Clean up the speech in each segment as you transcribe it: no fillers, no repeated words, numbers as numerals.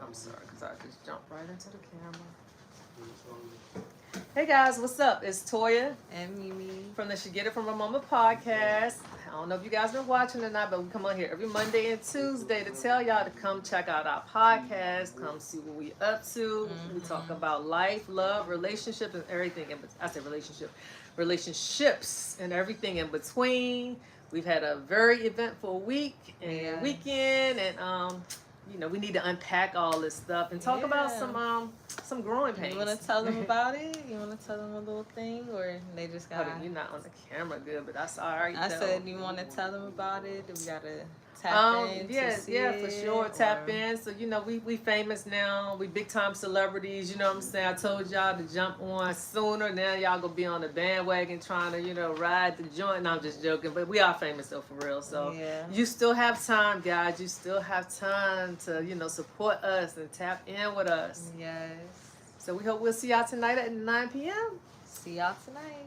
I'm sorry, because I just jumped right into the camera. Hey guys, what's up? It's Toya And Mimi from the She Get It From Her Mama podcast. I don't know if you guys been watching or not, but we come on here every Monday and Tuesday to tell y'all to come check out our podcast, come see what we up to. We talk about life, love, relationship, and everything. I say relationships and everything in between. We've had a very eventful week and weekend, and we need to unpack all this stuff and talk about some growing pains. You want to tell them about it? You want to tell them a little thing, or they just got? You're not on the camera good, but that's all right. I said, you want to tell them about it? Do we gotta tap in? For sure. Tap in. So we famous now. We big time celebrities. You know what I'm saying? I told y'all to jump on sooner. Now y'all gonna be on the bandwagon trying to ride the joint. No, I'm just joking, but we are famous though, for real. So you still have time, guys. You still have time to support us and tap in with us. Yes. So we hope we'll see y'all tonight at 9 p.m. See y'all tonight.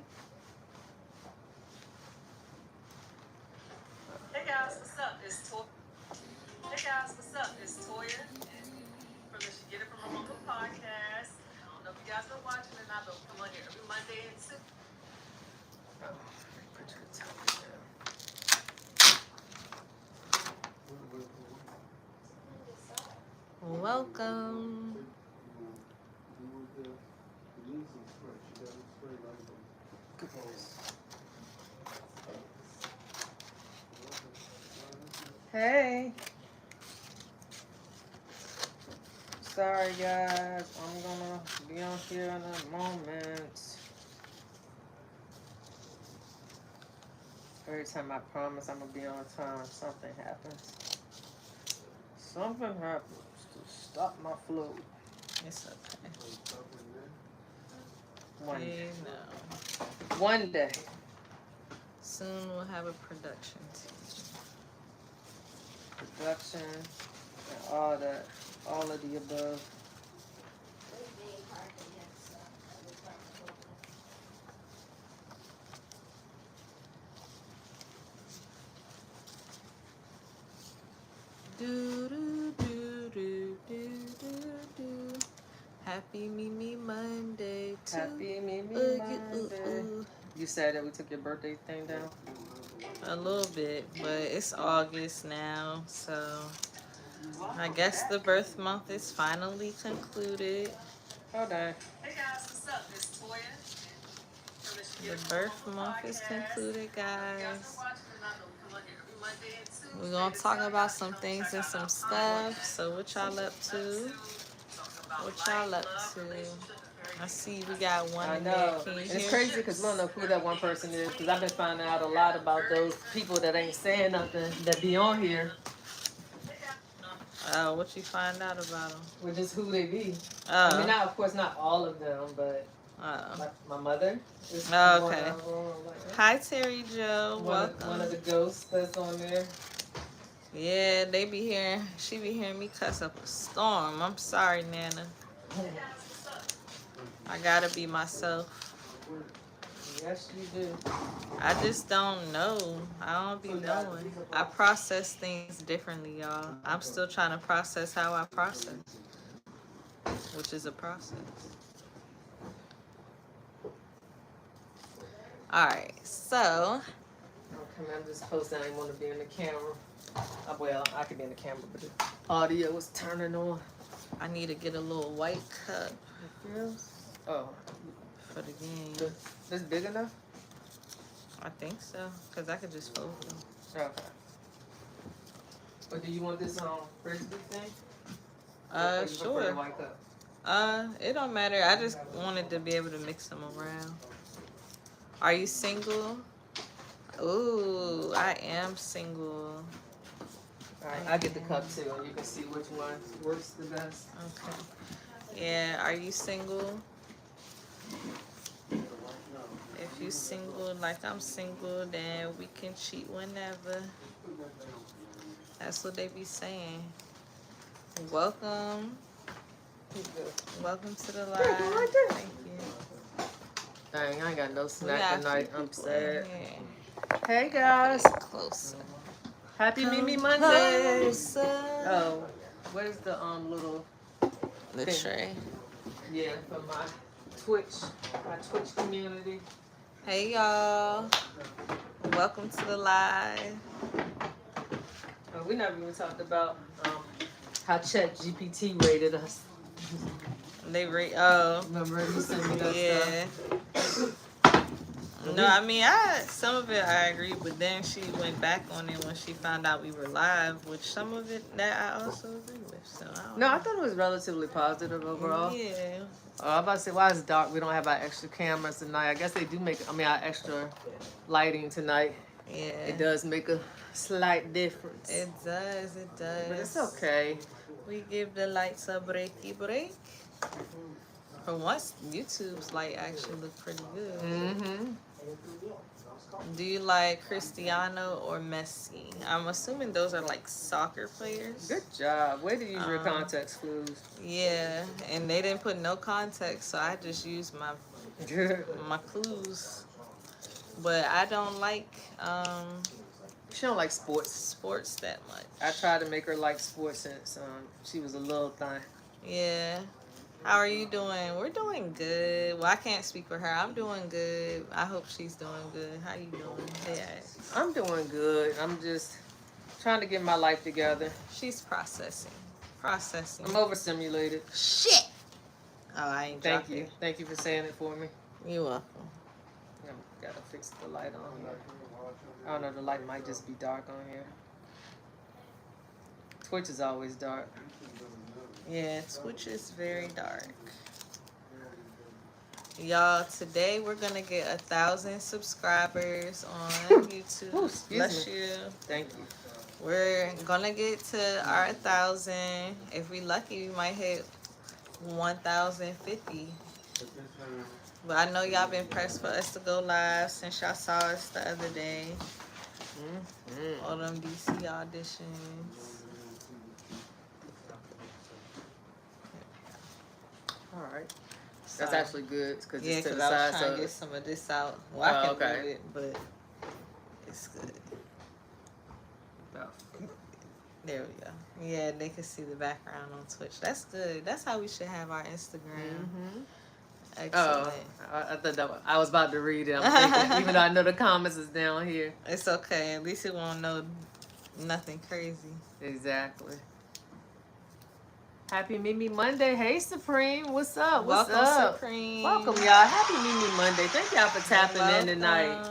Hey guys, what's up? It's Toya. From the She Get It From Her Mama podcast. I don't know if you guys been watching or not, but we come on here every Monday and Tuesday. Welcome. Hey. Sorry guys, I'm gonna be on here in a moment. Every time I promise I'm gonna be on time, something happens. Something happens to stop my flow. It's okay. One day. Soon we'll have a production team. Production and all of the above. Do do do do do do do. Happy Mimi Monday. Happy Mimi Monday. You said that we took your birthday thing down? A little bit, but it's August now, so I guess the birth month is finally concluded. Hold on. Hey guys, what's up? It's Toya. The birth month is concluded, guys. We're going to talk about some things and some stuff. So what y'all up to? I see we got one in there. Can you hear? It's crazy because we don't know who that one person is, because I've been finding out a lot about those people that ain't saying nothing that be on here. What you find out about them? Well, just who they be. I mean, of course, not all of them, but my mother. Okay. Hi, Terry Joe. Welcome. One of the ghosts that's on there. Yeah, they be hearing. She be hearing me cuss up a storm. I'm sorry, Nana. I gotta be myself. Yes, you do. I just don't know. I don't be knowing. I process things differently, y'all. I'm still trying to process how I process, which is a process. Alright, so. Okay, I'm just posting. I didn't want to be in the camera. Well, I could be in the camera, but the audio was turning on. I need to get a little white cup. Oh. For the game. This big enough? I think so, because I could just fold them. Okay. But do you want this frisbee thing? Sure. It don't matter. I just wanted to be able to mix them around. Are you single? Ooh, I am single. Alright, I'll get the cup too, and you can see which one works the best. Okay. Yeah, are you single? If you single like I'm single, then we can cheat whenever. That's what they be saying. Welcome. Welcome to the live. Thank you. Dang, I ain't got no snack tonight. I'm sad. Yeah. Hey guys. Closer. Happy Mimi Monday. Oh, where's the little The tray. Yeah, for my Twitch community. Hey y'all. Welcome to the live. We never even talked about how ChatGPT rated us. They rate. Remember you sent me that stuff? No, I mean, some of it I agree, but then she went back on it when she found out we were live, which some of it that I also agree with. So I thought it was relatively positive overall. Yeah. I'm about to say, why is it dark? We don't have our extra cameras tonight. I guess they do our extra lighting tonight. Yeah. It does make a slight difference. It does. But it's okay. We give the lights a breaky break. For once, YouTube's light actually look pretty good. Mm-hmm. Do you like Cristiano or Messi? I'm assuming those are like soccer players. Good job. Way to use your context clues. Yeah, and they didn't put no context, so I just used my clues. But I don't like she don't like sports that much. I tried to make her like sports since she was a little thing. Yeah. How are you doing? We're doing good. Well, I can't speak for her. I'm doing good. I hope she's doing good. How you doing? Yeah. I'm doing good. I'm just trying to get my life together. She's processing. I'm overstimulated. Shit. Oh, I ain't Thank you. Thank you for saying it for me. You're welcome. I gotta fix the light on here. I don't know, the light might just be dark on here. Twitch is always dark. Yeah, Twitch is very dark. Y'all, today we're gonna get 1,000 subscribers on YouTube. Bless you. Thank you. We're gonna get to our 1,000. If we lucky, we might hit 1,050. But I know y'all been pressed for us to go live since y'all saw us the other day. All them DC auditions. All right. That's actually good because it's to the side. I was trying to get some of this out. Well, I can do it, but it's good. Oh. There we go. Yeah, they can see the background on Twitch. That's good. That's how we should have our Instagram. Excellent. I thought that I was about to read it. I'm thinking, even though I know the comments is down here. It's okay. At least it won't know nothing crazy. Exactly. Happy Mimi Monday. Hey, Supreme. What's up? Welcome, up? Supreme. Welcome, y'all. Happy Mimi Monday. Thank y'all for tapping in tonight.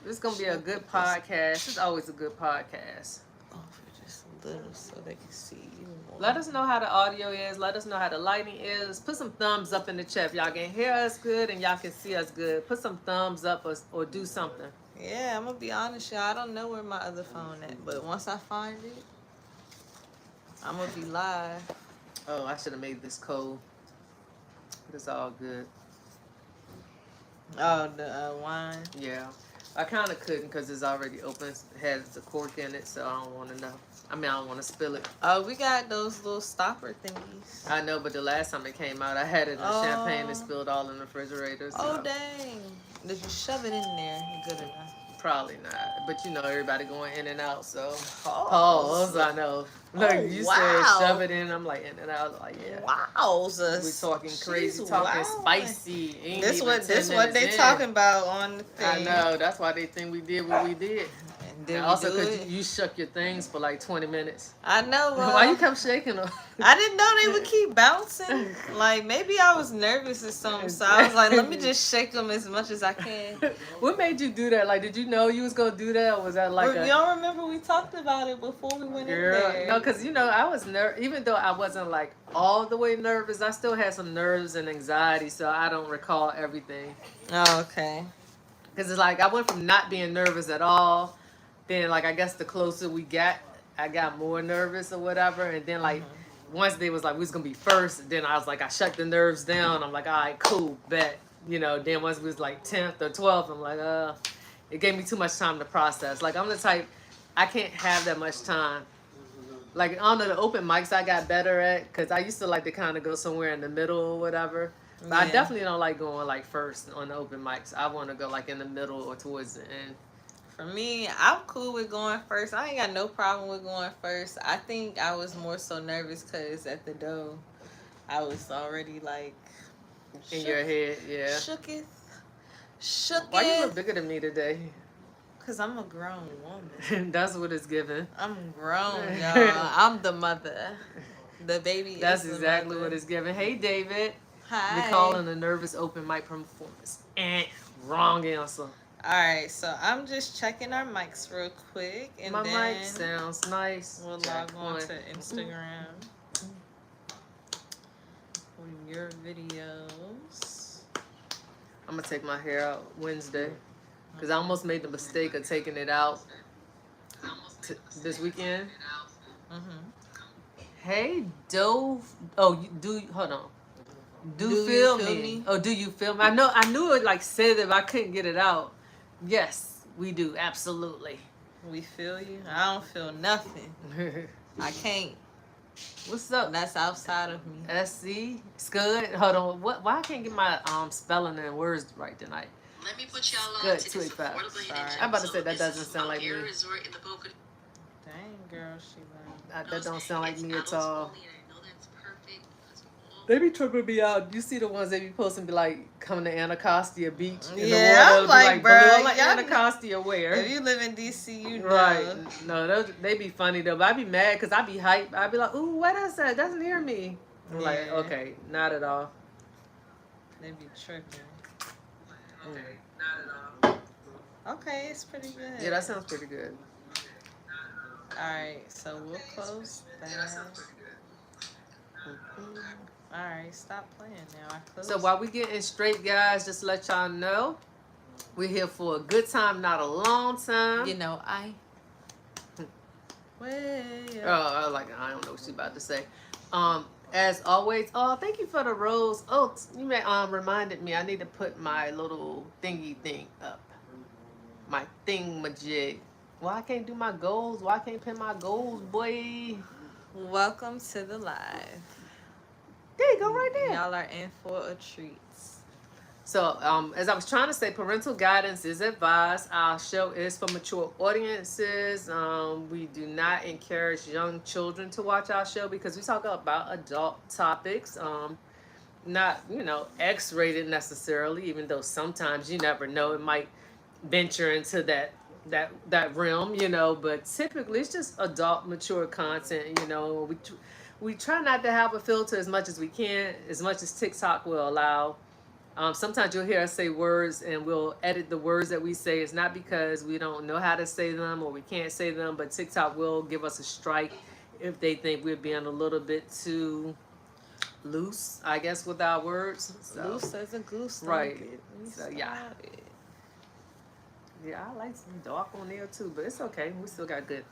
This is going to be a good podcast. It's always a good podcast. Oh, for just a little so they can see you more. Let us know how the audio is. Let us know how the lighting is. Put some thumbs up in the chat if y'all can hear us good and y'all can see us good. Put some thumbs up or do something. Yeah, I'm going to be honest, y'all. I don't know where my other phone at, but once I find it, I'm going to be live. Oh, I should have made this cold. But it's all good. Oh, the wine? Yeah. I kind of couldn't because it's already open. It has a cork in it, so I don't want to know. I don't want to spill it. Oh, we got those little stopper thingies. I know, but the last time it came out, I had it in champagne and spilled all in the refrigerator. So. Oh, dang. Did you shove it in there? Good enough. Probably not. But you know, everybody going in and out, so. Pause. I know. Look, you said shove it in. I'm like, in and out. Like, yeah. Wow. We talking crazy, talking spicy. This what they talking about on the thing. I know. That's why they think we did what we did. And also, because you shook your things for like 20 minutes. I know. Why you kept shaking them? I didn't know they would keep bouncing. Like, maybe I was nervous or something. So I was like, let me just shake them as much as I can. What made you do that? Like, did you know you was going to do that? Or was that like y'all remember we talked about it before we went in there? No, because, you know, I was nervous. Even though I wasn't like all the way nervous, I still had some nerves and anxiety. So I don't recall everything. Oh, okay. Because it's like I went from not being nervous at all. Then, like, I guess the closer we got, I got more nervous or whatever. And then, like, once they was like, we was going to be first, then I was like, I shut the nerves down. I'm like, all right, cool, bet. You know, then once we was like 10th or 12th, I'm like, it gave me too much time to process. Like, I'm the type, I can't have that much time. Like, I don't know, the open mics I got better at, because I used to like to kind of go somewhere in the middle or whatever. But I definitely don't like going, like, first on the open mics. I want to go, like, in the middle or towards the end. For me, I'm cool with going first. I ain't got no problem with going first. I think I was more so nervous because at the door, I was already like in your head, yeah. Shooketh. Why you look bigger than me today? Cause I'm a grown woman. That's what it's giving. I'm grown, y'all. I'm the mother. The baby That's is the exactly mother. what it's giving. Hey, David. Hi. Recalling a nervous open mic performance. Wrong answer. All right, so I'm just checking our mics real quick, and my then mic sounds nice. We'll log on to Instagram for your videos. I'm gonna take my hair out Wednesday because I almost made the mistake of taking it out this weekend. Hey, Dove. Oh, hold on. Do you feel me? Oh, do you feel me? I knew it like said it, but I couldn't get it out. Yes, we do. Absolutely. We feel you. I don't feel nothing. I can't. What's up? That's outside of me. SC Scud. Hold on. What? Why I can't get my spelling and words right tonight? Let me put y'all on to this affordable hidden gem. I'm about to say that doesn't sound like me. Resort in the Boca. Dang, girl, she learned. That don't sound like me at all. I know that's perfect. They be tripping me out. You see the ones they be posting, be like coming to Anacostia Beach. And yeah, the I'm like, bro, I'm like Anacostia where? If you live in DC, you know. Right. No, they be funny though. But I be mad because I be hyped. I be like, ooh, what is that? That's near me. I'm like, okay, not at all. They be tripping. Okay, not at all. Okay, it's pretty good. Yeah, that sounds pretty good. Alright, so we'll close that. Yeah, that sounds pretty good. Alright, stop playing now. So while we getting straight, guys, just to let y'all know, we're here for a good time, not a long time. You know, I don't know what she's about to say. As always, thank you for the rose. Oh, you reminded me I need to put my little thingy thing up. My thingamajig. Why I can't do my goals? Why I can't pin my goals, boy? Welcome to the live. There you go, right there. Y'all are in for a treat. So, as I was trying to say, parental guidance is advised. Our show is for mature audiences. We do not encourage young children to watch our show because we talk about adult topics. Not, X-rated necessarily, even though sometimes you never know. It might venture into that realm, but typically it's just adult, mature content, We try not to have a filter as much as we can, as much as TikTok will allow. Sometimes you'll hear us say words and we'll edit the words that we say. It's not because we don't know how to say them or we can't say them, but TikTok will give us a strike if they think we're being a little bit too loose, I guess, with our words. So, loose as a goose. Right. So, yeah. Yeah, I like some dark on there too, but it's okay. We still got good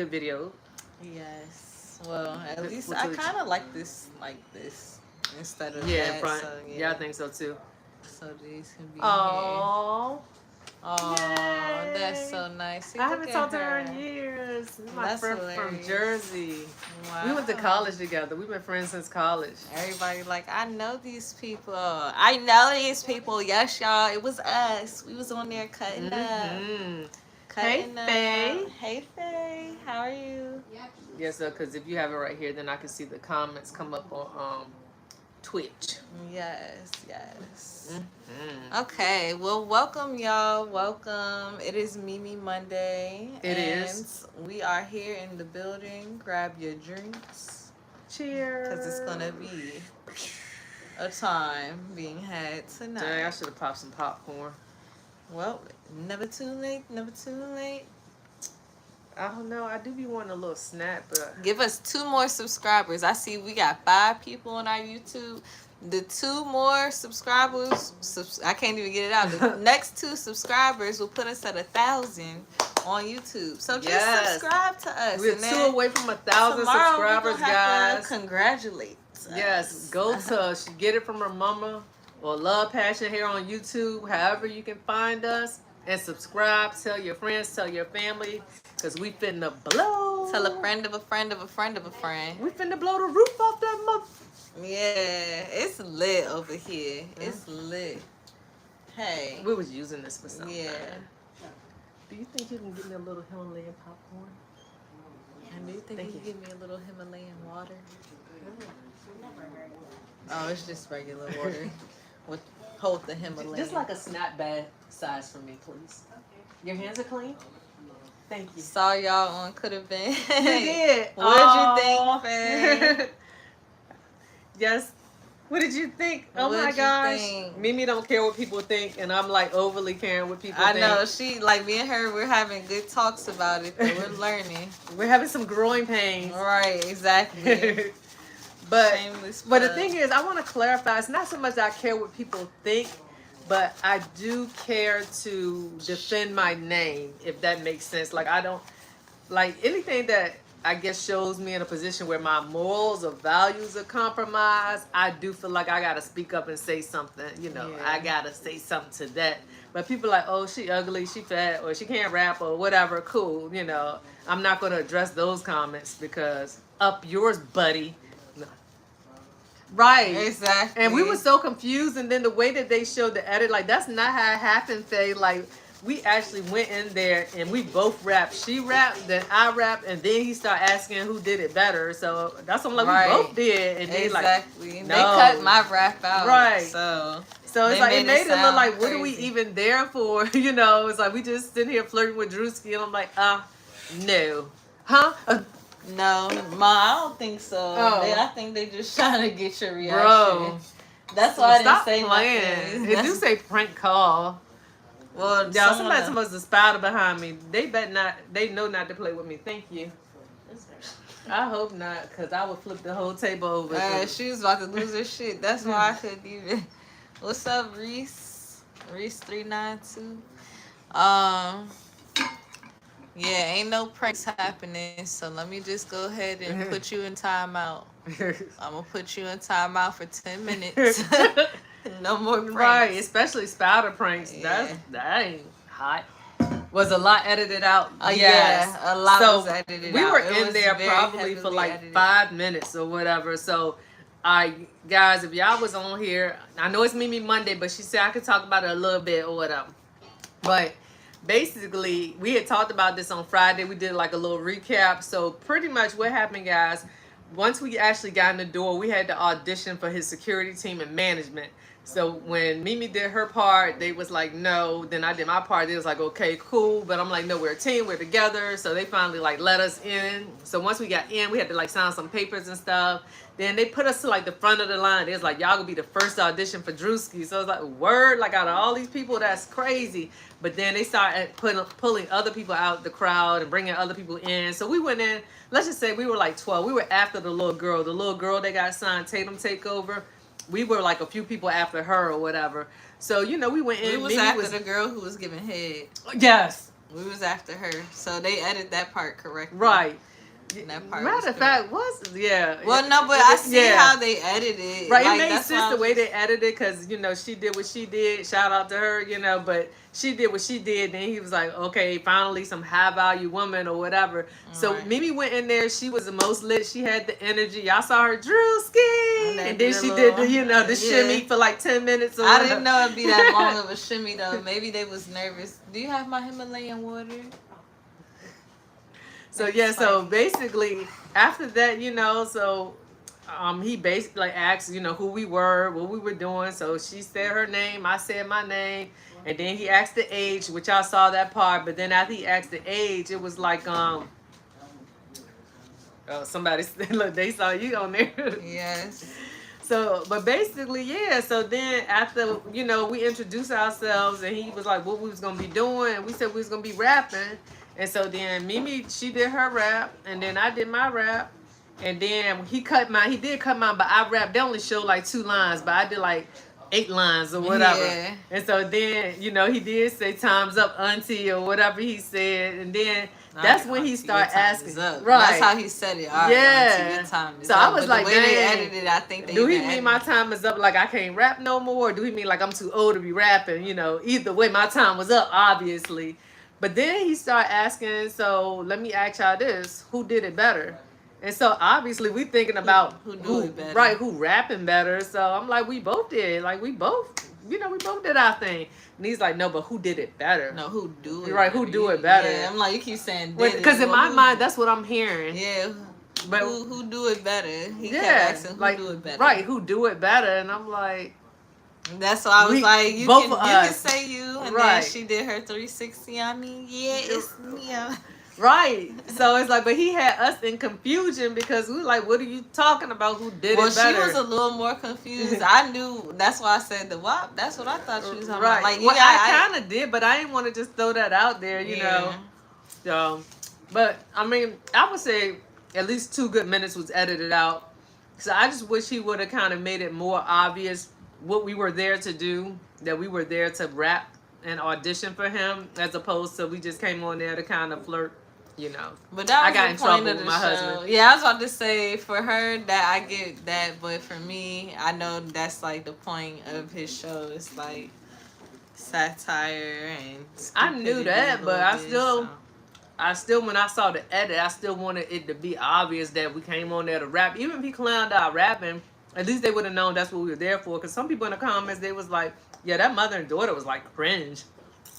video. Yes. Well, at least I kind of like this instead of in that. front. So, yeah, I think so too. So these can be Oh, that's so nice. See, I haven't talked to her in years. This is my friend from Jersey. Wow. We went to college together. We've been friends since college. Everybody like, I know these people. I know these people. Yes, y'all. It was us. We was on there cutting up. Cutting up. Faye. Hey, Faye. How are you? Yes, sir, because if you have it right here, then I can see the comments come up on Twitch. Yes. Okay, well, welcome, y'all. Welcome. It is Mimi Monday. It is. We are here in the building. Grab your drinks. Cheers. Because it's going to be a time being had tonight. Dang, I should have popped some popcorn. Well, never too late. Never too late. I don't know. I do be wanting a little snack, but give us 2 more subscribers. I see we got 5 people on our YouTube. The 2 more subscribers, I can't even get it out. The next 2 subscribers will put us at 1,000 on YouTube. So just subscribe to us. We're 2 away from 1,000 subscribers, guys. Congratulate us. Yes, go to get it from her mama or Love Passion here on YouTube. However you can find us. And subscribe, tell your friends, tell your family, because we finna blow. Tell a friend of a friend of a friend of a friend. We finna blow the roof off that mother. Yeah, it's lit over here. It's lit. Hey. We was using this for something. Yeah. Do you think you can give me a little Himalayan popcorn? And do you think you can give me a little Himalayan water? Oh, it's just regular water. With hold the Himalayan. Just like a snap bag size for me, please. Your hands are clean? Thank you. Saw y'all on Could Have Been. You did. What'd you think, Faye? Yes. What did you think? Oh What'd my you gosh. think? Mimi don't care what people think, and I'm like overly caring what people I think. know. She, like, me and her, we're having good talks about it, but we're learning. We're having some growing pains. Right, exactly. But Shameless the plug. thing is, I want to clarify. It's not so much I care what people think, but I do care to defend my name, if that makes sense. Like, I don't like anything that I guess shows me in a position where my morals or values are compromised. I do feel like I gotta speak up and say something. You know, Yeah. I gotta say something to that. But people are like, oh, she ugly, she fat, or she can't rap, or whatever. Cool, you know. I'm not gonna address those comments because up yours, buddy. No. Right. Exactly. And we were so confused, and then the way that they showed the edit, like that's not how it happened, Faye. Like we actually went in there and we both rapped. She rapped, then I rapped, and then he started asking who did it better. So that's what I'm like, Right. we both did. And they Exactly. like, They no. cut my rap out. Right. So So it's they like it made it look sound like what are we crazy. even there for? You know, it's like we just sitting here flirting with Drewski, and I'm like, no, huh? No, Ma, I don't think so. Oh. I think they just trying to get your reaction. Bro, That's why I didn't stop say playing. nothing. It do say prank call. Well, Y'all, somebody's supposed to spider behind me. They bet not. They know not to play with me. Thank you. I hope not, cause I would flip the whole table over. She was about to lose her shit. That's why I couldn't even. What's up, Reese? Reese 392. Yeah, ain't no pranks happening. So let me just go ahead and put you in timeout. I'm gonna put you in timeout for 10 minutes. No more pranks. Right, especially spider pranks. Yeah. That ain't hot. Was a lot edited out? Yeah, a lot was edited we out. were It in was there very probably for heavily like edited. 5 minutes or whatever. So, guys, if y'all was on here, I know it's Mimi Monday, but she said I could talk about it a little bit or whatever. But basically, we had talked about this on Friday. We did like a little recap. So pretty much what happened, guys, once we actually got in the door, we had to audition for his security team and management. So when Mimi did her part, they was like, no. Then I did my part. They was like, okay, cool. But I'm like, no, we're a team. We're together. So they finally like let us in. So once we got in, we had to like sign some papers and stuff. Then they put us to like the front of the line. They was like, y'all gonna be the first audition for Drewski. So I was like, word, like out of all these people, that's crazy. But then they started pulling other people out the crowd and bringing other people in. So we went in, let's just say we were like 12. We were after the little girl. The little girl that got signed Tatum Takeover. We were like a few people after her or whatever. So, you know, we went in. We was after the girl who was giving head. Yes. We was after her. So they edited that part correctly. Right. That part Matter of fact, yeah. Well, no, but I see how they edited it. Right, like, it made sense the way they edited it because, you know, she did what she did. Shout out to her, you know, but she did what she did. Then he was like, okay, finally some high value woman or whatever. So right. Mimi went in there. She was the most lit. She had the energy. Y'all saw her Drewski. And then she did the, you know, the shimmy for like 10 minutes. Or I didn't know it'd be that long of a shimmy though. Maybe they was nervous. Do you have my Himalayan water? So yeah, so basically after that, you know, so he basically like asked, you know, who we were, what we were doing. So she said her name, I said my name, and then he asked the age, which y'all saw that part. But then after he asked the age, it was like somebody said, look, they saw you on there. Yes. So, but basically, yeah. So then after, you know, we introduced ourselves and he was like, what we was going to be doing. And we said we was going to be rapping. And so then Mimi, she did her rap and then I did my rap. And then he did cut mine, but I rapped. They only showed like 2 lines, but I did like 8 lines or whatever. Yeah. And so then, you know, he did say time's up, auntie, or whatever he said. And then that's when he started asking. Right. Right. That's how he said it. All right, yeah. auntie, your time is so up. I was but like, the way they dang, edited it, I think they do he even mean my time is up like I can't rap no more? Or do he mean like I'm too old to be rapping? You know, either way, my time was up, obviously. But then he started asking, so let me ask y'all this, who did it better? And so obviously we thinking about who do it better. Right, who rapping better. So I'm like, we both did. Like we both did our thing. And he's like, no, but who did it better? No, who do it Right, better? who do it better? Yeah, I'm like, you keep saying Because in my mind, that's what I'm hearing. Yeah. But who do it better? He yeah, kept asking who like, do it better. right, who do it better? And I'm like, that's why I was like, you can say you, and right. then she did her 360 on me. Yeah, it's me. Right. So it's like, but he had us in confusion because we were like, what are you talking about? Who did it better? Well, she was a little more confused. I knew. That's why I said the WAP. That's what I thought she was talking right. about. Like, well, I kind of did, but I didn't want to just throw that out there, you know. So, but I mean, I would say at least 2 good minutes was edited out. So I just wish he would have kind of made it more obvious what we were there to do, that we were there to rap and audition for him, as opposed to we just came on there to kind of flirt, you know. But that was I got the in point trouble of with the my show. husband. Yeah, I was about to say, for her, that I get that, but for me, I know that's like the point of his show. It's like satire and I knew that, but I still, when I saw the edit, I still wanted it to be obvious that we came on there to rap. Even if he clowned out rapping, at least they would have known that's what we were there for. Because some people in the comments, they was like, yeah, that mother and daughter was like cringe.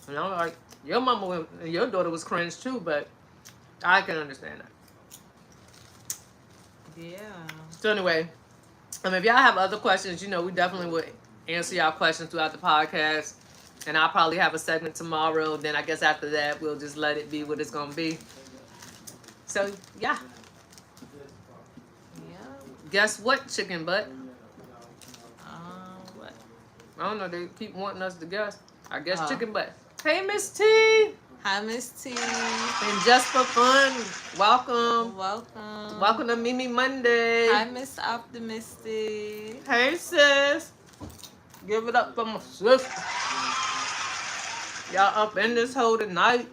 And I'm like, your mama and your daughter was cringe too, but I can understand that. Yeah. So anyway, if y'all have other questions, you know, we definitely would answer y'all questions throughout the podcast. And I'll probably have a segment tomorrow. Then I guess after that, we'll just let it be what it's going to be. So, yeah. Yeah. Guess what, chicken butt? What? I don't know. They keep wanting us to guess. I guess chicken butt. Hey, Miss T. Hi, Miss T. And just for fun, welcome. Welcome. Welcome to Mimi Monday. Hi, Miss Optimistic. Hey, sis. Give it up for my sis. Y'all up in this hole tonight.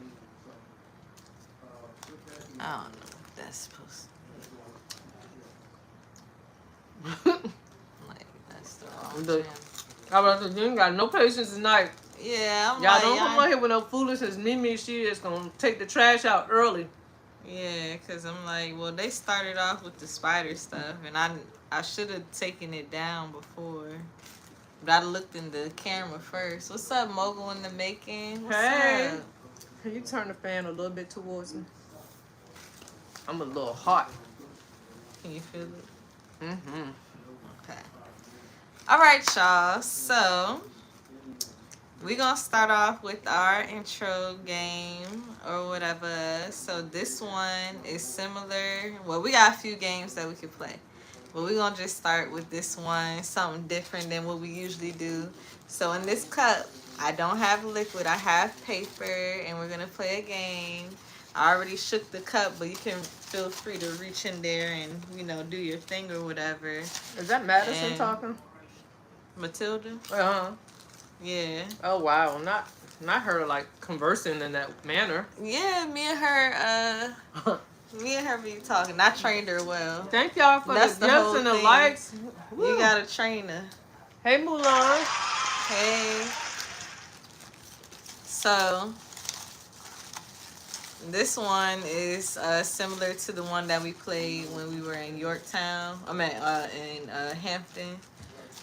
I don't know what that's supposed to be. Like, that's the wrong channel. I was like, you ain't got no patience tonight. Yeah, I'm y'all like, don't come out here with no foolishness. Mimi, she is gonna take the trash out early. Yeah, cause I'm like, well, they started off with the spider stuff, and I should have taken it down before, but I looked in the camera first. What's up, Mogul in the making? What's up? Can you turn the fan a little bit towards me? I'm a little hot. Can you feel it? Mm-hmm. Okay. All right, y'all. So we're going to start off with our intro game or whatever. So this one is similar. Well, we got a few games that we could play. But we're going to just start with this one, something different than what we usually do. So in this cup, I don't have liquid. I have paper, and we're going to play a game. I already shook the cup, but you can feel free to reach in there and, you know, do your thing or whatever. Is that Madison talking? Matilda? Uh-huh. Yeah. Oh, wow. Not her, like, conversing in that manner. Yeah, me and her be talking. I trained her well. Thank y'all for the gifts and the likes. Woo. You got a trainer. Hey, Mulan. Hey. So this one is similar to the one that we played when we were in Yorktown. I mean, in Hampton.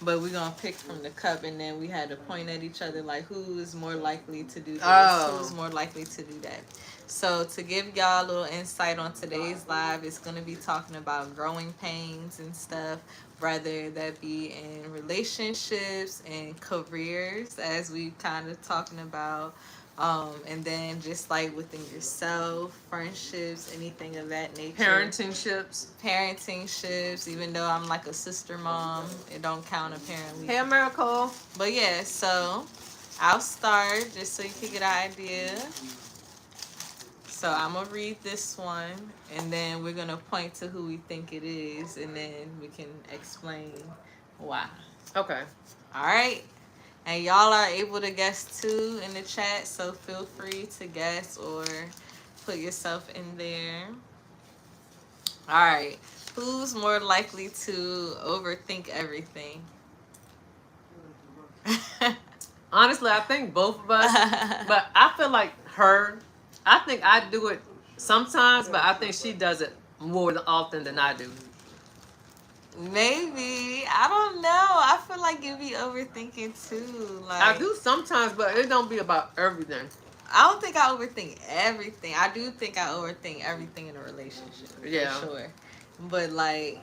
But we're going to pick from the cup, and then we had to point at each other, like, who is more likely to do this? Who's more likely to do that? So to give y'all a little insight on today's live, it's going to be talking about growing pains and stuff, whether that be in relationships and careers, as we kind of talking about. And then just like within yourself, friendships, anything of that nature. Parenting ships, even though I'm like a sister mom, it don't count apparently. Hey, Miracle. But yeah, so I'll start just so you can get an idea. So I'm going to read this one, and then we're going to point to who we think it is, and then we can explain why. Okay. All right. And y'all are able to guess too in the chat, so feel free to guess or put yourself in there. All right. Who's more likely to overthink everything? Honestly, I think both of us. But I feel like her. I think I do it sometimes, but I think she does it more often than I do. Maybe. I don't know. I feel like you be overthinking too. Like, I do sometimes, but it don't be about everything. I don't think I overthink everything. I do think I overthink everything in a relationship. Yeah. For sure. But like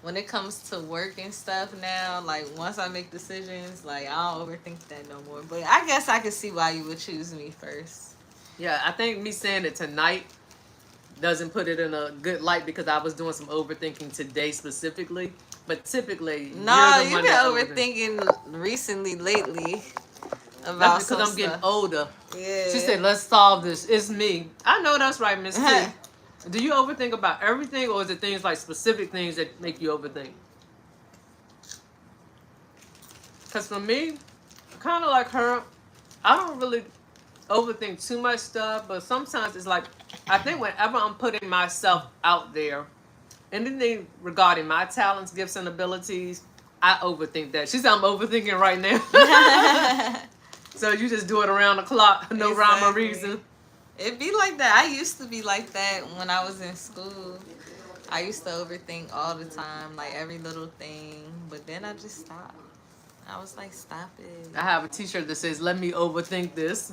when it comes to work and stuff now, like once I make decisions, like I don't overthink that no more. But I guess I can see why you would choose me first. Yeah, I think me saying it tonight doesn't put it in a good light because I was doing some overthinking today specifically. But typically, No, you're the you've one been that overthinking recently, lately. About That's because some I'm getting stuff. older. Yeah. She said, "Let's solve this." It's me. I know that's right, Miss T. Do you overthink about everything, or is it things like specific things that make you overthink? Because for me, kind of like her, I don't really overthink too much stuff, but sometimes it's like I think whenever I'm putting myself out there, anything regarding my talents, gifts, and abilities, I overthink that. She said I'm overthinking right now. So you just do it around the clock, no rhyme or reason. It be like that. I used to be like that when I was in school. I used to overthink all the time, like every little thing. But then I just stopped. I was like, stop it. I have a T-shirt that says, "Let me overthink this."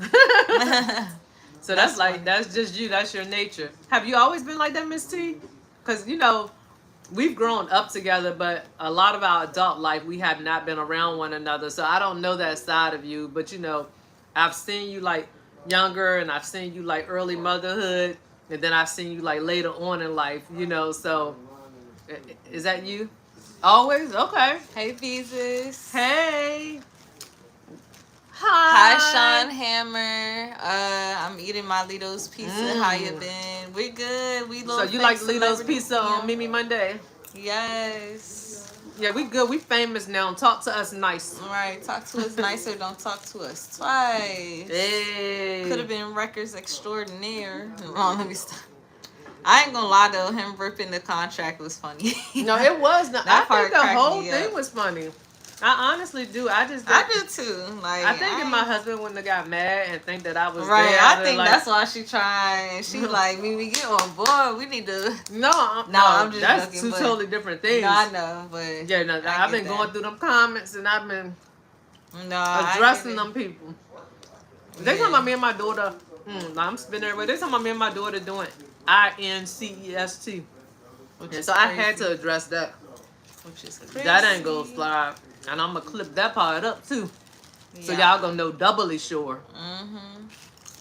So that's like, that's just you. That's your nature. Have you always been like that, Miss T? Because, you know, we've grown up together, but a lot of our adult life, we have not been around one another. So I don't know that side of you. But, you know, I've seen you like younger, and I've seen you like early motherhood, and then I've seen you like later on in life, you know. So is that you? Always? Okay. Hey, Beezus. Hey. Hi, Hi. Sean Hammer. I'm eating my Lito's pizza. How you been? We're good. We So you like Lito's pizza on Mimi Monday? Yes. Yeah, we good. We famous now. Talk to us nice. All right, talk to us nicer. Don't talk to us twice. Hey. Could have been records extraordinaire. Let me stop. I ain't gonna lie though, him ripping the contract was funny. No, it was not. That I part think the cracked whole me thing up. was funny. I honestly do. I do too. Like I think if my husband wouldn't have got mad and think that I was right, there, I think like, that's why she trying. She like, we get on board. We need to. No, I'm just that's joking, two but- totally different things. No, I know, but Yeah, no, I've been going through them comments and I've been addressing them people. They talking about me and my daughter. I'm spinning everywhere. They talking about me and my daughter doing INCEST. And so I had to address that. Which is crazy. That ain't gonna slide. And I'm gonna clip that part up too. So Yeah. y'all gonna know doubly sure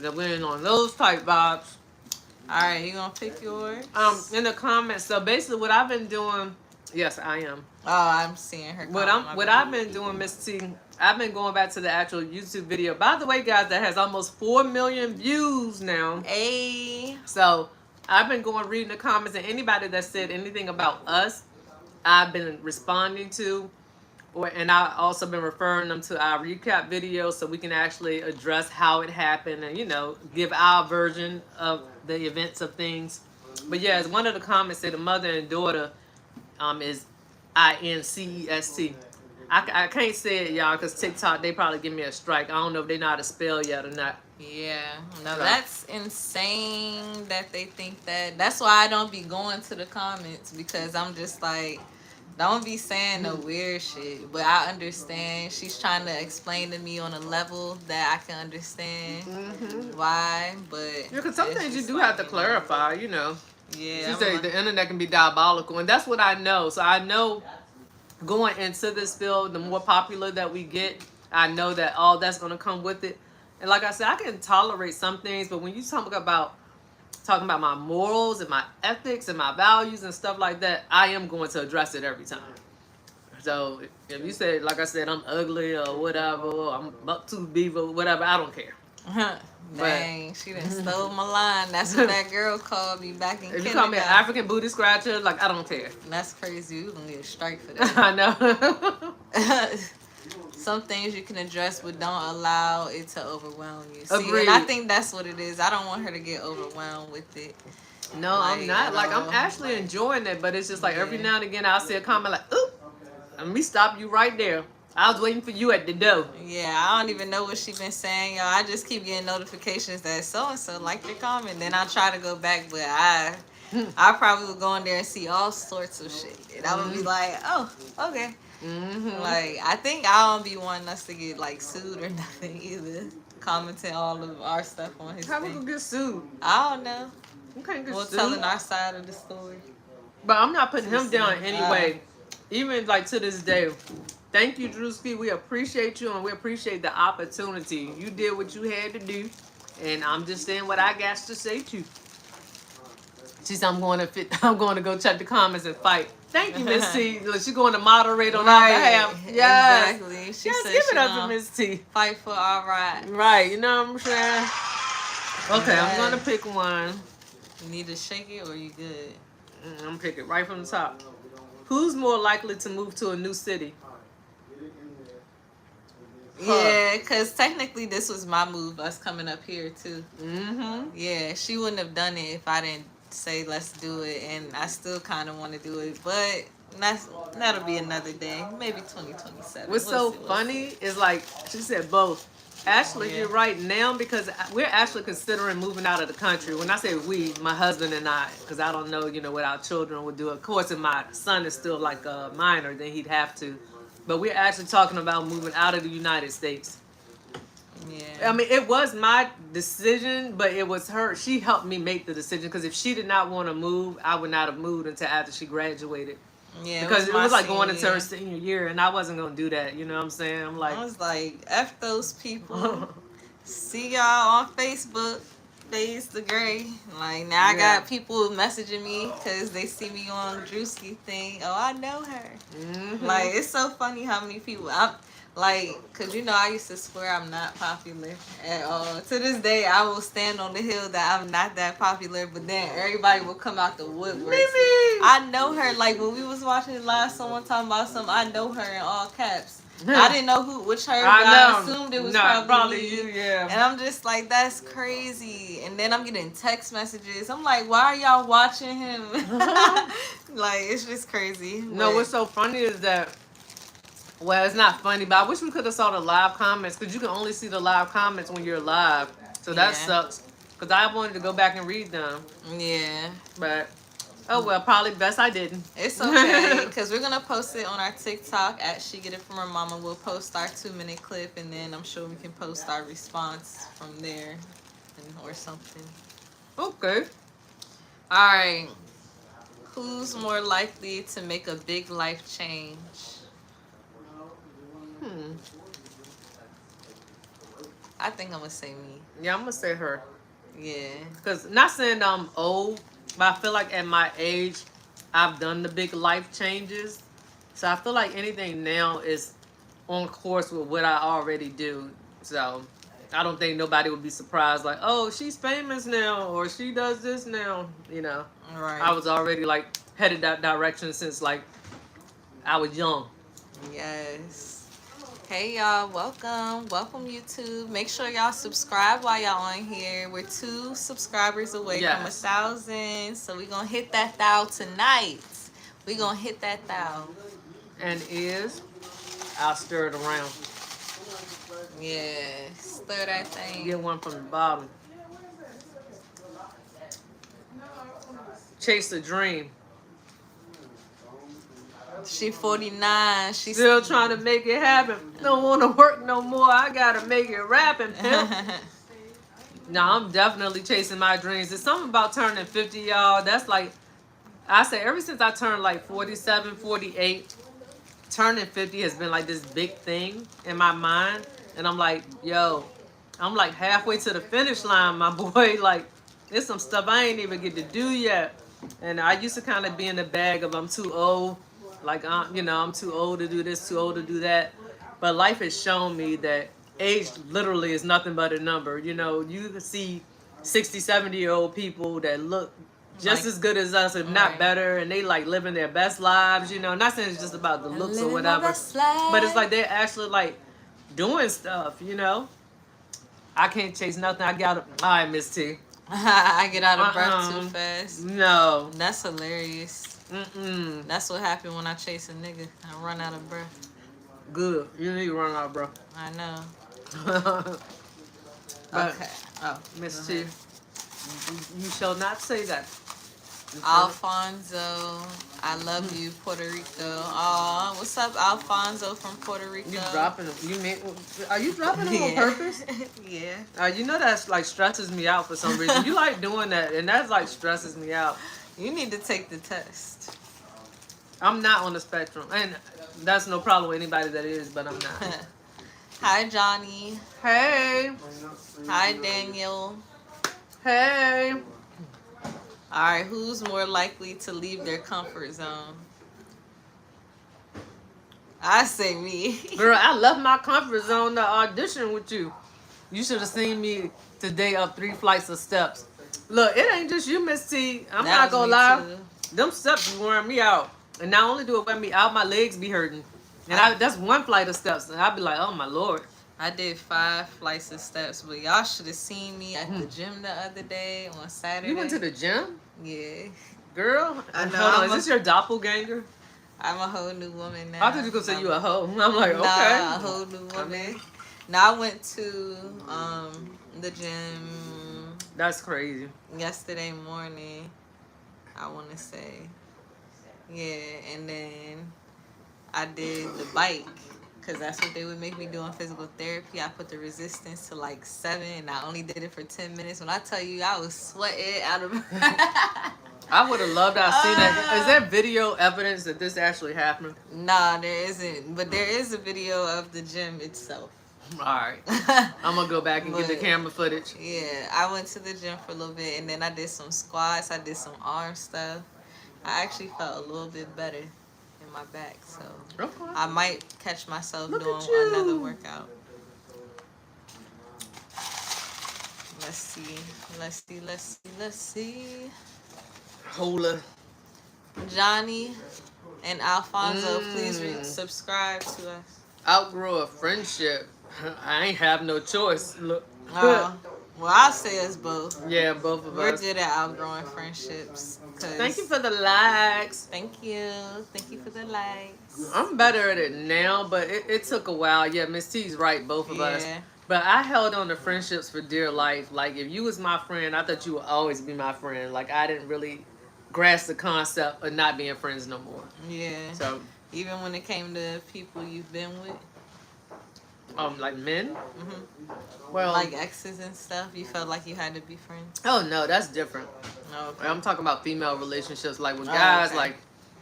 that we ain't on those type vibes. Alright, you gonna pick yours? In the comments. So basically what I've been doing, yes, I am. Oh, I'm seeing her. What I've been doing, Miss T, I've been going back to the actual YouTube video. By the way, guys, that has almost 4 million views now. Hey. So I've been going reading the comments, and anybody that said anything about us, I've been responding to, and I also been referring them to our recap video so we can actually address how it happened and, you know, give our version of the events of things. But yeah, as one of the comments said, the mother and daughter is INCEST. I can't say it, y'all, because TikTok, they probably give me a strike. I don't know if they know how to spell yet or not. Yeah, no, that's insane that they think that. That's why I don't be going to the comments, because I'm just like, don't be saying no weird shit. But I understand. She's trying to explain to me on a level that I can understand why. But yeah, because some things you do have to clarify, you know. Yeah. She said the internet can be diabolical, and that's what I know. So I know going into this field, the more popular that we get, I know that all that's going to come with it. And like I said, I can tolerate some things, but when you talking about my morals and my ethics and my values and stuff like that, I am going to address it every time. So if you say, like I said, I'm ugly or whatever, or I'm buck-tooth beaver, whatever, I don't care. Dang, she done stole my line. That's what that girl called me back in If kindergarten. you call me an African booty scratcher, like, I don't care. That's crazy. You gonna get a strike for that. I know. Some things you can address, but don't allow it to overwhelm you. See, Agreed. and I think that's what it is. I don't want her to get overwhelmed with it. No, I'm not. Like, I'm actually enjoying it, but it's just like every now and again I'll see a comment like, oop, let me stop you right there. I was waiting for you at the door. Yeah, I don't even know what she been saying, y'all. I just keep getting notifications that so-and-so liked your comment. Then I try to go back, but I probably would go in there and see all sorts of shit. And I would be like, oh, okay. Like, I think I don't be wanting us to get, like, sued or nothing either. Commenting all of our stuff on his How we thing. gonna get sued? I don't know. You can't get We're sued. telling our side of the story. But I'm not putting him down anyway. Even like to this day. Thank you, Drewski. We appreciate you and we appreciate the opportunity. You did what you had to do. And I'm just saying what I got to say too. She said I'm going to go check the comments and fight. Thank you, Miss T. She's going to moderate on our behalf. Yes. Exactly. She yes, said give she it up to Miss T. Fight for our rights. Right, you know what I'm saying? Okay, I'm going to pick one. You need to shake it or you good? I'm going to pick it right from the top. Who's more likely to move to a new city? Yeah, because technically this was my move, us coming up here too. Mm-hmm. Yeah, she wouldn't have done it if I didn't say let's do it, and I still kind of want to do it, but that'll be another day, maybe 2027. What's so funny is like she said both. Actually, you're right now because we're actually considering moving out of the country. When I say we, my husband and I, because I don't know, what our children would do. Of course, if my son is still like a minor, then he'd have to. But we're actually talking about moving out of the United States. Yeah. I mean, it was my decision, but it was her. She helped me make the decision because if she did not want to move, I would not have moved until after she graduated. Yeah, because it was like going into her senior year, and I wasn't going to do that. You know what I'm saying? I'm like, I was like, F those people. See y'all on Facebook. Face the gray. Like, now I got people messaging me because they see me on Drewski thing. Oh, I know her. Mm-hmm. Like, it's so funny how many people. I'm like, because I used to swear I'm not popular at all. To this day, I will stand on the hill that I'm not that popular, but then everybody will come out the woodwork. I know her. Like, when we was watching live, someone talking about something, I know her in all caps. I didn't know which her, but I assumed it was probably you, yeah. And I'm just like, that's crazy. And then I'm getting text messages. I'm like, why are y'all watching him? Like, it's just crazy. No, what's so funny is that, well, it's not funny, but I wish we could have saw the live comments because you can only see the live comments when you're live. So that sucks because I wanted to go back and read them. Yeah. But... oh, well, probably best I didn't. It's okay, because we're going to post it on our TikTok at She Get It From Her Mama. We'll post our 2-minute clip, and then I'm sure we can post our response from there or something. Okay. All right. Who's more likely to make a big life change? I think I'm going to say me. Yeah, I'm going to say her. Yeah. Because not saying I'm old, but I feel like at my age, I've done the big life changes. So I feel like anything now is on course with what I already do. So I don't think nobody would be surprised like, oh, she's famous now or she does this now. Right. I was already like headed that direction since like I was young. Yes. Hey y'all, welcome YouTube. Make sure y'all subscribe while y'all on here. We're 2 subscribers away from 1,000, so we're gonna hit that 1,000 tonight. We're gonna hit that 1,000. And I'll stir it around. Yeah, stir that thing. Get one from the bottom. Chase a dream. She 49. She's still trying to make it happen. Don't want to work no more. I gotta make it rapping, pimp. No, I'm definitely chasing my dreams. There's something about turning 50, y'all. That's like, I say ever since I turned like 47, 48, turning 50 has been like this big thing in my mind. And I'm like, yo, I'm like halfway to the finish line, my boy. Like, there's some stuff I ain't even get to do yet. And I used to kind of be in the bag of I'm too old. Like, I'm too old to do this, too old to do that. But life has shown me that age literally is nothing but a number. You can see 60, 70-year-old people that look just as good as us, if not better, and they like living their best lives. Not saying it's just about the looks or whatever, but it's like they're actually like doing stuff. I can't chase nothing. I got all right, Miss T. I get out of breath too fast. No, that's hilarious. That's what happened when I chase a nigga. I run out of breath. Good. You need to run out of breath. I know. Okay. Oh, Miss T, you shall not say that. Alfonso, I love you, Puerto Rico. Aw, what's up, Alfonso from Puerto Rico? You dropping them? Are you dropping them on purpose? Yeah. That's like stresses me out for some reason. You like doing that, and that's like stresses me out. You need to take the test. I'm not on the spectrum, and that's no problem with anybody that is, but I'm not. Hi, Johnny. Hey. Hi, Daniel. Hey. All right, who's more likely to leave their comfort zone? I say me. Girl, I left my comfort zone to audition with you. You should have seen me today up 3 flights of steps. Look, it ain't just you, Miss T. I'm not gonna lie. Them steps be wearing me out. And not only do it wear me out, my legs be hurting. And that's 1 flight of steps. And I'd be like, oh my Lord. I did 5 flights of steps, but y'all should have seen me at the gym the other day on Saturday. You went to the gym? Yeah. Girl, I know. Hold on, is this your doppelganger? I'm a whole new woman now. I thought you were gonna say you a hoe. I'm like, okay. Nah, a whole new woman. Now I went to the gym. That's crazy. Yesterday morning, I want to say. Yeah, and then I did the bike because that's what they would make me do in physical therapy. I put the resistance to like 7 and I only did it for 10 minutes. When I tell you I was sweating out of I would have loved to have seen that. Is there video evidence that this actually happened? Nah, there isn't. But there is a video of the gym itself. Alright. I'm going to go back and get the camera footage. Yeah, I went to the gym for a little bit and then I did some squats. I did some arm stuff. I actually felt a little bit better in my back. So I might catch myself doing another workout. Let's see. Hola. Johnny and Alfonso, please subscribe to us. Outgrow a friendship. I ain't have no choice. Look. Well, I'll say us both. Yeah, both of us. We're good at outgrowing friendships. Thank you for the likes. Thank you. Thank you for the likes. I'm better at it now, but it took a while. Yeah, Miss T's right, both of us. But I held on to friendships for dear life. Like, if you was my friend, I thought you would always be my friend. Like, I didn't really grasp the concept of not being friends no more. Yeah. So even when it came to people you've been with? Like men? Mm-hmm. Well, like exes and stuff, you felt like you had to be friends? Oh, no, that's different. Okay. I'm talking about female relationships. Like, with guys, like,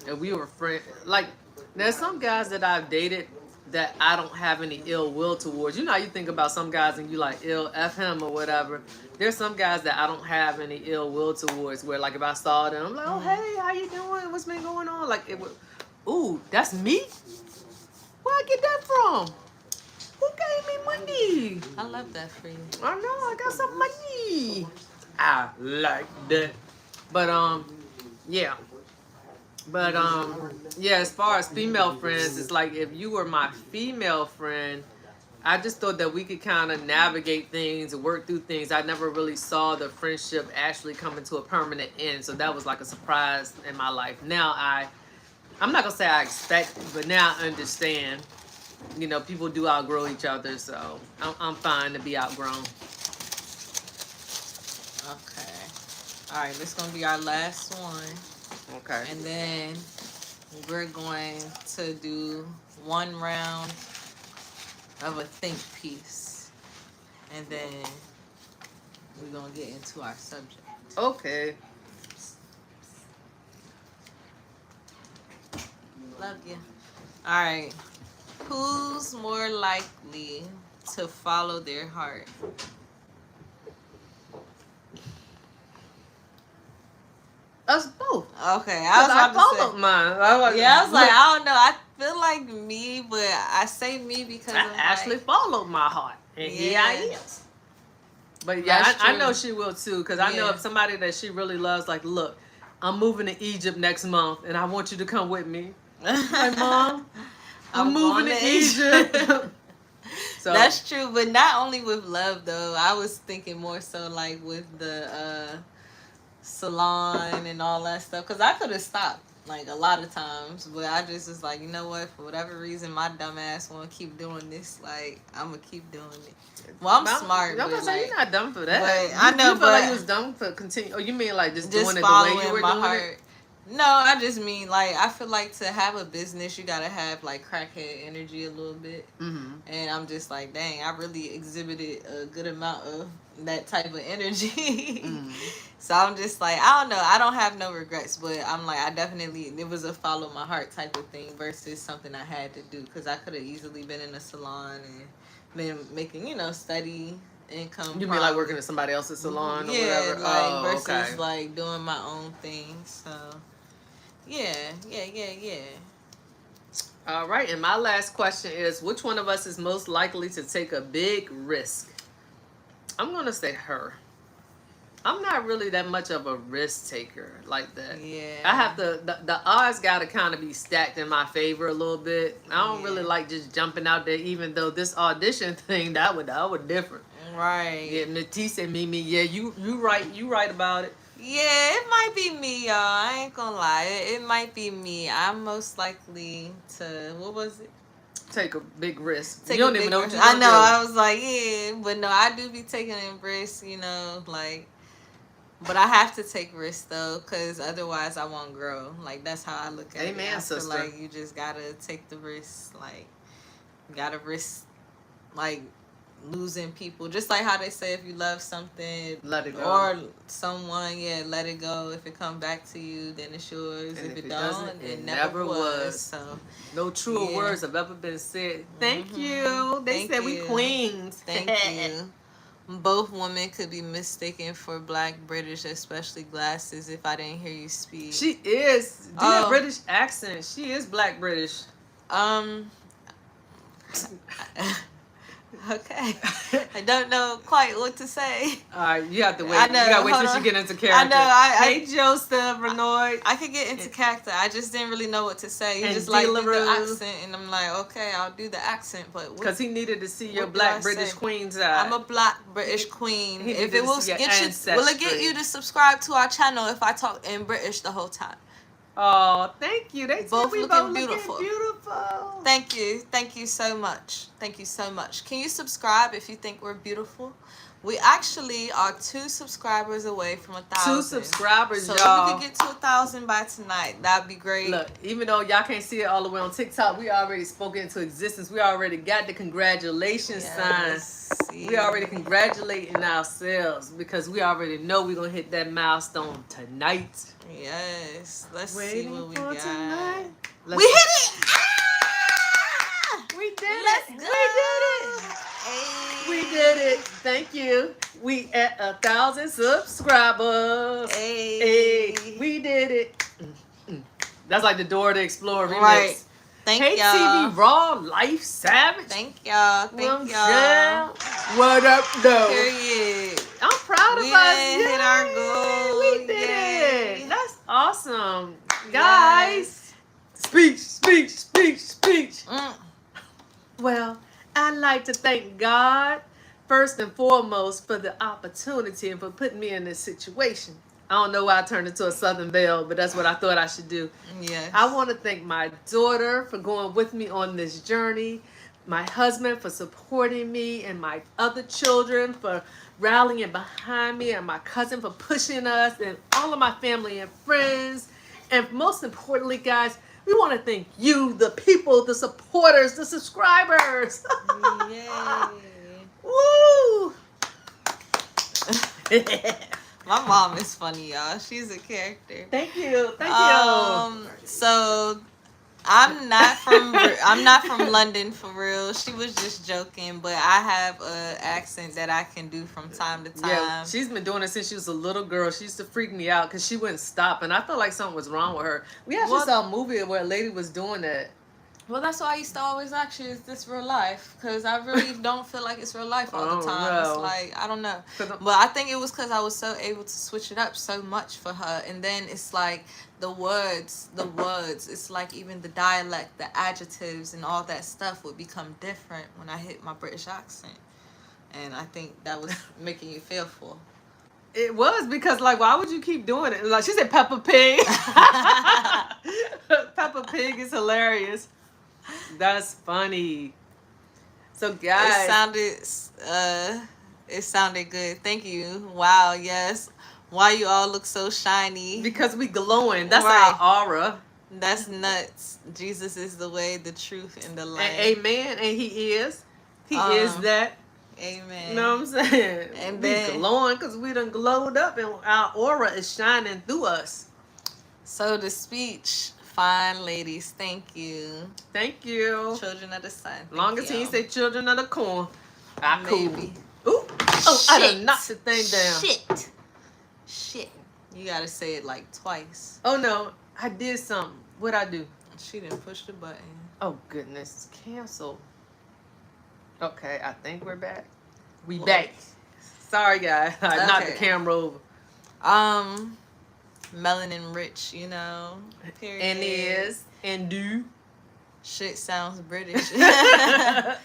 if we were friends. Like, there's some guys that I've dated that I don't have any ill will towards. You know how you think about some guys and you like F him or whatever. There's some guys that I don't have any ill will towards where, like, if I saw them, I'm like, oh, hey, how you doing? What's been going on? Like, it would, ooh, that's me? Where I get that from? Who gave me money? I love that for you. I know, I got some money. I like that. But, yeah. But, yeah, as far as female friends, it's like if you were my female friend, I just thought that we could kind of navigate things and work through things. I never really saw the friendship actually coming to a permanent end. So that was like a surprise in my life. Now I'm not going to say I expect, but now I understand. You know, people do outgrow each other, so I'm fine to be outgrown. Okay. All right, this is going to be our last one. Okay. And then we're going to do one round of a think piece. And then we're going to get into our subject. Okay. Love you. All right. Who's more likely to follow their heart? Us both. Okay, I followed mine. I was like, I don't know. I feel like me, but I say me because I actually followed my heart. And here I am. But yeah, I know she will too, because I know if somebody that she really loves, like, look, I'm moving to Egypt next month, and I want you to come with me. Like, Mom, I'm moving to Egypt. So that's true, but not only with love though. I was thinking more so like with the salon and all that stuff, because I could have stopped like a lot of times, but I just was like, you know what, for whatever reason my dumb ass want to keep doing this, like I'm gonna keep doing it. Well, I'm smart. I'm gonna say you're not dumb for that. I know, you feel like you was dumb for continue. Oh, you mean like just doing it the way you were my doing heart. it? No, I just mean like I feel like to have a business, you gotta have like crackhead energy a little bit, and I'm just like, dang, I really exhibited a good amount of that type of energy. So I'm just like, I don't know, I don't have no regrets, but I'm like, I definitely it was a follow my heart type of thing versus something I had to do because I could have easily been in a salon and been making steady income. You mean like working at somebody else's salon or whatever? Like versus like doing my own thing. So. Yeah. All right, and my last question is, which one of us is most likely to take a big risk? I'm going to say her. I'm not really that much of a risk taker like that. Yeah. I have to, the odds got to kind of be stacked in my favor a little bit. I don't really like just jumping out there, even though this audition thing, that would different. Right. Yeah, Matisse and Mimi, yeah, you right about it. Yeah, it might be me, y'all. I ain't gonna lie. It might be me. I'm most likely to, what was it? Take a big risk. You don't even know what you're I know. do. I was like, yeah, but no, I do be taking a risk, like. But I have to take risks though, cause otherwise I won't grow. Like that's how I look at it. Amen, sister. Feel like you just gotta take the risks. Like you gotta risk, like losing people. Just like how they say, if you love something, let it go. Or someone, let it go. If it come back to you, then it's yours. And if it don't, it never was. So no truer words have ever been said. Thank you. They said we queens. Thank you. Both women could be mistaken for Black British, especially glasses, if I didn't hear you speak. She is. Do a British accent. She is Black British. Okay. I don't know quite what to say. All right, you have to wait. I know, you got to wait till she get into character. I know. Hey, Joseph, Renoir. I could get into character. I just didn't really know what to say. He and just like do the accent, and I'm like, okay, I'll do the accent, but because he needed to see your Black British queen side. I'm a Black British queen. If it will get you, will it get you to subscribe to our channel if I talk in British the whole time? Oh, thank you. They both we looking both beautiful. Looking beautiful. Thank you. Thank you so much. Thank you so much. Can you subscribe if you think we're beautiful? We actually are 2 subscribers away from 1,000. 2 subscribers, so y'all. So if we could get to 1,000 by tonight, that'd be great. Look, even though y'all can't see it all the way on TikTok, we already spoke into existence. We already got the congratulations sign. Yeah. We already congratulating ourselves because we already know we're going to hit that milestone tonight. Yes. Let's see what we got. Tonight. We hit it! Ah! We did it! Go. We did it! Hey. We did it. Thank you. We at 1,000 subscribers. Hey. We did it. That's like the Dora the Explorer remix. Right. Thank hey, y'all. TV Raw, Life Savage. Thank y'all. Thank y'all. Yeah. What up, though? Period. I'm proud of us. We hit our goal. We did it. That's awesome. Guys. Speech. Well, I'd like to thank God, first and foremost, for the opportunity and for putting me in this situation. I don't know why I turned into a Southern Belle, but that's what I thought I should do. Yes. I want to thank my daughter for going with me on this journey, my husband for supporting me, and my other children for rallying behind me, and my cousin for pushing us, and all of my family and friends. And most importantly, guys, we want to thank you, the people, the supporters, the subscribers. Yay. Woo! My mom is funny, y'all. She's a character. Thank you. So I'm not from London for real. She was just joking, but I have an accent that I can do from time to time. Yeah, she's been doing it since she was a little girl. She used to freak me out because she wouldn't stop, and I felt like something was wrong with her. We actually saw a movie where a lady was doing that. Well, that's why I used to always ask you, is this real life? Because I really don't feel like it's real life all the time. No. It's like, I don't know. But I think it was because I was so able to switch it up so much for her. And then it's like the words, it's like even the dialect, the adjectives and all that stuff would become different when I hit my British accent. And I think that was making you feel full. It was because, like, why would you keep doing it? Like, she said Peppa Pig. Peppa Pig is hilarious. That's funny. So, guys. It sounded good. Thank you. Wow, yes. Why you all look so shiny? Because we glowing. That's Right. our aura. That's nuts. Jesus is the way, the truth, and the life. And amen. And he is. He is that. Amen. You know what I'm saying? And we then, glowing because we done glowed up and our aura is shining through us. So the speech, fine ladies, thank you. Thank you. Children of the sun. Long as he ain't say children of the corn. Maybe. Cool. Ooh. Oh, I done knocked the thing down. Shit. You gotta say it like twice. Oh no, I did something. What'd I do? She didn't push the button. Oh goodness, cancel. Okay, I think we're back. We back. Sorry guys, I knocked the camera over. Melanin rich, you know. Period. And is and do. Shit sounds British. You know,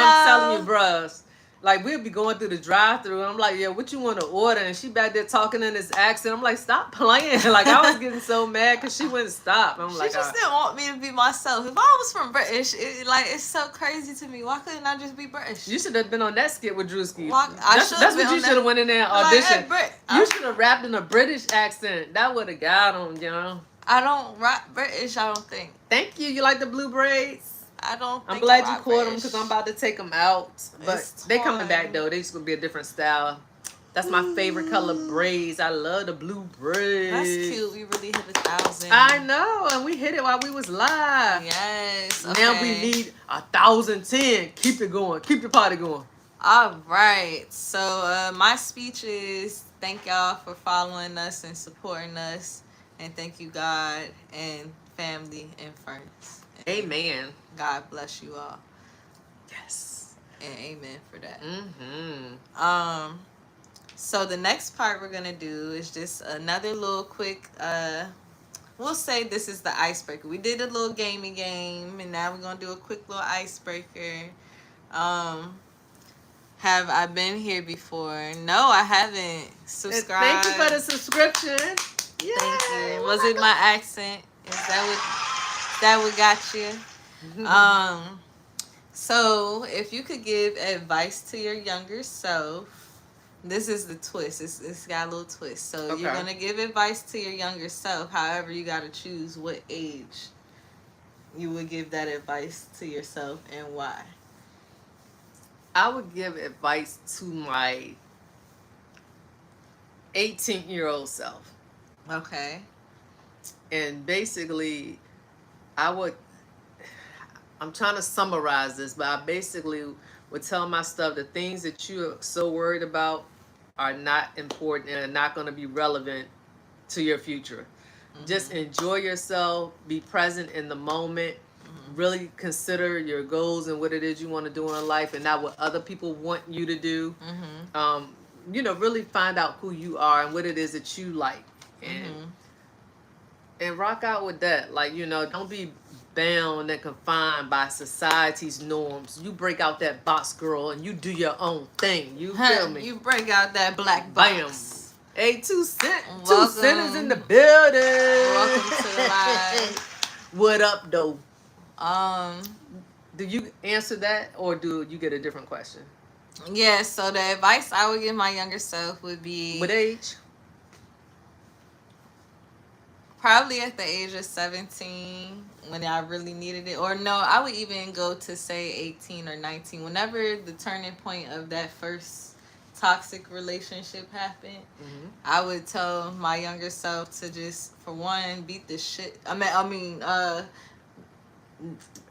I'm telling you, bruh. Like, we'll be going through the drive-thru, and I'm like, yeah, what you want to order? And she back there talking in this accent. I'm like, stop playing. Like, I was getting so mad because she wouldn't stop. I'm like, she just didn't want me to be myself. If I was from British, it's so crazy to me. Why couldn't I just be British? You should have been on that skit with Drewski. That's what you should have went in there and auditioned. Like, hey, you should have rapped in a British accent. That would have got him, you know. I don't rap British, I don't think. Thank you. You like the blue braids? I don't think I'm glad you caught British. them because I'm about to take them out. But they coming back, though. They just going to be a different style. That's my favorite color, braids. I love the blue braids. That's cute. We really hit 1,000. I know. And we hit it while we was live. Yes. Okay. Now we need 1,010. Keep it going. Keep the party going. All right. So my speech is thank y'all for following us and supporting us. And thank you, God and family and friends. Amen. God bless you all. Yes. And amen for that. Mm-hmm. So the next part we're going to do is just another little quick, we'll say this is the icebreaker. We did a little gamey game, and now we're going to do a quick little icebreaker. Have I been here before? No, I haven't. Subscribe. Thank you for the subscription. Yay. Thank you. Was it my accent? Is that what got you? So if you could give advice to your younger self, this is the twist. It's got a little twist. So you're gonna give advice to your younger self. However, you gotta choose what age you would give that advice to yourself and why. I would give advice to my 18-year-old self. Okay. And basically, I'm trying to summarize this, but I basically would tell myself the things that you're so worried about are not important and are not going to be relevant to your future. Mm-hmm. Just enjoy yourself, be present in the moment, really consider your goals and what it is you want to do in life and not what other people want you to do. You know, really find out who you are and what it is that you like. And rock out with that. Like, you know, don't be bound and confined by society's norms. You break out that box, girl, and you do your own thing. You feel me? You break out that black box. Bam. Hey, 2 cents. 2 centers in the building. Welcome to the live. What up, though? Do you answer that or do you get a different question? Yeah, so the advice I would give my younger self would be... What age? Probably at the age of 17 when I really needed it. Or no, I would even go to say 18 or 19. Whenever the turning point of that first toxic relationship happened, I would tell my younger self to just, for one, beat the shit.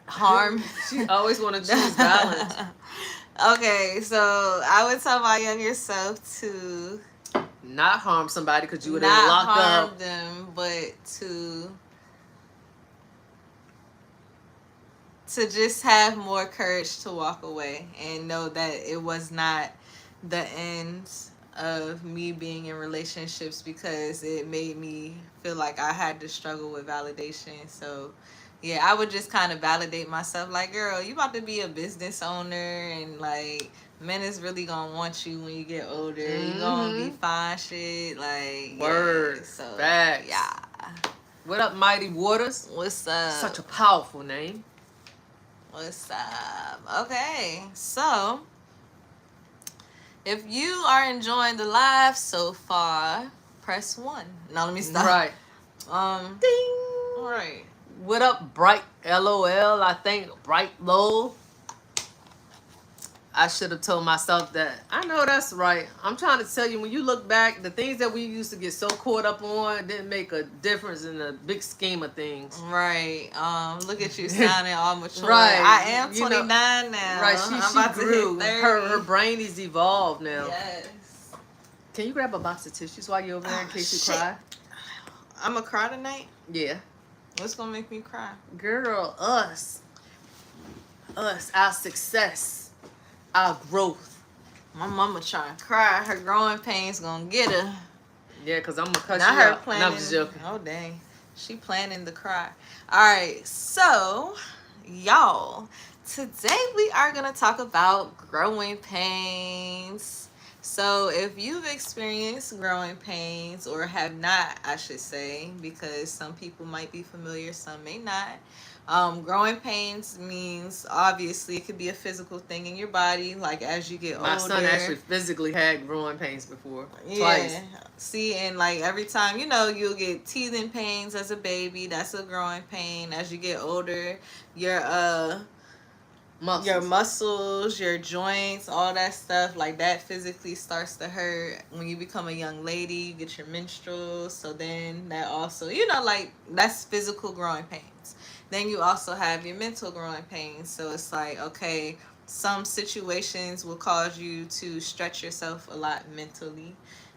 Harm. She always want to choose balance. Okay, so I would tell my younger self to... not harm somebody because you would have locked up. Not harm them, but to just have more courage to walk away and know that it was not the end of me being in relationships because it made me feel like I had to struggle with validation. So yeah, I would just kind of validate myself like, girl, you about to be a business owner and like men is really gonna want you when you get older. You gonna be fine shit. Like word. Yeah, so facts. yeah. What up, Mighty Waters? What's up? Such a powerful name. What's up? Okay, so if you are enjoying the live so far, press 1. Now let me stop. Right. Ding. Right. What up, Bright LOL? I think Bright Lol. I should have told myself that. I know that's right. I'm trying to tell you, when you look back, the things that we used to get so caught up on didn't make a difference in the big scheme of things. Right. Look at you sounding all mature. Right. I am 29 now. Right. She grew. Her brain is evolved now. Yes. Can you grab a box of tissues while you're over there in case you cry? I'm gonna cry tonight? Yeah. What's gonna make me cry? Girl, us, our success, our growth. My mama trying to cry. Her growing pains gonna get her. Yeah, because I'm going to cut Not you her out. planning. No, I'm just joking. Oh, dang. She planning to cry. All right. So, y'all, today we are going to talk about growing pains. So, if you've experienced growing pains, or have not, I should say, because some people might be familiar, some may not. Growing pains means, obviously, it could be a physical thing in your body, like as you get older. My son actually physically had growing pains before. Yeah. Twice. See, and like every time, you'll get teething pains as a baby. That's a growing pain. As you get older, your muscles, your joints, all that stuff, like that physically starts to hurt. When you become a young lady, you get your menstruals. So then that also, like that's physical growing pains. Then you also have your mental growing pains. So it's like, okay, some situations will cause you to stretch yourself a lot mentally.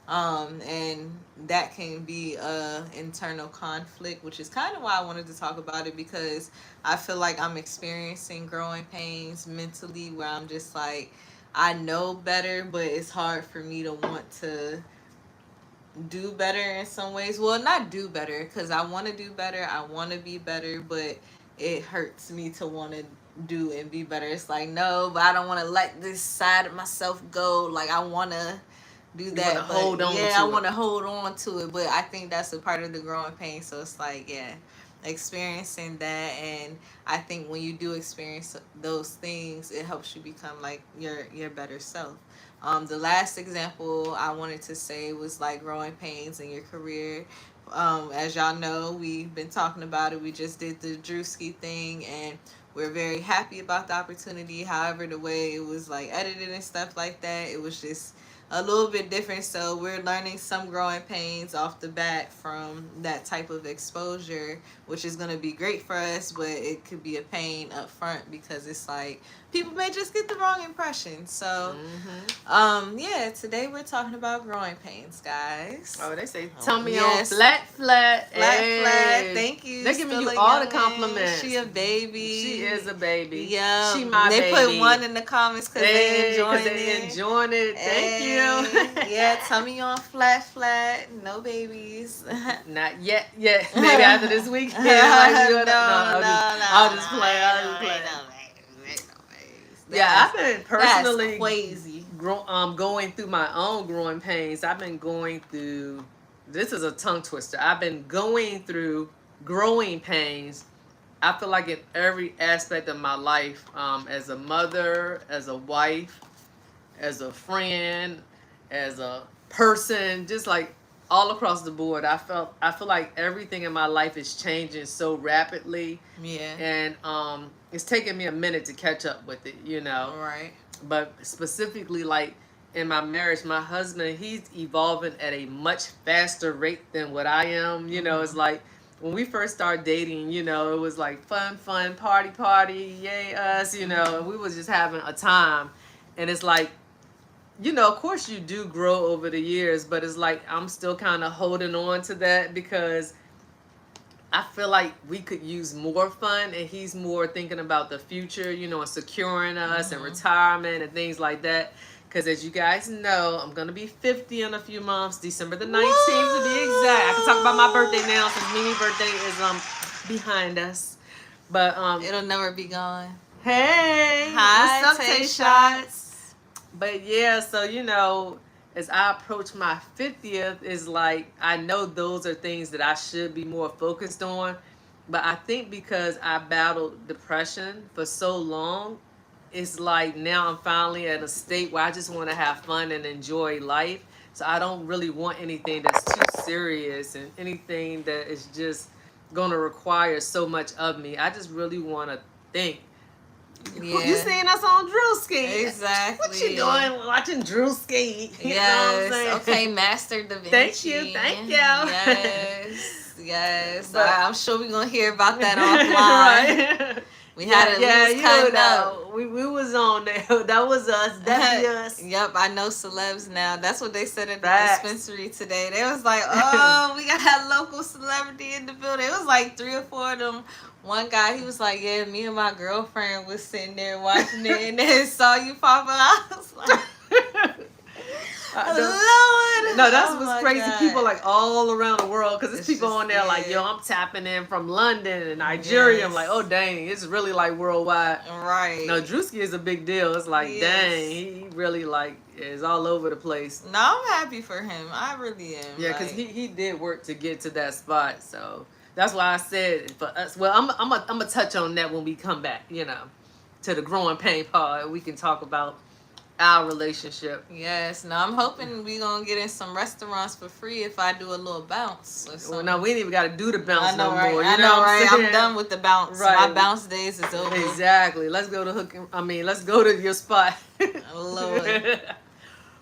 And that can be a internal conflict, which is kind of why I wanted to talk about it, because I feel like I'm experiencing growing pains mentally where I'm just like, I know better, but it's hard for me to want to do better in some ways. Well, not do better, because I want to do better. I want to be better, but it hurts me to want to do and be better. It's like, no, but I don't want to let this side of myself go. Like, I want to do that. Hold on. Yeah, I want to hold on to it. But I think that's a part of the growing pain. So it's like, yeah, experiencing that. And I think when you do experience those things, it helps you become like your better self. The last example I wanted to say was like growing pains in your career. As y'all know, we've been talking about it. We just did the Drewski thing, and we're very happy about the opportunity. However, the way it was like edited and stuff like that, it was just a little bit different. So we're learning some growing pains off the bat from that type of exposure, which is going to be great for us, but it could be a pain up front because it's like people may just get the wrong impression. So yeah, today we're talking about growing pains, guys. Oh, they say tummy on flat. Flat. Thank you. They're giving you all the compliments. She a baby. She is a baby. Yeah. She my baby. They put one in the comments because they enjoying it. Thank you. Yeah, tummy on flat. No babies. Not yet. Maybe after this week. No, I'll just play. Yeah, I've been personally crazy. Going through my own growing pains. I've been going through. This is a tongue twister. I've been going through growing pains. I feel like in every aspect of my life, as a mother, as a wife, as a friend, as a person, just like all across the board. I feel like everything in my life is changing so rapidly. Yeah. And it's taking me a minute to catch up with it, Right. But specifically, like in my marriage, my husband, he's evolving at a much faster rate than what I am. It's like when we first started dating, it was like fun, party, yay us, and we was just having a time. And it's like, of course you do grow over the years, but it's like I'm still kind of holding on to that because I feel like we could use more fun, and he's more thinking about the future, and securing us and retirement and things like that. Because as you guys know, I'm going to be 50 in a few months, December the 19th to be exact. I can talk about my birthday now since Mimi's birthday is behind us. But it'll never be gone. Hey, hi, what's up, Tay Shots? But yeah, so as I approach my 50th, is like I know those are things that I should be more focused on. But I think because I battled depression for so long, it's like now I'm finally at a state where I just want to have fun and enjoy life. So I don't really want anything that's too serious and anything that is just gonna require so much of me. I just really want to think. Yeah. You seeing us on Drewski? Exactly. What you doing watching Drewski? You Yes. know what I'm Okay, Master Da Vinci. Thank you. Yes. Yes. But- I'm sure we're gonna hear about that offline. Right. We had we was cutting up. We was on there. That was us. That be us. Yep, I know celebs now. That's what they said at the Facts. dispensary today. They was like, "Oh, we got a local celebrity in the building." It was like 3 or 4 of them. One guy, he was like, "Yeah, me and my girlfriend was sitting there watching it, and then saw you pop up." I was like, Lord. No, that's Oh what's my crazy. God. People like all around the world because there's It's people just- on there like, yeah. yo, I'm tapping in from London and Nigeria. Yes. I'm like, oh dang, it's really like worldwide. Right. No, Drewski is a big deal. It's like, He dang, he really like is all over the place. No, I'm happy for him. I really am. Yeah, because like, he did work to get to that spot. So that's why I said for us. Well, I'm gonna touch on that when we come back. You know, to the growing pain part. We can talk about our relationship. Yes. No, I'm hoping we gonna get in some restaurants for free if I do a little bounce or something. Well, no, we ain't even got to do the bounce I know, no right? more. You I know know, what right? saying? I'm done with the bounce. Right. My bounce days is over. Exactly. Let's go to let's go to your spot. Lord.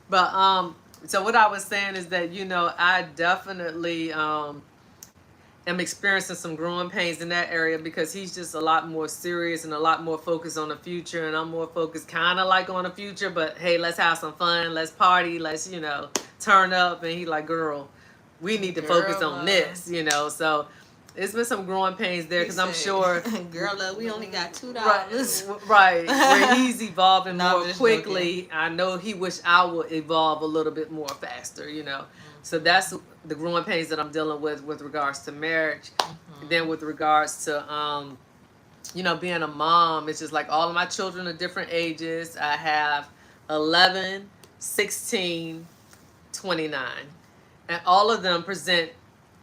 But so what I was saying is that, you know, I definitely am experiencing some growing pains in that area because he's just a lot more serious and a lot more focused on the future, and I'm more focused kind of like on the future, but hey, let's have some fun, let's party, let's, you know, turn up. And he like, girl, we need to focus on this, you know. So it's been some growing pains there because I'm sure Girl, look, we only got $2. right where he's evolving No, I'm more just quickly. I know he wish I would evolve a little bit more faster, you know. So that's the growing pains that I'm dealing with regards to marriage. Then with regards to you know, being a mom, it's just like all of my children are different ages. I have 11, 16, 29, and all of them present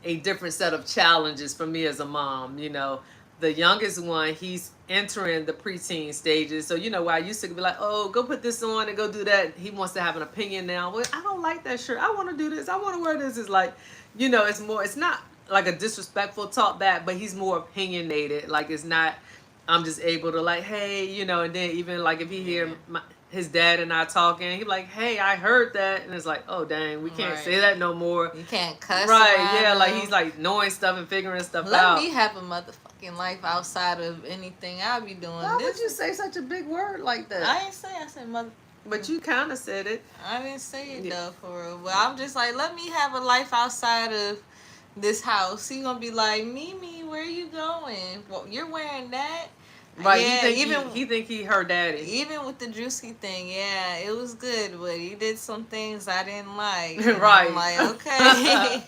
a different set of challenges for me as a mom. You know, the youngest one, he's entering the preteen stages. So, you know, where I used to be like, oh, go put this on and go do that. He wants to have an opinion now. Well, I don't like that shirt. I want to do this. I want to wear this. It's like, you know, it's not like a disrespectful talk back, but he's more opinionated. Like, it's not, I'm just able to like, hey, you know, and then even like if he hear his dad and I talking, he like, hey, I heard that. And it's like, oh, dang, we can't say that no more. You can't cuss. Right, yeah, like him. he's like knowing stuff and figuring stuff Let out. me have a motherfucking life outside of anything I be doing. Why would you say such a big word like that? I said mother. But you kind of said it. I didn't say it though for real. But I'm just like, let me have a life outside of this house. He gonna be like, Mimi, where you going? Well, you're wearing that. Right, Yeah, he think he her daddy. Even with the Drewski thing, yeah, it was good, but he did some things I didn't like. Right. I'm like, okay.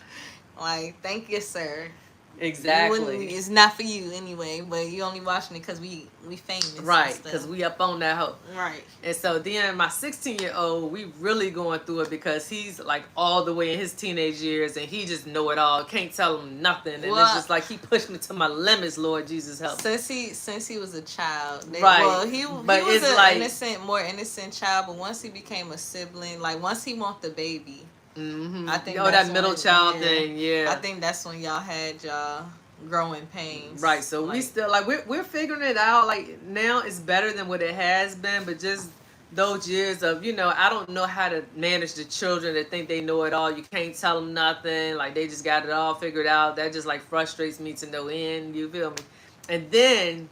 Like, thank you, sir. Exactly. It's not for you anyway, but you only watching it because we famous. Right, because we up on that hoe. Right. And so then my 16-year-old, we really going through it because he's like all the way in his teenage years and he just know it all. Can't tell him nothing. And it's just like he pushed me to my limits, Lord Jesus help. Since he was a child. Right. Well, he But was it's an like, more innocent child, but once he became a sibling, like once he want the baby, I think that middle when, child yeah, thing, yeah. I think that's when y'all had y'all growing pains. Right, so like, we still like we're figuring it out. Like now it's better than what it has been, but just those years of, you know, I don't know how to manage the children that think they know it all. You can't tell them nothing. Like they just got it all figured out. That just like frustrates me to no end. You feel me? And then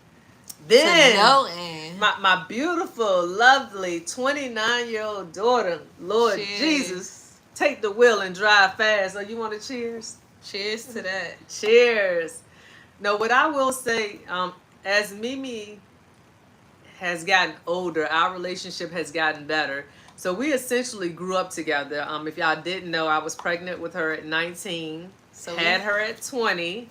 to no end. my beautiful, lovely 29-year-old daughter, Lord Cheers. Jesus, take the wheel and drive fast. So you want to cheers? Cheers to that. Cheers. No, what I will say, as Mimi has gotten older, our relationship has gotten better. So we essentially grew up together. If y'all didn't know, I was pregnant with her at 19, had her at 20.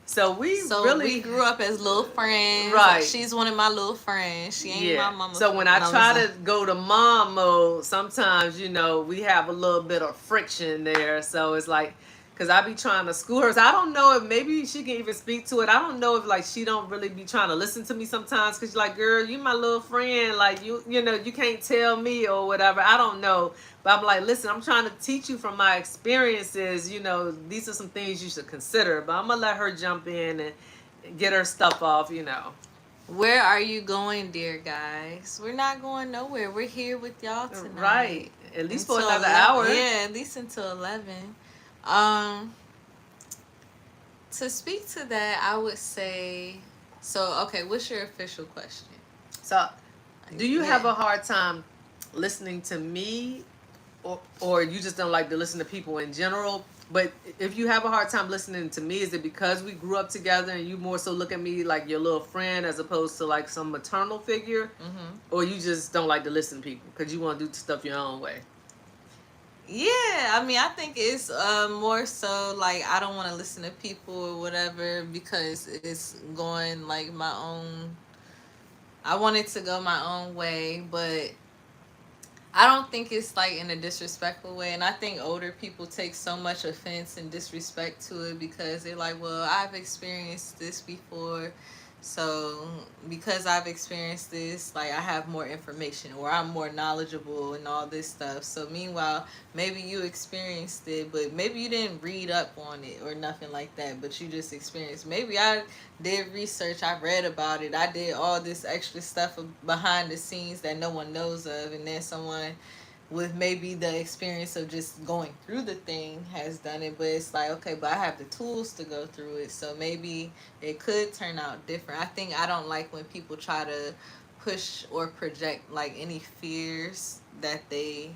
So we grew up as little friends. Right. She's one of my little friends. She ain't my mama. So when I try to go to mom mode, sometimes, you know, we have a little bit of friction there. So it's like, Cause I be trying to school her. So I don't know if maybe she can even speak to it. I don't know if like she don't really be trying to listen to me sometimes. Cause she's like, girl, you my little friend. Like you know, you can't tell me or whatever. I don't know. But I'm like, listen, I'm trying to teach you from my experiences. You know, these are some things you should consider. But I'm gonna let her jump in and get her stuff off. You know. Where are you going, dear guys? We're not going nowhere. We're here with y'all tonight. Right. At least until for another 11, hour. Yeah, at least until 11. To speak to that, I would say, so, okay, what's your official question? So, do you have a hard time listening to me, or you just don't like to listen to people in general? But if you have a hard time listening to me, is it because we grew up together and you more so look at me like your little friend as opposed to like some maternal figure? Mm-hmm. Or you just don't like to listen to people because you want to do stuff your own way? Yeah, I mean, I think it's more so like I don't want to listen to people or whatever because it's going like my own. I want it to go my own way, but I don't think it's like in a disrespectful way. And I think older people take so much offense and disrespect to it because they're like, well, I've experienced this before. So because I've experienced this, like I have more information or I'm more knowledgeable and all this stuff. So meanwhile, maybe you experienced it, but maybe you didn't read up on it or nothing like that, but you just experienced. Maybe I did research, I read about it, I did all this extra stuff behind the scenes that no one knows of, and then someone with maybe the experience of just going through the thing has done it, but it's like, okay, but I have the tools to go through it, so maybe it could turn out different. I think I don't like when people try to push or project like any fears that they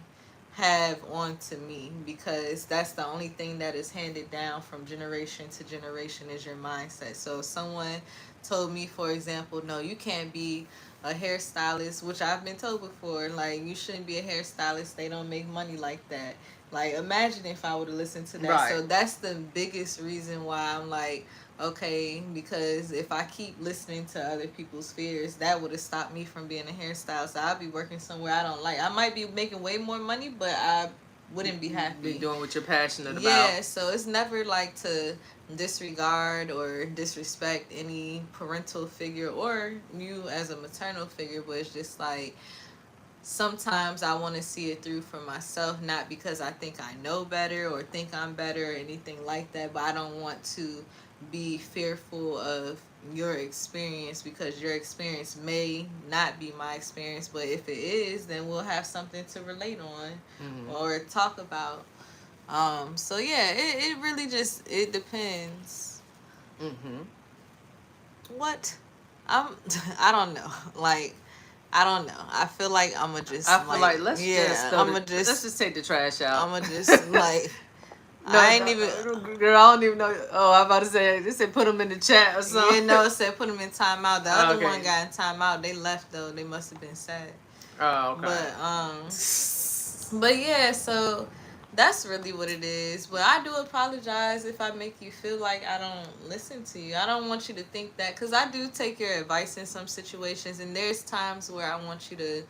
have onto me, because that's the only thing that is handed down from generation to generation is your mindset. So if someone told me, for example, no, you can't be a hairstylist, which I've been told before, like you shouldn't be a hairstylist, they don't make money like that. Like imagine if I would have listened to that. Right. So that's the biggest reason why I'm like, okay, because if I keep listening to other people's fears, that would have stopped me from being a hairstylist. So I'll be working somewhere I don't like. I might be making way more money, but I wouldn't be happy. Be doing what you're passionate about. Yeah, so it's never like to disregard or disrespect any parental figure or you as a maternal figure, but it's just like sometimes I want to see it through for myself, not because I think I know better or think I'm better or anything like that, but I don't want to be fearful of your experience because your experience may not be my experience, but if it is, then we'll have something to relate on. Mm-hmm. Or talk about. So yeah, it really just, it depends. Mm-hmm. What? I don't know. Like, I don't know. I feel like I'm gonna just. I feel like let's just take the trash out. I'm gonna just like. No, I ain't even. Girl, I don't even know. Oh, I'm about to say, they said put them in the chat or something. Yeah, no, it said put them in timeout. The other one got in timeout. They left though. They must have been sad. Oh, okay. But yeah, so that's really what it is. But I do apologize if I make you feel like I don't listen to you. I don't want you to think that, because I do take your advice in some situations, and there's times where I want you to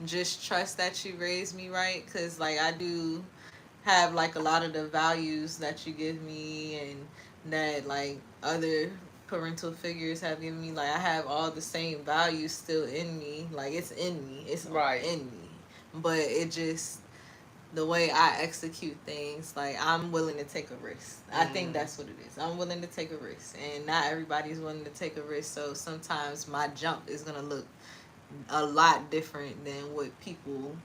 just trust that you raised me right, because like I do have like a lot of the values that you give me and that like other parental figures have given me. Like I have all the same values still in me. Like it's in me. It's right in me. But it just, the way I execute things, like I'm willing to take a risk. I think that's what it is. I'm willing to take a risk, and not everybody's willing to take a risk. So sometimes my jump is gonna look a lot different than what people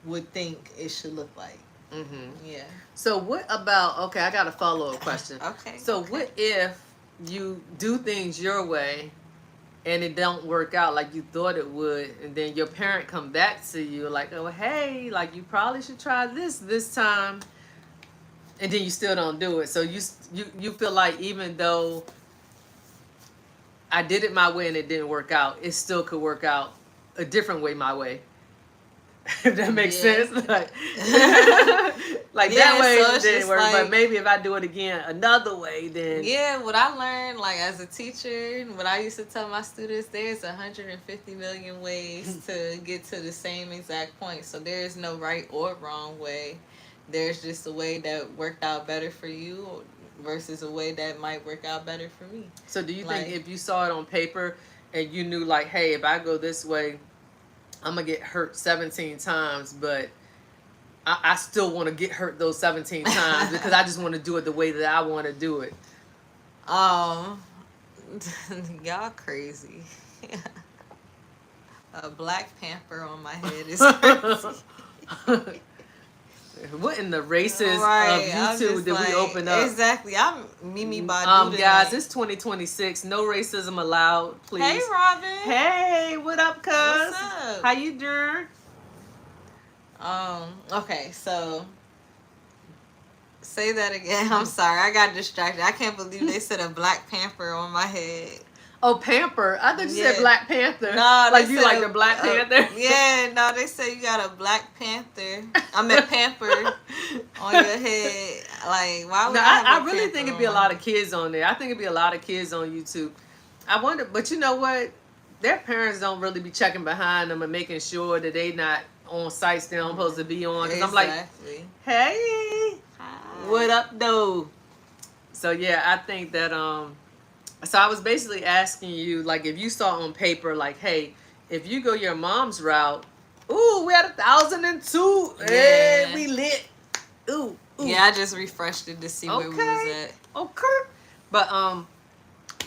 would think it should look like. Mm-hmm. Yeah. So what about, okay, I got a follow-up question. Okay. So what if you do things your way and it don't work out like you thought it would, and then your parent come back to you like, oh, hey, like you probably should try this time, and then you still don't do it. So you feel like even though I did it my way and it didn't work out, it still could work out a different way, my way. If that makes sense, like that way so it didn't work. Like, but maybe if I do it again another way, then what I learned, like as a teacher, what I used to tell my students, there's 150 million ways to get to the same exact point. So there is no right or wrong way. there's just a way that worked out better for you versus a way that might work out better for me. So do you Like- think if you saw it on paper and you knew like, hey, if I go this way, I'm gonna get hurt 17 times, but I still want to get hurt those 17 times because I just want to do it the way that I want to do it. Y'all crazy. A Black Panther on my head is crazy. What in the races Right, of I'm YouTube just did like, we open up? Exactly. I'm Mimi Badu tonight. Guys, it's 2026. No racism allowed, please. Hey, Robin. Hey, what up, cuz? What's up? How you doing? Okay, so say that again. I'm sorry, I got distracted. I can't believe they said a Black Panther on my head. Oh, Pamper. I thought you Yeah. said Black Panther. No, like they you said like the Black Panther? Yeah, no, they say you got a Black Panther. I meant Pamper on your head. Like, why would No, I really think it'd be a lot of kids on there. I think it'd be a lot of kids on YouTube. I wonder, but you know what? Their parents don't really be checking behind them and making sure that they not on sites they're not supposed to be on. 'Cause I'm like, hey, Hi. what up, though? So yeah, I think that so I was basically asking you, like, if you saw on paper, like, hey, if you go your mom's route, ooh, we had 1,002. Yeah. Hey, we lit. Ooh. Yeah, I just refreshed it to see where we was at. Okay. But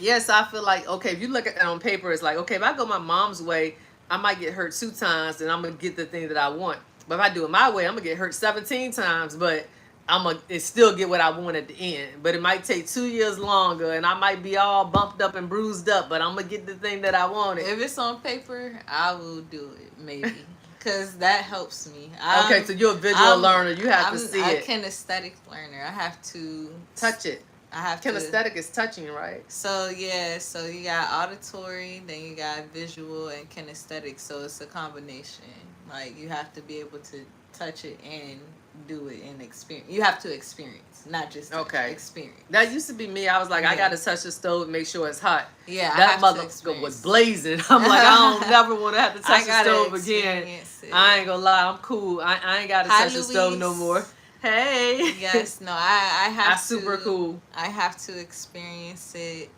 yes, I feel like, okay, if you look at it on paper, it's like, okay, if I go my mom's way, I might get hurt 2 times, and I'm gonna get the thing that I want. But if I do it my way, I'm gonna get hurt 17 times, but I'm gonna still get what I want at the end. But it might take 2 years longer, and I might be all bumped up and bruised up, but I'm gonna get the thing that I wanted. If it's on paper, I will do it, maybe. Because that helps me. Okay, so you're a visual learner. You have to see it. I'm a kinesthetic learner. I have to touch it. I have to. Kinesthetic is touching, right? So yeah, so you got auditory, then you got visual and kinesthetic. So it's a combination. Like you have to be able to touch it and do it and experience. You have to experience, not just touch, experience. That used to be me. I was like, I gotta touch the stove and make sure it's hot. Yeah, that motherfucker was blazing. I'm like, I don't never want to have to touch the stove again. I ain't gonna lie, I'm cool. I ain't gotta touch the stove no more. Hey. Yes, no, I have That's super cool. I have to experience it.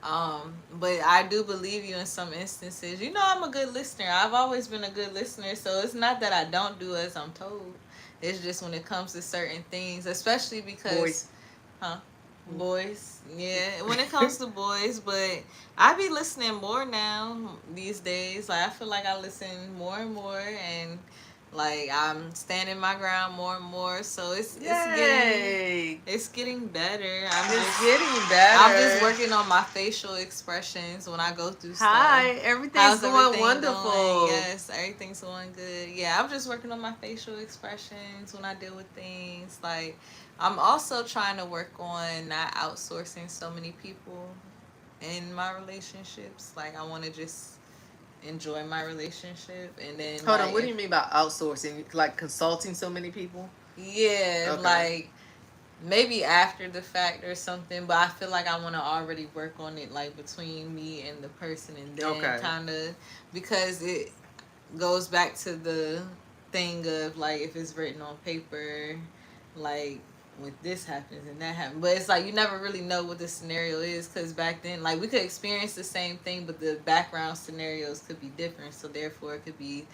But I do believe you in some instances. You know, I'm a good listener. I've always been a good listener, so it's not that I don't do as I'm told. It's just when it comes to certain things, especially because boys. Yeah, when it comes to boys, but I be listening more now these days. Like I feel like I listen more and more, and like I'm standing my ground more and more. So it's getting better. I'm just working on my facial expressions when I go through stuff. Hi, everything's going wonderful. Going? Yes, everything's going good. Yeah, I'm just working on my facial expressions when I deal with things. Like I'm also trying to work on not outsourcing so many people in my relationships. Like I want to just enjoy my relationship, and then hold on, what do you mean by outsourcing? Like consulting so many people? Yeah, like maybe after the fact or something, but I feel like I want to already work on it, like between me and the person, and then kind of, because it goes back to the thing of like if it's written on paper, like when this happens and that happens, but it's like you never really know what the scenario is, because back then like we could experience the same thing, but the background scenarios could be different, so therefore it could be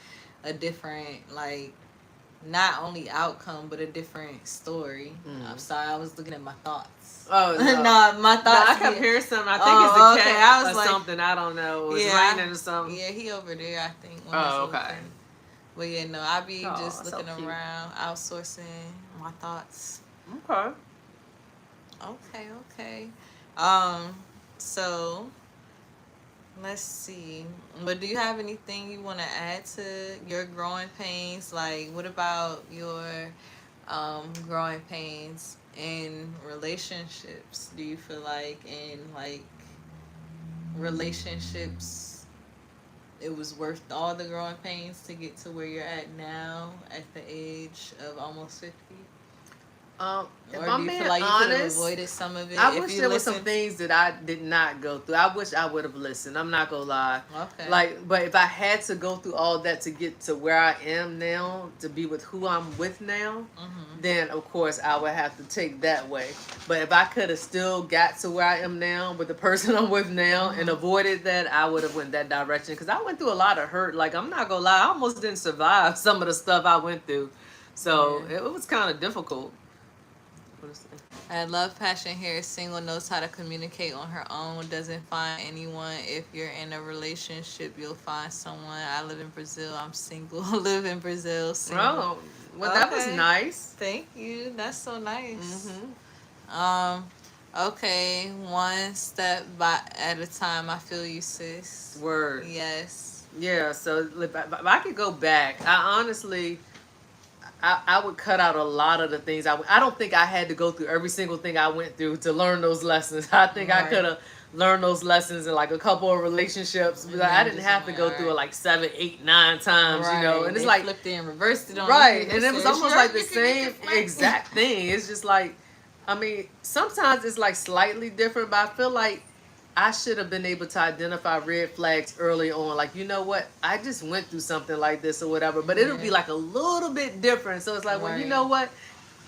a different, like not only outcome but a different story. I'm sorry, I was looking at my thoughts. Oh no, no, my thoughts. No, I kept hearing something. I think it's a cat I was or like, something. I don't know. It was raining or something. Yeah, he over there, I think. Oh, okay. But yeah, no, I be just looking around, outsourcing my thoughts. Okay. So let's see. But do you have anything you want to add to your growing pains? Like, what about your growing pains in relationships? Do you feel like in like relationships it was worth all the growing pains to get to where you're at now at the age of almost 50? If Or I'm do you being feel like you could have honest, avoided some of it I if wish you there were some listened? things that I did not go through. I wish I would have listened. I'm not gonna lie. Okay. Like, but if I had to go through all that to get to where I am now, to be with who I'm with now, then of course I would have to take that way. But if I could have still got to where I am now with the person I'm with now and avoided that, I would have went that direction. Because I went through a lot of hurt. Like, I'm not gonna lie, I almost didn't survive some of the stuff I went through. So Yeah. it was kind of difficult. I love passion here. Single, knows how to communicate on her own, doesn't find anyone. If you're in a relationship, you'll find someone. I live in Brazil. I'm single. Live in Brazil. Single. Oh, well, that was Okay. nice. Thank you. That's so nice. Mm-hmm. Okay. One step by at a time. I feel you, sis. Word. Yes. Yeah, so if I could go back, I honestly, I would cut out a lot of the things. I don't think I had to go through every single thing I went through to learn those lessons. I think I Right. could have learned those lessons in like a couple of relationships, but I didn't just have to went, go through it alright. like 7, 8, 9 times, you know. Right. And it's They like flipped it and reversed it on right, you. and it was said, almost "Sure, like the you can make same it flip." exact thing. It's just like, I mean, sometimes it's like slightly different, but I feel like I should have been able to identify red flags early on. Like, you know what? I just went through something like this or whatever, but it'll be like a little bit different. So it's like, well, you know what?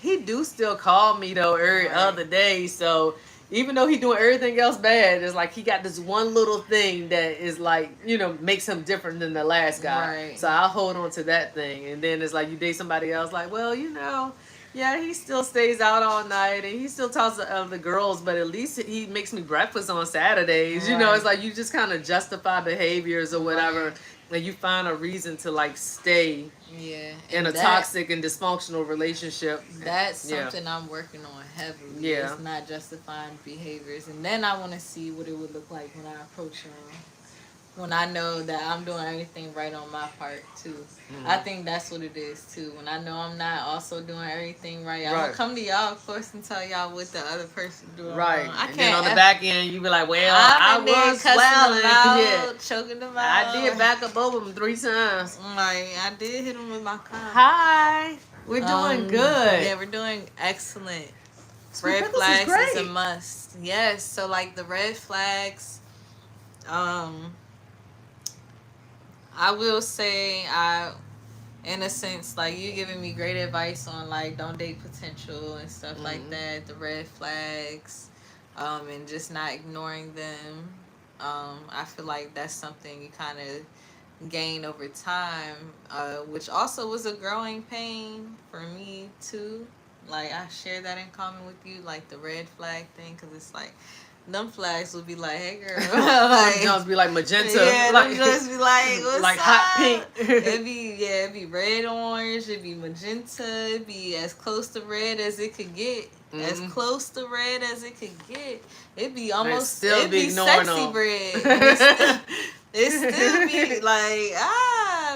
He do still call me though every other day. So even though he doing everything else bad, it's like he got this one little thing that is like, you know, makes him different than the last guy. Right. So I'll hold on to that thing. And then it's like you date somebody else, like, well, you know, yeah, he still stays out all night and he still talks to other girls, but at least he makes me breakfast on Saturdays. You know, it's like you just kind of justify behaviors or whatever, and you find a reason to like stay in a toxic and dysfunctional relationship. That's something I'm working on heavily. Yeah. It's not justifying behaviors. And then I want to see what it would look like when I approach him. When I know that I'm doing everything right on my part too. I think that's what it is too. When I know I'm not also doing everything right, I don't come to y'all, of course, and tell y'all what the other person doing Right. wrong. I and can't. then on the back end, you be like, well, I I was wilding, yeah. choking them out. I did back up over them 3 times. Like, I did hit them with my car. Hi. We're doing good. Yeah, we're doing excellent. Sweet Red Pickles flags is is a great. must. Yes. So like the red flags, I will say in a sense, like you giving me great advice on like don't date potential and stuff like that, the red flags, and just not ignoring them. I feel like that's something you kind of gain over time, which also was a growing pain for me too. Like I share that in common with you, like the red flag thing, because it's like them flags would be like, hey girl, like Jones be like magenta, yeah, like, them just be like, what's like up? hot pink. It'd be red, orange, it'd be magenta, it'd be as close to red as it could get, as close to red as it could get. It'd be almost, it'd be sexy them. red. It still be like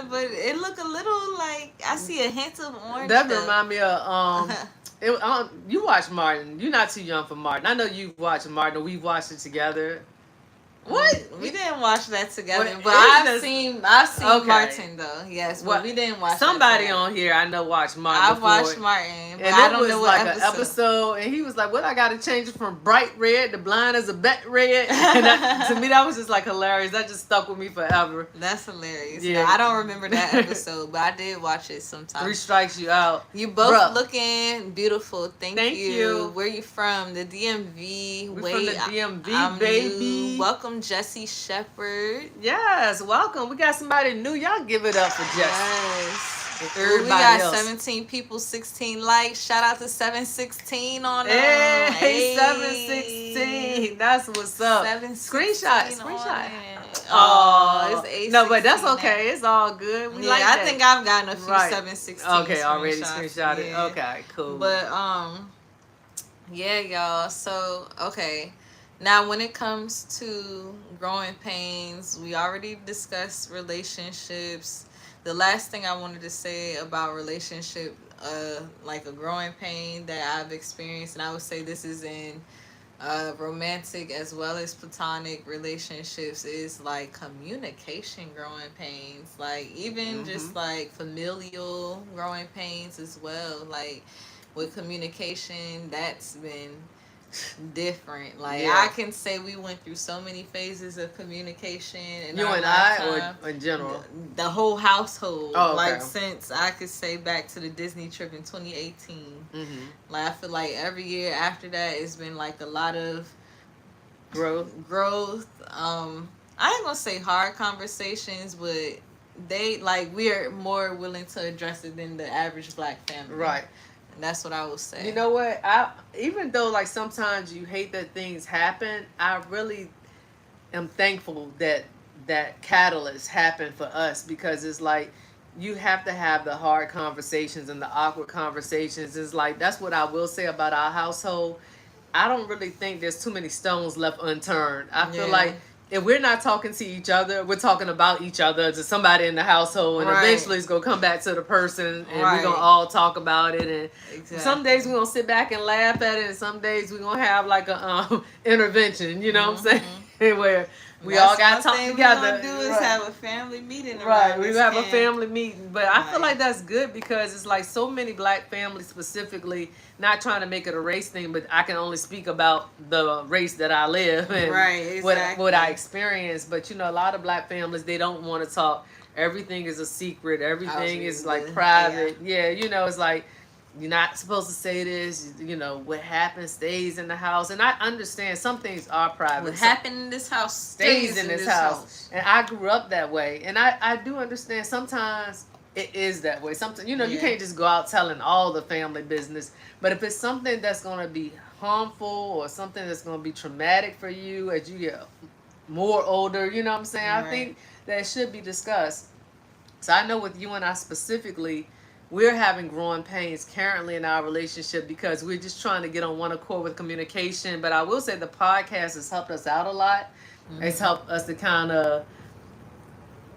but it look a little like I see a hint of orange. That remind me of you watch Martin. You're not too young for Martin. I know you've watched Martin. We've watched it together. What? We didn't watch that together, What, but I've seen okay. Martin though. Yes, but we didn't watch. Somebody on here I know watched Martin. I before. Watched Martin, but and I it don't was know what like an episode, and he was like, "What I got to change it from bright red to blind as a bat red." And that, to me, that was just like hilarious. That just stuck with me forever. That's hilarious. Yeah, no, I don't remember that episode, but I did watch it sometime. 3 strikes you out. You both looking beautiful. Thank you. Where you from? The DMV. We're from the DMV, baby. New. Welcome, Jesse Shepherd. Yes, welcome. We got somebody new. Y'all give it up for Jesse. Yes. Everybody we got else. 17 people, 16 likes. Shout out to 716 on them. Hey, 716. That's what's up. Screenshot. Oh, it's no, but that's okay. It's all good. We like that. I think I've gotten a few 716. Okay, already screenshotted. Yeah. Okay, cool. But yeah, y'all. So okay. Now, when it comes to growing pains, we already discussed relationships. The last thing I wanted to say about relationship, like a growing pain that I've experienced, and I would say this is in romantic as well as platonic relationships, is like communication growing pains. Like even just like familial growing pains as well. Like with communication, that's been different. Like Yeah. I can say we went through so many phases of communication in You our and lifetime. I, or in general? The whole household. Oh, okay. Like since I could say back to the Disney trip in 2018. Like I feel like every year after that it's been like a lot of growth. I ain't gonna say hard conversations, but they like we're more willing to address it than the average black family. Right. And that's what I will say. You know what? Even though like sometimes you hate that things happen, I really am thankful that that catalyst happened for us, because it's like you have to have the hard conversations and the awkward conversations. It's like that's what I will say about our household. I don't really think there's too many stones left unturned. I feel like if we're not talking to each other, we're talking about each other to somebody in the household, and eventually it's gonna come back to the person, and we're gonna all talk about it. And some days we're gonna sit back and laugh at it, and some days we're gonna have like a intervention. You know what I'm saying? Where we all gotta talk together. What we do is have a family meeting. Right, we have a family meeting. But I feel like that's good, because it's like so many black families specifically, not trying to make it a race thing, but I can only speak about the race that I live and what I experience. But you know, a lot of black families, they don't want to talk. Everything is a secret. Everything is like private. Yeah, you know, it's like you're not supposed to say this. You know, what happens stays in the house. And I understand some things are private. What happened in this house stays in this house. And I grew up that way. And I do understand sometimes it is that way. Sometimes, you know, you can't just go out telling all the family business. But if it's something that's going to be harmful or something that's going to be traumatic for you as you get more older, you know what I'm saying? I think that should be discussed. So I know with you and I specifically, we're having growing pains currently in our relationship, because we're just trying to get on one accord with communication. But I will say the podcast has helped us out a lot. It's helped us to kind of,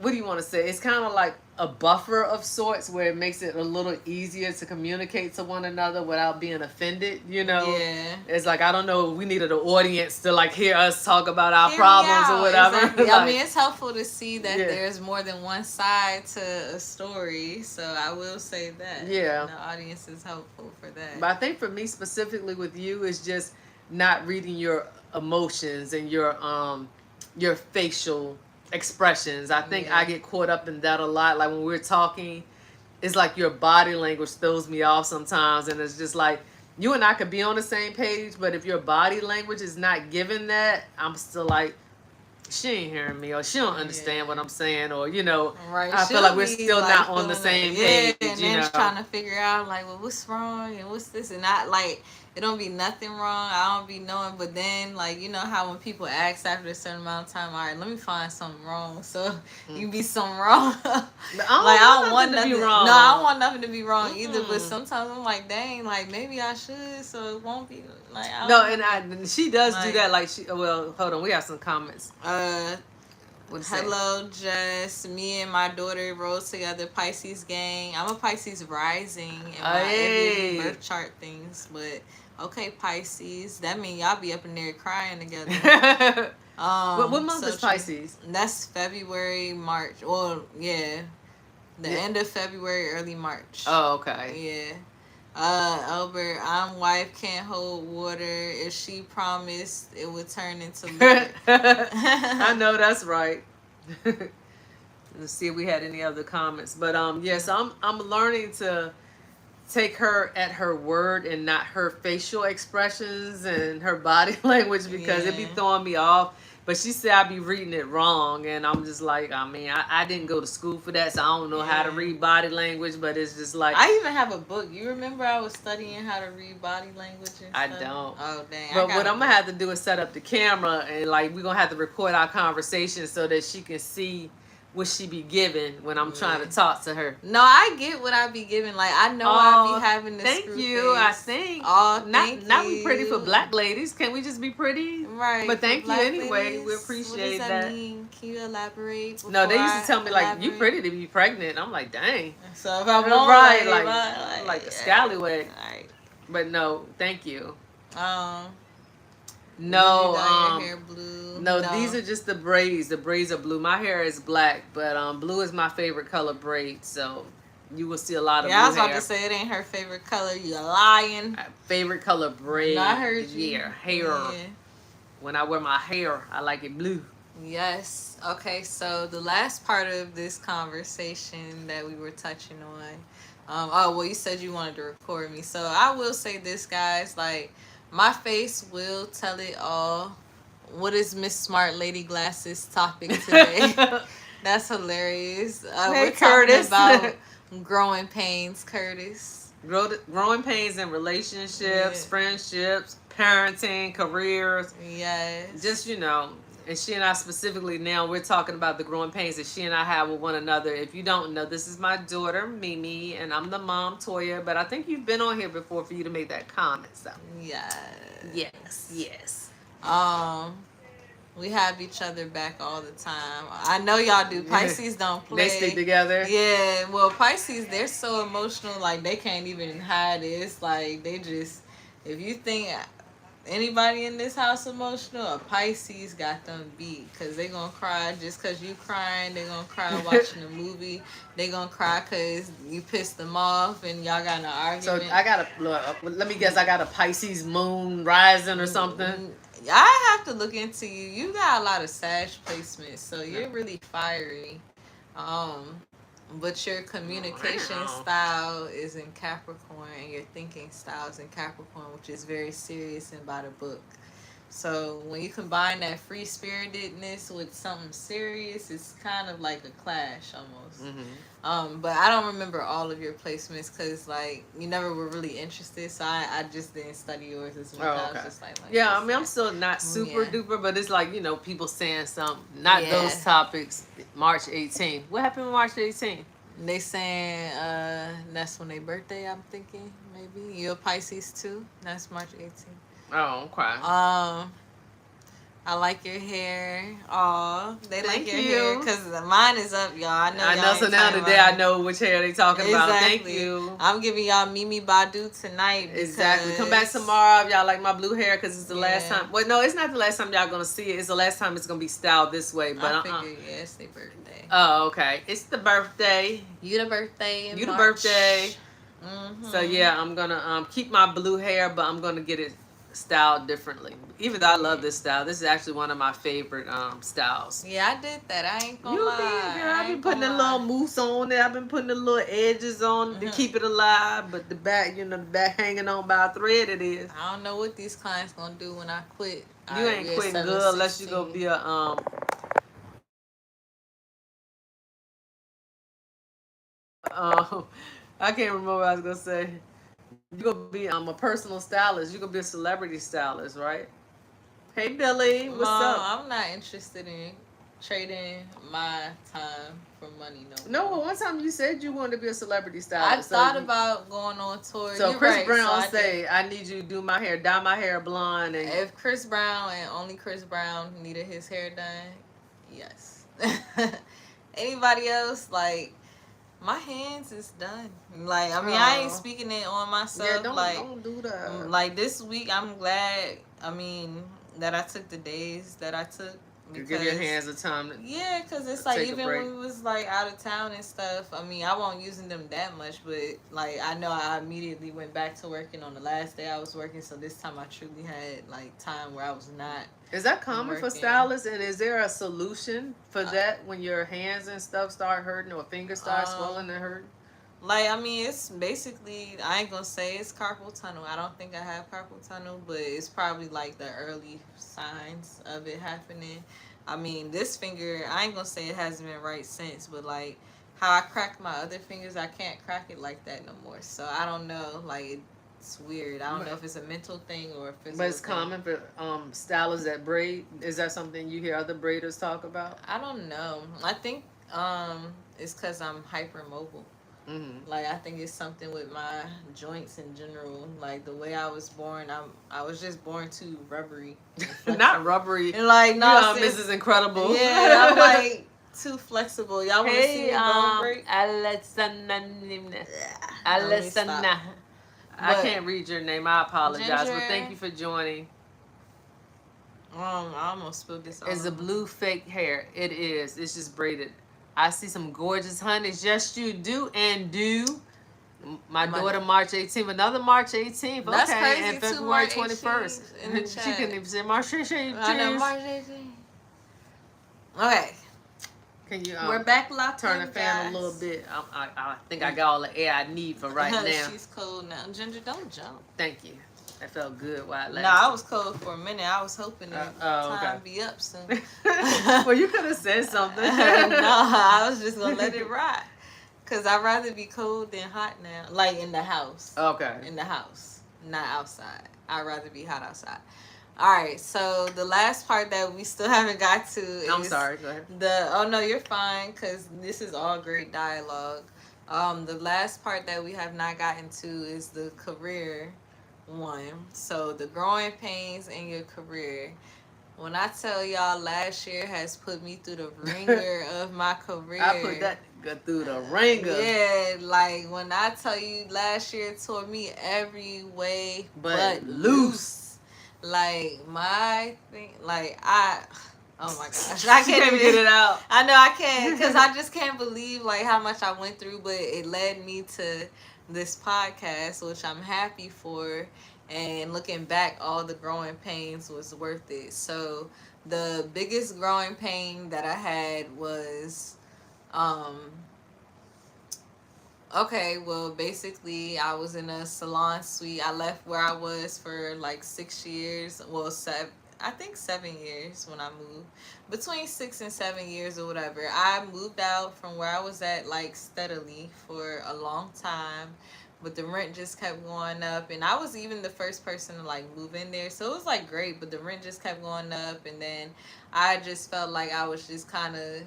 what do you want to say? It's kind of like a buffer of sorts, where it makes it a little easier to communicate to one another without being offended, you know? Yeah. It's like, I don't know, we needed an audience to like hear us talk about our problems or whatever. Exactly. Like, I mean, it's helpful to see that there's more than one side to a story. So I will say that. Yeah. The audience is helpful for that. But I think for me specifically with you is just not reading your emotions and your facial expressions. I think I get caught up in that a lot. Like when we're talking, it's like your body language throws me off sometimes, and it's just like you and I could be on the same page, but if your body language is not giving that, I'm still like, she ain't hearing me, or she don't understand what I'm saying, or you know, I feel like we're still like not on the same page. And then trying to figure out like, well, what's wrong and what's this, and not like it don't be nothing wrong. I don't be knowing, but then like you know how when people ask after a certain amount of time, all right, let me find something wrong. So you be something wrong. I don't want nothing to be wrong. No, I don't want nothing to be wrong either. But sometimes I'm like, dang, like maybe I should, so it won't be like. And she does do that. Like well, hold on, we have some comments. Hello, Jess. Me and my daughter rose together. Pisces gang. I'm a Pisces rising in my every birth chart things, but. Okay, Pisces. That mean y'all be up in there crying together. What month is Pisces? That's February, March. Well, yeah. The end of February, early March. Oh, okay. Yeah. Albert, I'm wife, can't hold water. If she promised, it would turn into liquor. I know that's right. Let's see if we had any other comments. But yes, I'm learning to take her at her word and not her facial expressions and her body language, because it be throwing me off. But she said I be reading it wrong, and I'm just like, I mean, I didn't go to school for that, so I don't know how to read body language. But it's just like, I even have a book. You remember I was studying how to read body language and stuff? I don't. Oh dang! But what I'm gonna have to do is set up the camera, and like we're gonna have to record our conversation so that she can see what she be giving when I'm trying to talk to her. No, I get what I be giving. Like I know I be having this. Thank you. Face. I think. Not be pretty for black ladies. Can we just be pretty? Right. But thank you anyway. Ladies, We appreciate what does that. Mean? Can you elaborate? No, they used to tell me like, you pretty to be pregnant. I'm like, dang. So if I'm like a scallywag. Right. But no, thank you. No, your hair blue. No, these are just the braids. The braids are blue. My hair is black, but blue is my favorite color braid. So you will see a lot of Yeah, I was blue about hair. to say it ain't her favorite color. You lying. Favorite color, braid. No, I heard you. Yeah, hair. Yeah. When I wear my hair, I like it blue. Yes. Okay, so the last part of this conversation that we were touching on. Oh, well, you said you wanted to record me. So I will say this, guys. Like, my face will tell it all. What is Miss Smart Lady Glasses topic today? That's hilarious. Hey, We're Curtis. talking about growing pains, Curtis. Growing pains in relationships, Yeah. friendships, parenting, careers. Yes. Just, and she and I specifically now, we're talking about the growing pains that she and I have with one another. If you don't know, this is my daughter, Mimi, and I'm the mom, Toya. But I think you've been on here before for you to make that comment, so. Yes. Yes. We have each other back all the time. I know y'all do. Pisces don't play. They stick together. Yeah, well, Pisces, they're so emotional, like they can't even hide it. It's like they just, if you think anybody in this house emotional, a Pisces got them beat, because they gonna cry just because you crying. They gonna cry watching a movie. They gonna cry because you pissed them off and y'all got an argument. So I got let me guess, I got a Pisces moon rising or something. I have to look into you. You got a lot of Sag placements, so you're really fiery. But your communication style is in Capricorn, and your thinking style is in Capricorn, which is very serious and by the book. So when you combine that free spiritedness with something serious, it's kind of like a clash almost. Mm-hmm. But I don't remember all of your placements because like you never were really interested, so I just didn't study yours as much. Oh, okay. I was just like yeah, I mean, I'm still not super duper, but it's like, people saying something, not those topics. March 18th. What happened March 18th? They saying that's when their birthday, I'm thinking, maybe. You're a Pisces too? That's March 18th. Oh, okay. I like your hair. Aw, they Thank like your you. hair because mine is up, y'all. I know. So now today I know which hair they talking about. Thank you. I'm giving y'all Mimi Badu tonight. Exactly. Come back tomorrow if y'all like my blue hair, because it's the last time. Well, no, it's not the last time y'all gonna see it. It's the last time it's gonna be styled this way. But I figured, it's their birthday. Oh, okay. It's the birthday. You the birthday in You March. the birthday. Mm-hmm. So yeah, I'm gonna keep my blue hair, but I'm gonna get it styled differently. Even though I love this style, this is actually one of my favorite styles. Yeah, I did that. I ain't gonna lie. Girl, I've been putting a little mousse on it. I've been putting the little edges on to keep it alive, but the back, the back hanging on by a thread. It is. I don't know what these clients gonna do when I quit. You ain't quitting good unless you go be a I can't remember what I was gonna say. You're gonna be a personal stylist. You're gonna be a celebrity stylist, right? Hey Billy, what's up? I'm not interested in trading my time for money. No, but one time you said you wanted to be a celebrity stylist. I thought about going on tour. So Chris Brown say, I need you to do my hair, dye my hair blonde. And if Chris Brown and only Chris Brown needed his hair done, yes. Anybody else, like, my hands is done. Like, I mean, I ain't speaking it on myself. Yeah, don't do that. Like, this week, I'm glad, that I took the days that I took. Because, you give your hands a time to because it's like, even when we was, like, out of town and stuff, I won't using them that much, but, like, I know I immediately went back to working on the last day I was working, so this time I truly had, like, time where I was not. Is that common for stylists, and is there a solution for that when your hands and stuff start hurting or fingers start swelling and hurting? Like, it's basically, I ain't gonna say it's carpal tunnel. I don't think I have carpal tunnel, but it's probably like the early signs of it happening. This finger, I ain't gonna say it hasn't been right since, but like how I cracked my other fingers, I can't crack it like that no more. So I don't know, like it's weird. I don't know if it's a mental thing or a physical But it's thing. common for stylists that braid. Is that something you hear other braiders talk about? I don't know. I think it's because I'm hypermobile. Mm-hmm. Like, I think it's something with my joints in general. Like, the way I was born, I was just born too rubbery. Not rubbery. And like, no, Mrs. Incredible. Yeah, I'm like too flexible. Y'all want to see me bone break? Alessandra. I can't read your name. I apologize. Ginger, but thank you for joining. I almost spilled this on. It's a blue fake hair. It is. It's just braided. I see some gorgeous honeys. Yes, you do and do. My Money. daughter, March 18th. Another March 18th. That's okay, crazy, and too, February March 21st. 18th in the She chat. couldn't even say March 18th. I know, March 18th. Okay. Can you We're back locked turn in, the fan guys. a little bit? I think I got all the air I need for right now. She's cold now. Ginger, don't jump. Thank you. That felt good while it No, lasted. I was cold for a minute. I was hoping that time be up soon. Well, you could have said something. No, I was just going to let it ride. Because I'd rather be cold than hot now. Like in the house. Okay. In the house. Not outside. I'd rather be hot outside. Alright, so the last part that we still haven't got to is... I'm sorry, go ahead. Oh, no, you're fine, because this is all great dialogue. The last part that we have not gotten to is the career one. So the growing pains in your career. When I tell y'all last year has put me through the ringer of my career. I put that through the ringer. Yeah, like when I tell you last year tore me every way but loose. Like my thing, like oh my gosh, I can't even get it out. I know I can't, because I just can't believe like how much I went through, but it led me to this podcast, which I'm happy for. And looking back, all the growing pains was worth it. So the biggest growing pain that I had was okay, well, basically, I was in a salon suite. I left where I was for like 6 years. Well, I think 7 years when I moved. Between 6 and 7 years or whatever. I moved out from where I was at like steadily for a long time. But the rent just kept going up. And I was even the first person to like move in there. So it was like great, but the rent just kept going up. And then I just felt like I was just kind of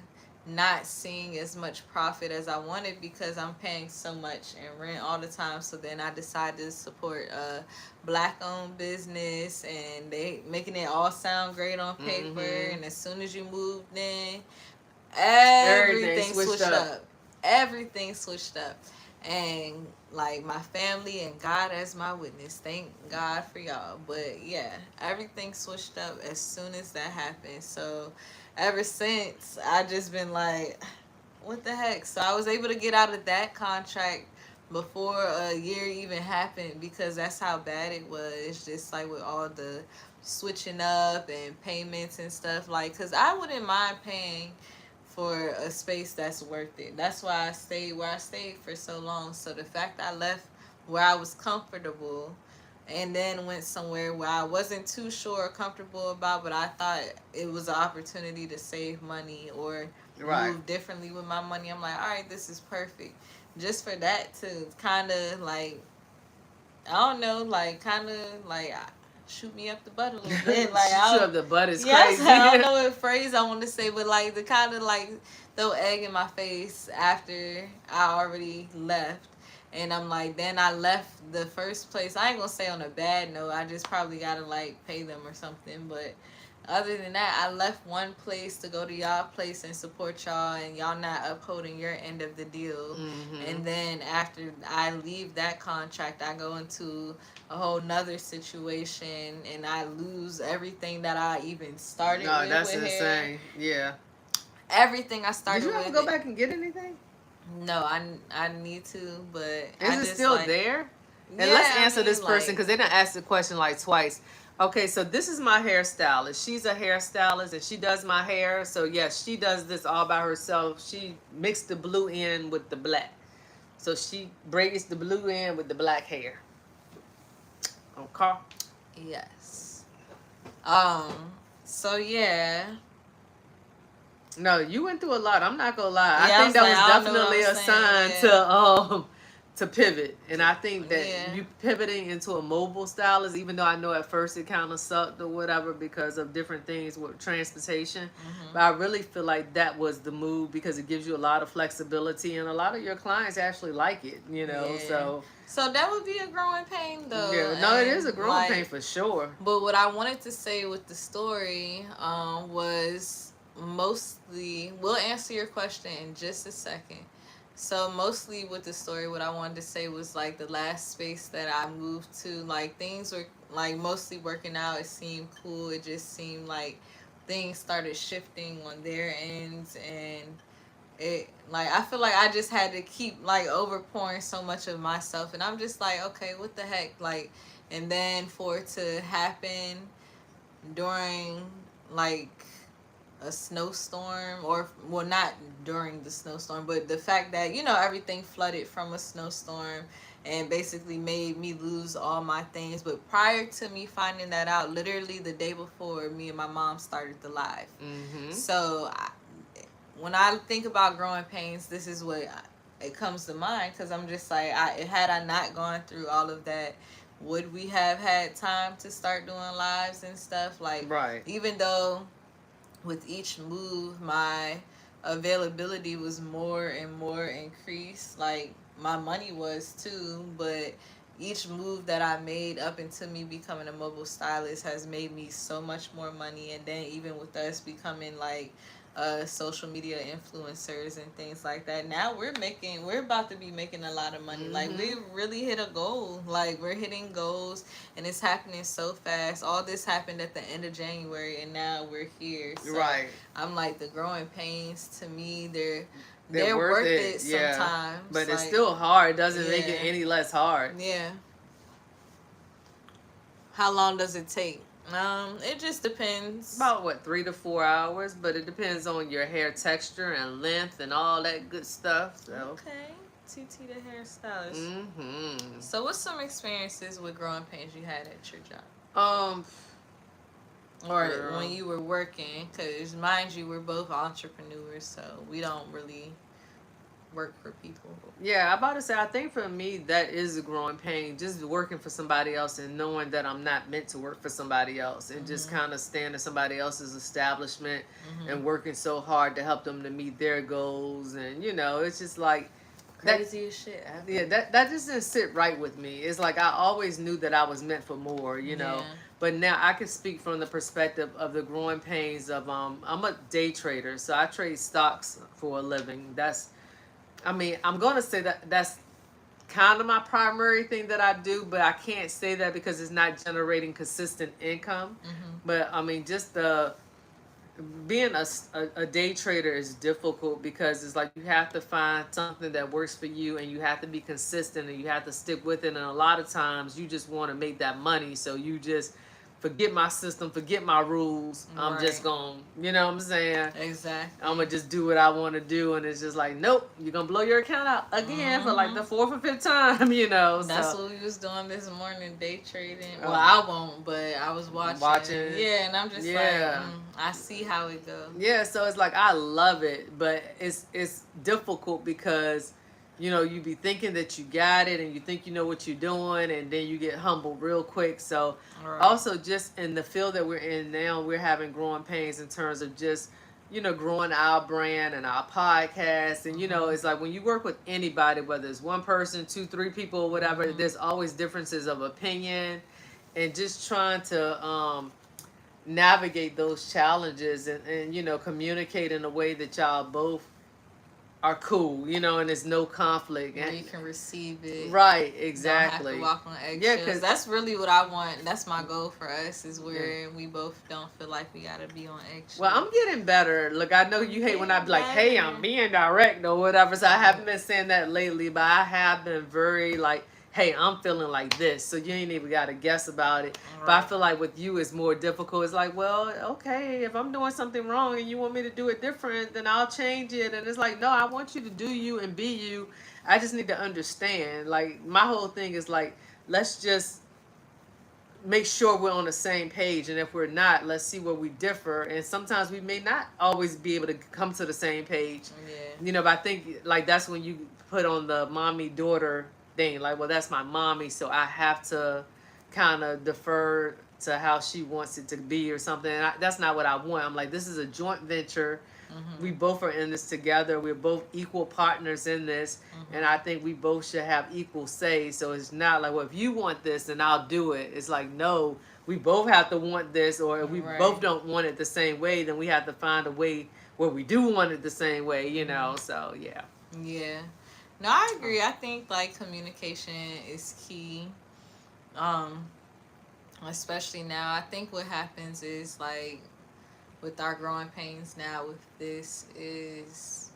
not seeing as much profit as I wanted because I'm paying so much in rent all the time. So then I decided to support a black-owned business, and they making it all sound great on paper. And as soon as you moved in, everything switched up. Everything switched up. And like my family and God as my witness, thank God for y'all. But yeah, everything switched up as soon as that happened. So ever since, I just been like, what the heck? So I was able to get out of that contract before a year even happened, because that's how bad it was. It's just like with all the switching up and payments and stuff, like, because I wouldn't mind paying for a space that's worth it. That's why I stayed where I stayed for so long. So the fact I left where I was comfortable and then went somewhere where I wasn't too sure or comfortable about, but I thought it was an opportunity to save money or move differently with my money, I'm like, all right, this is perfect. Just for that to kind of like, I don't know, like kind of like shoot me up the butt a little bit. Like, shoot up the butt is yes, crazy. I don't know what phrase I want to say, but like the kind of like throw egg in my face after I already left. And I'm like, then I left the first place. I ain't gonna say on a bad note. I just probably gotta like pay them or something. But other than that, I left one place to go to y'all place and support y'all, and y'all not upholding your end of the deal. And then after I leave that contract, I go into a whole nother situation and I lose everything that I even started with. No, that's with insane. hair. Yeah. Everything I started with. Did you ever go back and get anything? No, I need to, but is it still like, there? And yeah, let's answer this person, because they done asked the question like twice. Okay, so this is my hairstylist. She's a hairstylist and she does my hair. So yes, she does this all by herself. She mixed the blue in with the black. So she braids the blue in with the black hair. Okay. Yes. So yeah. No, you went through a lot. I'm not gonna lie. Yeah, I think that was definitely a sign to pivot. And I think that you pivoting into a mobile stylist, even though I know at first it kind of sucked or whatever because of different things with transportation. But I really feel like that was the move, because it gives you a lot of flexibility, and a lot of your clients actually like it, you know. Yeah. So that would be a growing pain, though. Yeah, no, it is a growing pain for sure. But what I wanted to say with the story was mostly, we'll answer your question in just a second. So mostly with the story, what I wanted to say was like the last space that I moved to, like things were like mostly working out. It seemed cool. It just seemed like things started shifting on their ends, and it, like, I feel like I just had to keep like overpouring so much of myself, and I'm just like, okay, what the heck, like, and then for it to happen during like a snowstorm, or well, not during the snowstorm, but the fact that, you know, everything flooded from a snowstorm and basically made me lose all my things. But prior to me finding that out, literally the day before, me and my mom started the live. So when I think about growing pains, this is what it comes to mind, because I'm just like, had I not gone through all of that, would we have had time to start doing lives and stuff? Like, Right. even though with each move my availability was more and more increased, like my money was too, but each move that I made up into me becoming a mobile stylist has made me so much more money. And then even with us becoming like social media influencers and things like that, now we're about to be making a lot of money. Like, we really hit a goal. Like, we're hitting goals, and it's happening so fast. All this happened at the end of January, and now we're here. So Right. I'm like, the growing pains, to me, they're worth it sometimes. But like, it's still hard. It doesn't make it any less hard. Yeah. How long does it take? It just depends. About what, 3 to 4 hours, but it depends on your hair texture and length and all that good stuff. So. Okay, TT the hairstylist. So, what's some experiences with growing pains you had at your job? Or when you were working? Because, mind you, we're both entrepreneurs, so we don't really work for people. Yeah, I'm about to say, I think for me that is a growing pain, just working for somebody else and knowing that I'm not meant to work for somebody else, and just kind of staying in somebody else's establishment and working so hard to help them to meet their goals. And you know, it's just like crazy as shit. Yeah, that just didn't sit right with me. It's like I always knew that I was meant for more, you know. But now I can speak from the perspective of the growing pains of I'm a day trader, so I trade stocks for a living. I'm going to say that that's kind of my primary thing that I do, but I can't say that because it's not generating consistent income. But I mean, just being a day trader is difficult, because it's like you have to find something that works for you, and you have to be consistent, and you have to stick with it. And a lot of times you just want to make that money, so you just forget my system, forget my rules. I'm just going, you know what I'm saying? Exactly. I'm going to just do what I want to do. And it's just like, nope, you're going to blow your account out again for like the 4th or 5th time, you know. That's what we was doing this morning, day trading. Well, I won't, but I was watching. Yeah, and I'm just like, I see how it goes. Yeah, so it's like, I love it, but it's difficult because, you know, you be thinking that you got it, and you think you know what you're doing, and then you get humbled real quick. So also, just in the field that we're in now, we're having growing pains in terms of just, you know, growing our brand and our podcast. And, you know, it's like when you work with anybody, whether it's one person, 2, 3 people, whatever, there's always differences of opinion, and just trying to navigate those challenges and, you know, communicate in a way that y'all both are cool, you know, and there's no conflict. And you can receive it. Right, exactly. Don't have to walk on eggshells. Yeah, because that's really what I want. That's my goal for us, is where we both don't feel like we got to be on eggshells. Well, I'm getting better. Look, I know you hate when I be like, hey, I'm being direct or whatever. So I haven't been saying that lately, but I have been very like, hey, I'm feeling like this. So you ain't even got to guess about it. Right. But I feel like with you, it's more difficult. It's like, well, okay, if I'm doing something wrong and you want me to do it different, then I'll change it. And it's like, no, I want you to do you and be you. I just need to understand. Like, my whole thing is like, let's just make sure we're on the same page. And if we're not, let's see where we differ. And sometimes we may not always be able to come to the same page. Yeah. You know, but I think like that's when you put on the mommy-daughter thing, like, well, that's my mommy, so I have to kind of defer to how she wants it to be or something. And that's not what I want. I'm like, this is a joint venture. We both are in this together. We're both equal partners in this, and I think we both should have equal say. So it's not like, well, if you want this, then I'll do it. It's like, no, we both have to want this, or if we both don't want it the same way, then we have to find a way where we do want it the same way, you know. So yeah. No, I agree. I think like communication is key. Especially now. I think what happens is like with our growing pains now with this is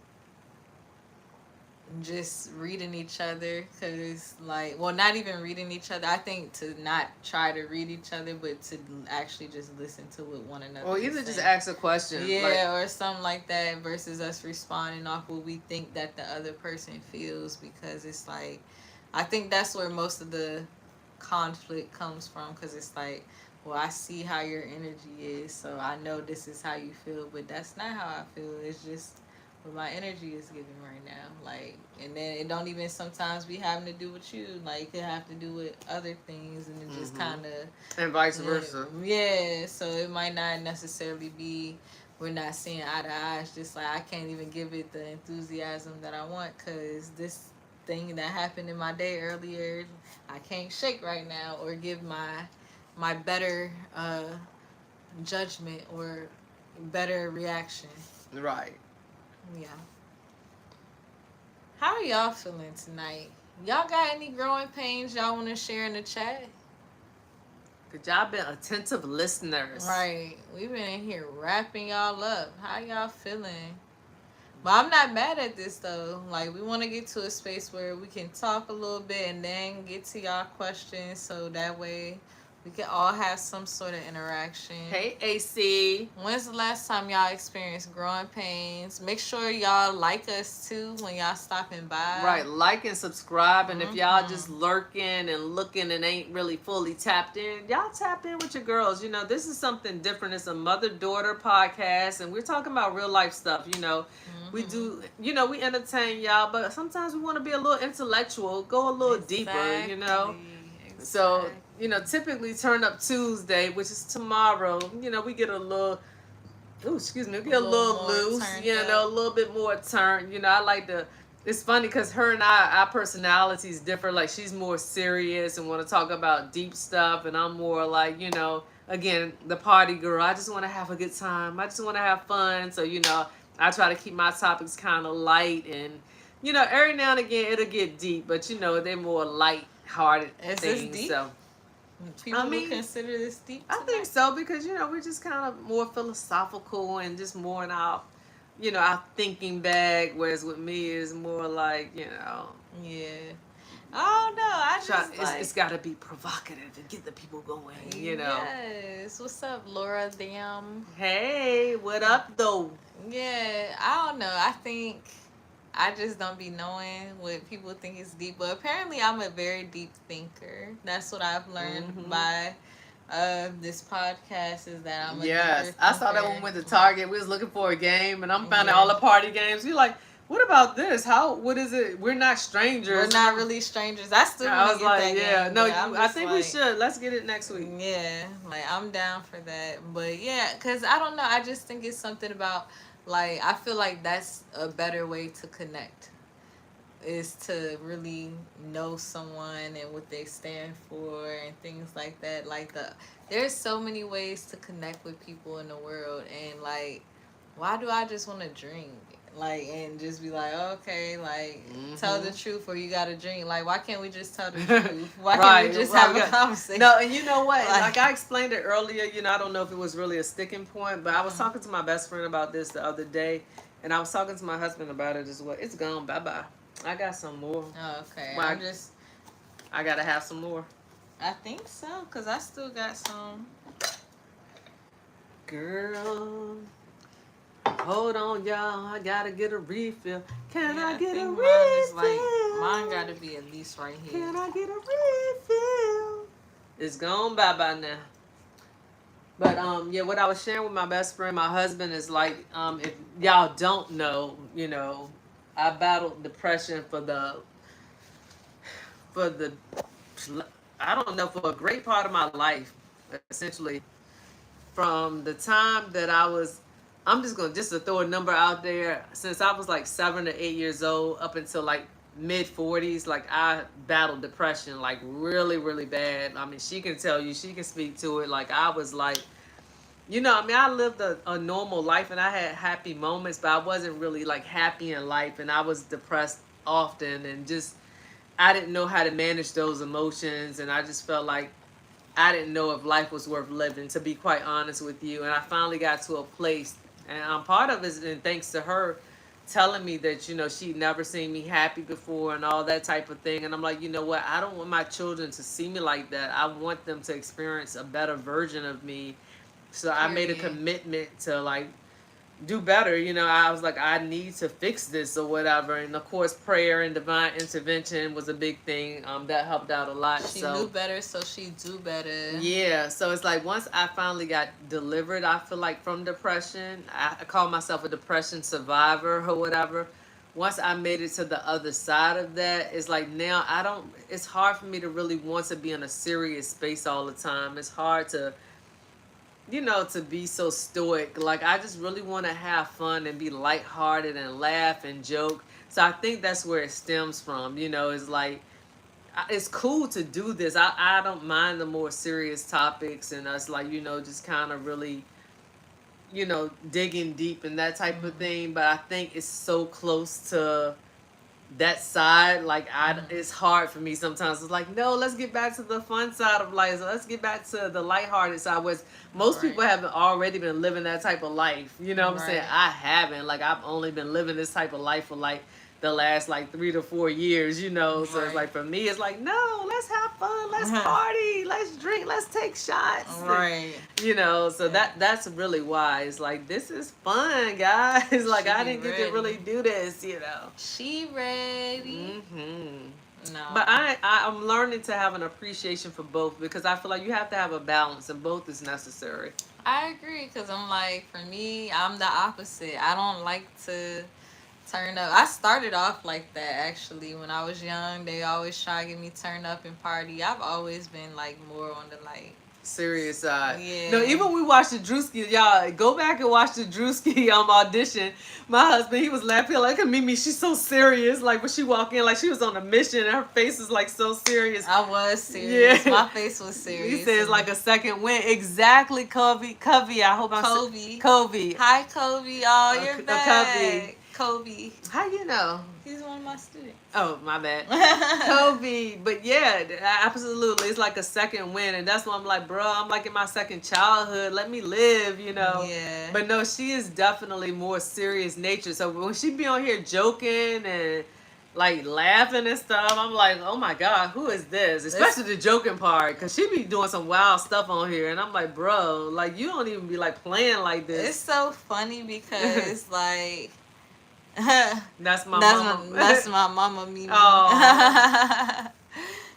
just reading each other, because like, well, not even reading each other. I think to not try to read each other, but to actually just listen to what one another or is either just saying. ask a question. Yeah, or something like that, versus us responding off what we think that the other person feels, because it's like, I think that's where most of the conflict comes from, because it's like, well, I see how your energy is, so I know this is how you feel, but that's not how I feel. It's just what my energy is giving right now. Like, and then it don't even sometimes be having to do with you. Like, it could have to do with other things, and it just kind of, and vice versa. Yeah, so it might not necessarily be we're not seeing eye to eye. It's just like I can't even give it the enthusiasm that I want, because this thing that happened in my day earlier, I can't shake right now or give my better judgment or better reaction. Right. Yeah. How are y'all feeling tonight? Y'all got any growing pains y'all want to share in the chat? Cause y'all been attentive listeners. Right. We've been in here wrapping y'all up. How y'all feeling? But I'm not mad at this though. Like, we want to get to a space where we can talk a little bit and then get to y'all questions, so that way we can all have some sort of interaction. Hey, AC. When's the last time y'all experienced growing pains? Make sure y'all like us too when y'all stopping by. Right, like and subscribe. And if y'all just lurking and looking and ain't really fully tapped in, y'all tap in with your girls. You know, this is something different. It's a mother-daughter podcast, and we're talking about real life stuff. You know, we do, you know, we entertain y'all, but sometimes we want to be a little intellectual, go a little deeper, you know. Exactly. So, you know, typically Turn Up Tuesday, which is tomorrow, you know, we get a little, we get a little loose, you know, a little bit more turned. You know, I like to, it's funny because her and our personalities differ. Like, she's more serious and want to talk about deep stuff, and I'm more like, you know, again, the party girl. I just want to have a good time. I just want to have fun. So, you know, I try to keep my topics kind of light, and, you know, every now and again it'll get deep, but, you know, they're more light-hearted things. Deep? So people would consider this deep tonight? I think so, because, you know, we're just kind of more philosophical and just more in our, you know, our thinking bag, whereas with me is more like, you know. Yeah. Oh no, I just it's got to be provocative and get the people going, you know. Yes. What's up, Laura? Damn. Hey, what up though? Yeah, I don't know. I think I just don't be knowing what people think is deep, but apparently I'm a very deep thinker. That's what I've learned by this podcast, is that I'm a deeper thinker. I saw that when we went to Target. We was looking for a game, and I'm finding all the party games. You're like, what about this? What is it? We're not strangers. We're not really strangers. I still want to get that game. No, I think we should. Let's get it next week. Yeah, like, I'm down for that. But yeah, because I don't know. I just think it's something about, like, I feel like that's a better way to connect, is to really know someone and what they stand for and things like that. Like, there's so many ways to connect with people in the world, and like, why do I just want to drink? Like, and just be like, okay, like, tell the truth, or you gotta drink. Like, why can't we just tell the truth? Why can't we just have a conversation? No, and you know what? Like, I explained it earlier, you know, I don't know if it was really a sticking point, but I was talking to my best friend about this the other day, and I was talking to my husband about it as well. It's gone, bye-bye. I got some more. Oh, okay. I gotta have some more. I think so, because I still got some. Girl, hold on, y'all. I gotta get a refill. Can I get a refill? Mine gotta be at least right here. Can I get a refill? It's gone bye now. But yeah, what I was sharing with my best friend, my husband, is like, if y'all don't know, you know, I battled depression for I don't know, for a great part of my life, essentially. From the time that I'm just going to throw a number out there, since I was like 7 or 8 years old up until like mid 40s, like, I battled depression like really, really bad. I mean, she can tell you, she can speak to it. Like, I was like, you know, I mean, I lived a normal life and I had happy moments, but I wasn't really like happy in life, and I was depressed often, and just, I didn't know how to manage those emotions, and I just felt like I didn't know if life was worth living, to be quite honest with you. And I finally got to a place, and part of it is, and thanks to her, telling me that, you know, she'd never seen me happy before and all that type of thing. And I'm like, you know what? I don't want my children to see me like that. I want them to experience a better version of me. So I made a commitment to like do better. You know, I was like, I need to fix this or whatever. And of course, prayer and divine intervention was a big thing. That helped out a lot. She knew better, so she do better. Yeah. So it's like once I finally got delivered, I feel like from depression, I call myself a depression survivor or whatever. Once I made it to the other side of that, it's like now I don't. It's hard for me to really want to be in a serious space all the time. It's hard to, you know, to be so stoic. Like I just really want to have fun and be lighthearted and laugh and joke. So I think that's where it stems from. You know, it's like it's cool to do this. I don't mind the more serious topics and us like, you know, just kind of really, you know, digging deep and that type of thing. But I think it's so close to that side, like it's hard for me sometimes. It's like, no, let's get back to the fun side of life. So let's get back to the lighthearted side, where most people haven't already been living that type of life. You know what I'm saying? I haven't. Like I've only been living this type of life for like the last like 3 to 4 years, you know. So it's like for me, it's like, no, let's have fun, let's party, let's drink, let's take shots. Right. And, you know, so that's really why it's like this is fun, guys. Like I didn't get to really do this, you know. She ready. No. But I'm learning to have an appreciation for both because I feel like you have to have a balance and both is necessary. I agree because I'm like, for me, I'm the opposite. I don't like to turn up. I started off like that actually when I was young. They always try to get me turned up and party. I've always been like more on the like serious side. Yeah. No, even when we watched the Drewski, y'all go back and watch the Drewski audition. My husband, he was laughing like at Mimi. She's so serious. Like when she walked in, like she was on a mission, and her face was like so serious. I was serious. Yeah. My face was serious. He says like a second win. Exactly, Covey. I hope I'm Covey. Hi, Covey. Oh, you're back. Kobe. How you know? He's one of my students. Oh, my bad. Kobe. But yeah, absolutely. It's like a second win. And that's why I'm like, bro, I'm like in my second childhood. Let me live, you know? Yeah. But no, she is definitely more serious nature. So when she be on here joking and like laughing and stuff, I'm like, oh my God, who is this? Especially the joking part. Because she be doing some wild stuff on here. And I'm like, bro, like you don't even be like playing like this. It's so funny because like... That's my mama. That's my mama, Mimi. Oh.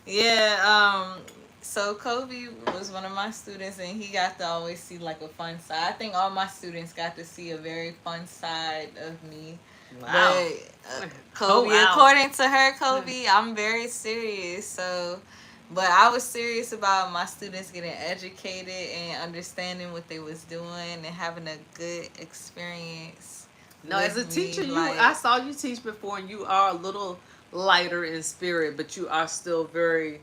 Yeah. So Kobe was one of my students, and he got to always see like a fun side. I think all my students got to see a very fun side of me. Wow. But Kobe, according to her, Kobe, I'm very serious. So, but I was serious about my students getting educated and understanding what they was doing and having a good experience. No, as a teacher, I saw you teach before, and you are a little lighter in spirit, but you are still very...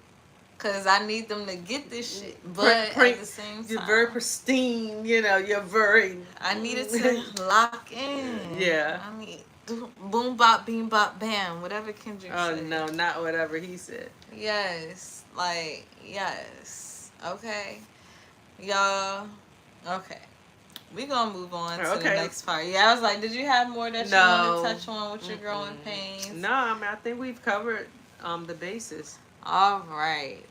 Because I need them to get this shit. But at the same time... You're very pristine, you know, you're very... I needed to lock in. Yeah. I mean, boom, bop, beam, bop, bam. Whatever Kendrick said. Oh, no, not whatever he said. Yes. Like, yes. Okay. Y'all. Okay. We're going to move on to the next part. Yeah, I was like, did you have more that you want to touch on with your growing pains? No, I mean, I think we've covered the basis. All right.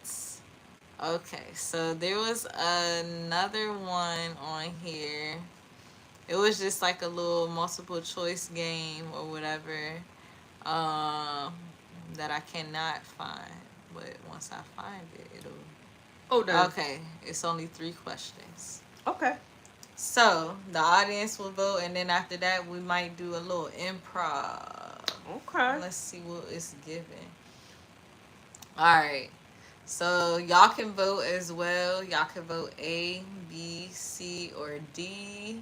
Okay, so there was another one on here. It was just like a little multiple choice game or whatever that I cannot find. But once I find it, it'll... Oh, no. Okay, it's only 3 questions. Okay. So, the audience will vote, and then after that, we might do a little improv. Okay. Let's see what it's given. Alright. So, y'all can vote as well. Y'all can vote A, B, C, or D.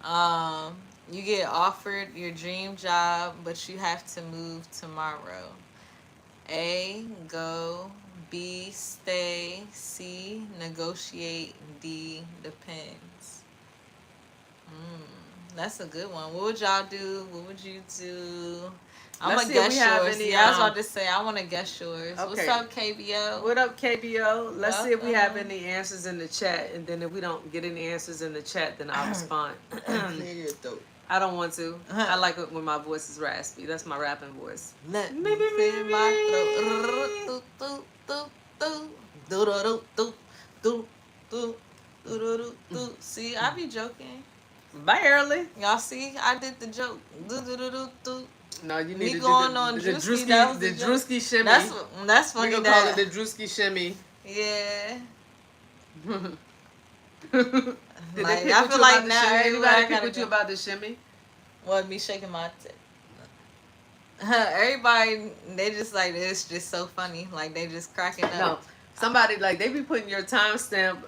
You get offered your dream job, but you have to move tomorrow. A, go. B, stay. C, negotiate. D, depends. That's a good one. What would y'all do? What would you do? I'm going to guess yours. I was about to say, I want to guess yours. Okay. What's up, KBO? What up, KBO? Let's see if we have any answers in the chat. And then if we don't get any answers in the chat, then I'll respond. Clear your throat. I don't want to. I like it when my voice is raspy. That's my rapping voice. Let me clear my throat. See, I be joking. Barely. Y'all see, I did the joke. No, you Me need to going do on the Drewski, that was the the joke. Drewski shimmy. That's funny. We gonna call it the Drewski shimmy. Yeah. Did Like, they pick I with feel you like about the now shimmy? everywhere Anybody I pick gotta with you go. about the shimmy? What, me shaking my tip? Everybody, they just like, it's just so funny. Like, they just cracking up. No. Somebody, like, they be putting your timestamp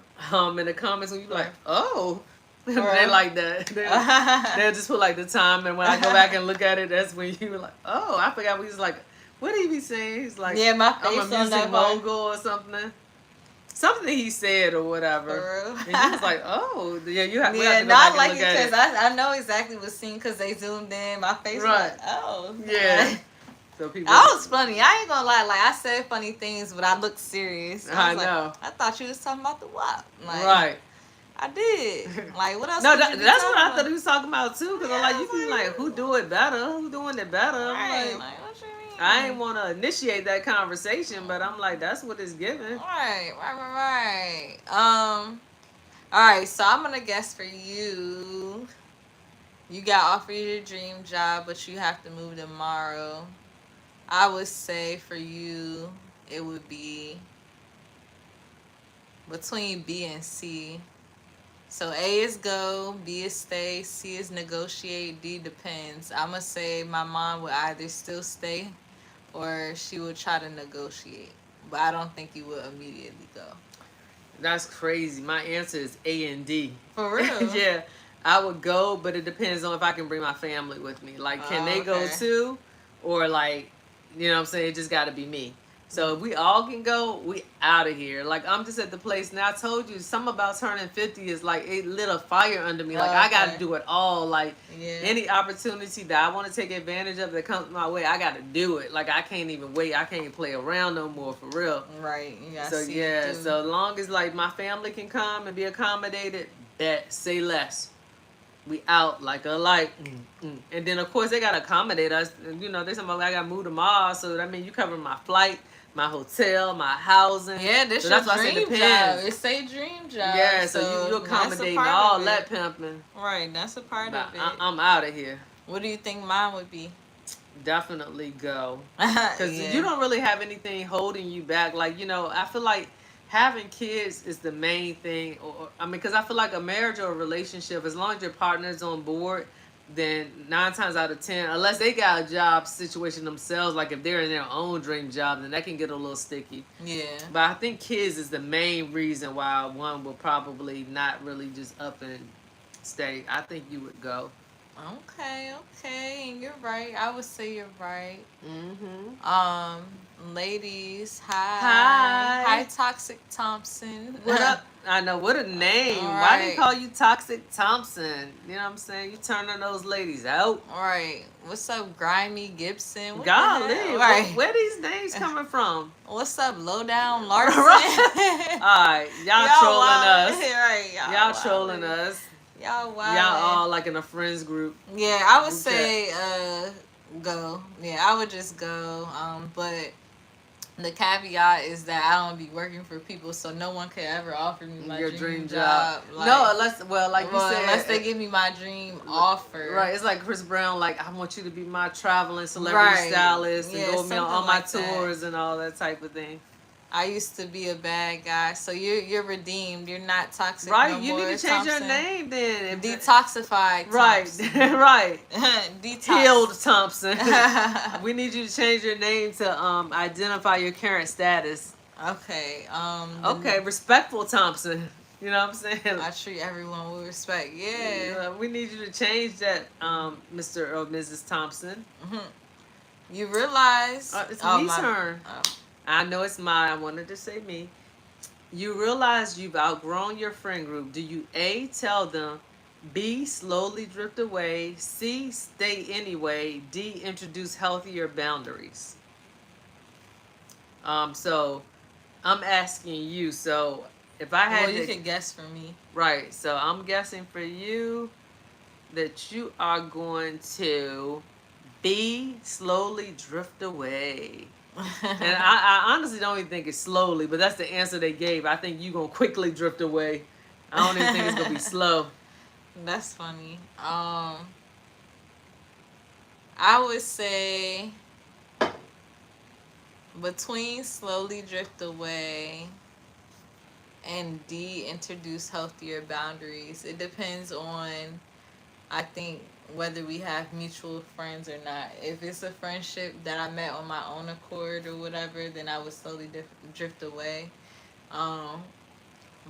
in the comments and you be like, oh. They like that. They'll just put, like, the time. And when I go back and look at it, that's when you were like, oh, I forgot what he's like. What did he be saying? He's like, Yeah, my I'm face a on music that mogul or something. Something he said or whatever. For real? And you was like, oh, yeah, you have, we Yeah, have to go not back like and it look at because it. I know exactly what's seen because they zoomed in. My face was Right. like, oh. Yeah. Like, So people. I was funny. I ain't gonna lie. Like, I said funny things, but I looked serious. I was know. Like, I thought you was talking about the WAP. Like, Right. I did. Like, what else? No, could you be that's talking what I about? thought he was talking about too. Because I'm like, you be like, who do it better? Who doing it better? I'm Right. like, Like, what you mean? I ain't want to initiate that conversation, but I'm like, that's what it's giving. Right. All right. So I'm gonna guess for you. You got offered your dream job, but you have to move tomorrow. I would say for you, it would be between B and C. So A is go, B is stay, C is negotiate, D depends. I'm going to say my mom would either still stay or she would try to negotiate. But I don't think you would immediately go. That's crazy. My answer is A and D. For real? Yeah. I would go, but it depends on if I can bring my family with me. Like, can they go too? Or, like, you know what I'm saying? It just got to be me. So if we all can go, we out of here. Like, I'm just at the place now. I told you, something about turning 50 is like, it lit a fire under me. Like, I got to do it all. Like, any opportunity that I want to take advantage of that comes my way, I got to do it. Like, I can't even wait. I can't play around no more, for real. Right. So, yeah. So, as long as, like, my family can come and be accommodated, bet, say less. We out like a light. And then, of course, they got to accommodate us. You know, they somebody I got to move tomorrow. So, that means you cover my flight, my hotel, my housing. Yeah, this so your that's dream job. It's a dream job. Yeah, so you accommodating all that pimping. Right, that's a part of it. I'm out of here. What do you think mine would be? Definitely go. Because you don't really have anything holding you back. Like, you know, I feel like having kids is the main thing. Because I feel like a marriage or a relationship, as long as your partner's on board, then 9 times out of 10, unless they got a job situation themselves, like if they're in their own dream job, then that can get a little sticky. Yeah. But I think kids is the main reason why one will probably not really just up and stay. I think you would go. Okay, and you're right. I would say you're right. Ladies, hi, Toxic Thompson. What up? I know, what a name. All Why they right. call you Toxic Thompson? You know what I'm saying? You turning those ladies out. All right. What's up, Grimy Gibson? Golly, right. where these names coming from? What's up, Lowdown Larson? All right, y'all trolling us. Right, y'all trolling us. Y'all wild. Y'all all like in a friends group. Yeah, I would say go. Yeah, I would just go. But the caveat is that I don't be working for people, so no one could ever offer me my dream job. Like, no, unless you said, unless they give me my dream offer. Right, it's like Chris Brown. Like, I want you to be my traveling celebrity stylist and go with me on all my tours and all that type of thing. I used to be a bad guy, so you're redeemed. You're not toxic. Right, no you more, need to change Thompson. your name then. Detoxified. Right, right. Detox. Healed Thompson. We need you to change your name to identify your current status. Okay. Okay, respectful Thompson. You know what I'm saying? I treat everyone with respect. Yeah. We need you to change that, Mr. or Mrs. Thompson. You realize it's me turn. I know it's mine. I wanted to say me. You realize you've outgrown your friend group. Do you A, tell them, B, slowly drift away, C, stay anyway, D, introduce healthier boundaries? So I'm asking you. So if I had you can guess for me. Right. So I'm guessing for you that you are going to slowly drift away. And I honestly don't even think it's slowly, but that's the answer they gave. I think you're going to quickly drift away. I don't even think it's going to be slow. That's funny. I would say between slowly drift away and introduce healthier boundaries. It depends on, I think, whether we have mutual friends or not. If it's a friendship that I met on my own accord or whatever, then I would slowly drift away.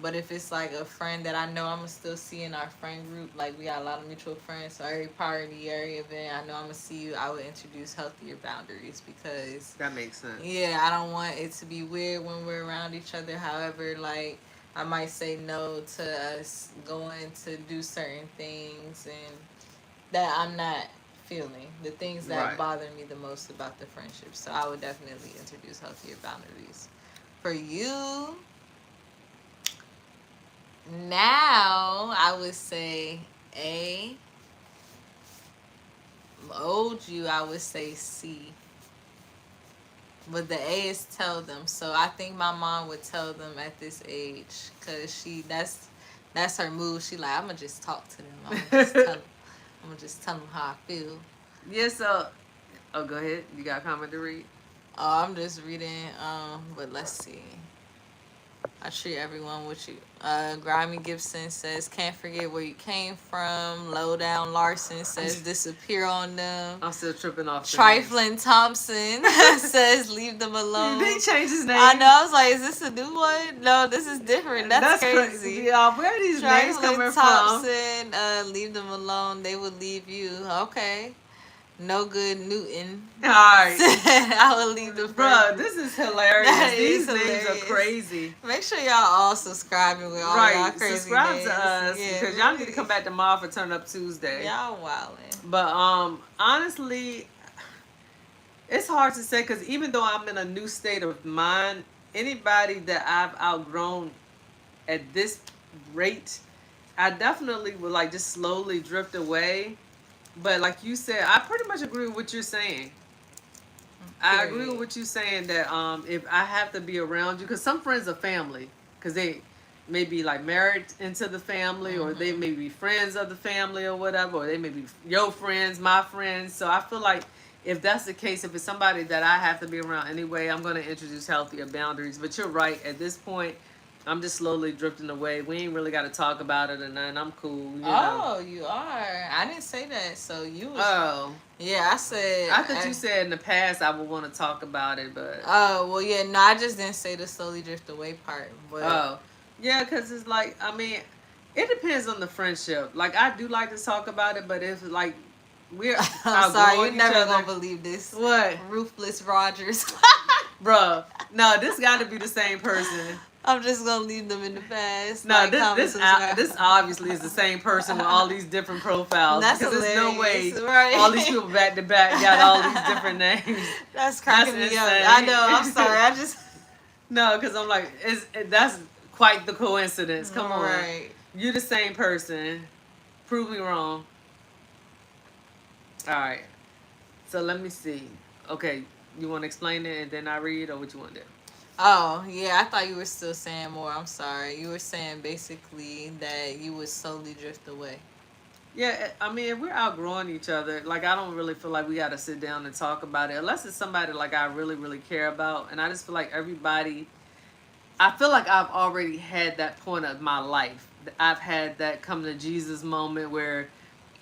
But if it's like a friend that I know I'm gonna still see in our friend group, like we got a lot of mutual friends, so every party, every event, I know I'm gonna see you, I would introduce healthier boundaries because that makes sense. Yeah, I don't want it to be weird when we're around each other. However, like I might say no to us going to do certain things and that I'm not feeling, the things that bother me the most about the friendship. So I would definitely introduce healthier boundaries. For you, now I would say A. Old you, I would say C. But the A is tell them. So I think my mom would tell them at this age, cause that's her move. She like, I'm gonna just talk to them. I'm gonna just tell them how I feel. Yeah. So, go ahead. You got a comment to read? Oh, I'm just reading. But let's see. I treat everyone with you. Grimy Gibson says, can't forget where you came from. Lowdown Larson says, disappear on them. I'm still tripping off. Trifling Thompson says, leave them alone. Did he change his name? I know. I was like, is this a new one? No, this is different. That's crazy. Yeah, where are these names coming Thompson, leave them alone. They will leave you. Okay. No good Newton. All right. I will leave the Bruh, this is hilarious. These names are crazy. Make sure y'all all subscribing with all y'all crazy subscribe names. To us because y'all need to come back tomorrow for Turn Up Tuesday. Y'all wildin'. But honestly, it's hard to say because even though I'm in a new state of mind, anybody that I've outgrown at this rate, I definitely would like just slowly drift away. But like you said, I pretty much agree with what you're saying. I agree with what you're saying that if I have to be around you, because some friends are family, because they may be like married into the family, or they may be friends of the family or whatever, or they may be your friends, my friends. So I feel like if that's the case, if it's somebody that I have to be around anyway, I'm going to introduce healthier boundaries. But you're right. At this point, I'm just slowly drifting away. We ain't really got to talk about it or nothing. I'm cool. You know? You are. I didn't say that. So you was... Oh. Yeah, I said... I thought you said in the past I would want to talk about it, but... Oh, well, yeah. No, I just didn't say the slowly drift away part. But... Oh. Yeah, because it's like, I mean, it depends on the friendship. Like, I do like to talk about it, but if, like, we're... I'm sorry, you're never going to believe this. What? Ruthless Rogers. Bruh. No, this got to be the same person. I'm just gonna leave them in the past. No, like this obviously is the same person with all these different profiles. That's because hilarious. There's no way all these people back to back got all these different names. That's cracking me up. I know. I'm sorry. I just no, because I'm like, that's quite the coincidence. Come on, right? You're the same person. Prove me wrong. All right. So let me see. Okay, you want to explain it and then I read, or what you want to do? Oh, yeah, I thought you were still saying more. I'm sorry. You were saying basically that you would slowly drift away. Yeah, I mean, if we're outgrowing each other, like, I don't really feel like we got to sit down and talk about it, unless it's somebody, like, I really, really care about. And I just feel like everybody, I feel like I've already had that point of my life. I've had that come to Jesus moment where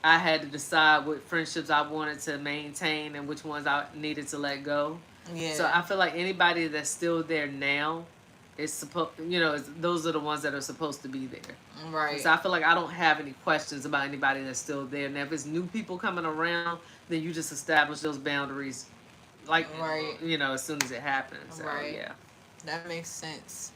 I had to decide what friendships I wanted to maintain and which ones I needed to let go. Yeah. So I feel like anybody that's still there now is supposed, those are the ones that are supposed to be there. Right. So I feel like I don't have any questions about anybody that's still there. And if it's new people coming around, then you just establish those boundaries, like, as soon as it happens. So, right. Yeah. That makes sense.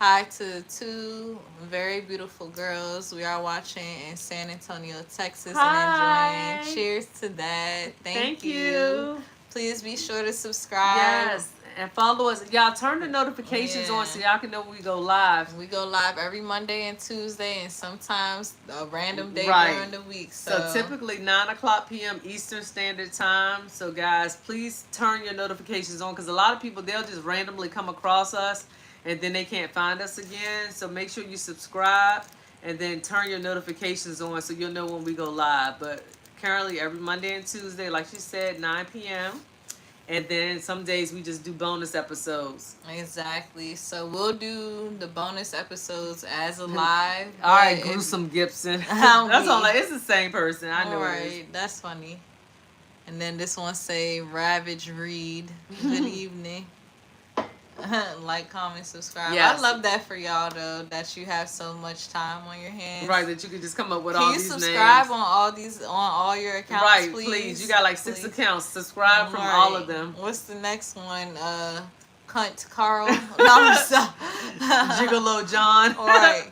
Hi to two very beautiful girls we are watching in San Antonio, Texas. Hi. And enjoying. Cheers to that. Thank you. you. Please be sure to subscribe. Yes. And follow us. Y'all turn the notifications on so y'all can know when we go live. We go live every Monday and Tuesday, and sometimes a random day during the week. So typically 9 o'clock p.m. Eastern Standard Time. So guys, please turn your notifications on, because a lot of people, they'll just randomly come across us and then they can't find us again. So make sure you subscribe and then turn your notifications on so you'll know when we go live. But currently every Monday and Tuesday, like she said, 9 p.m. And then some days we just do bonus episodes. Exactly. So we'll do the bonus episodes as a live. All right, Gruesome Gibson. That's all. It's the same person. I know. All right, that's funny. And then this one say Ravage Read. Good evening. Like, comment, subscribe. Yes. I love that for y'all though, that you have so much time on your hands. Right, that you can just come up with all these names. Can you subscribe on all your accounts, right, please? You got like 6 accounts. Subscribe from all of them. What's the next one? Cunt Carl. No, Gigolo John. All right.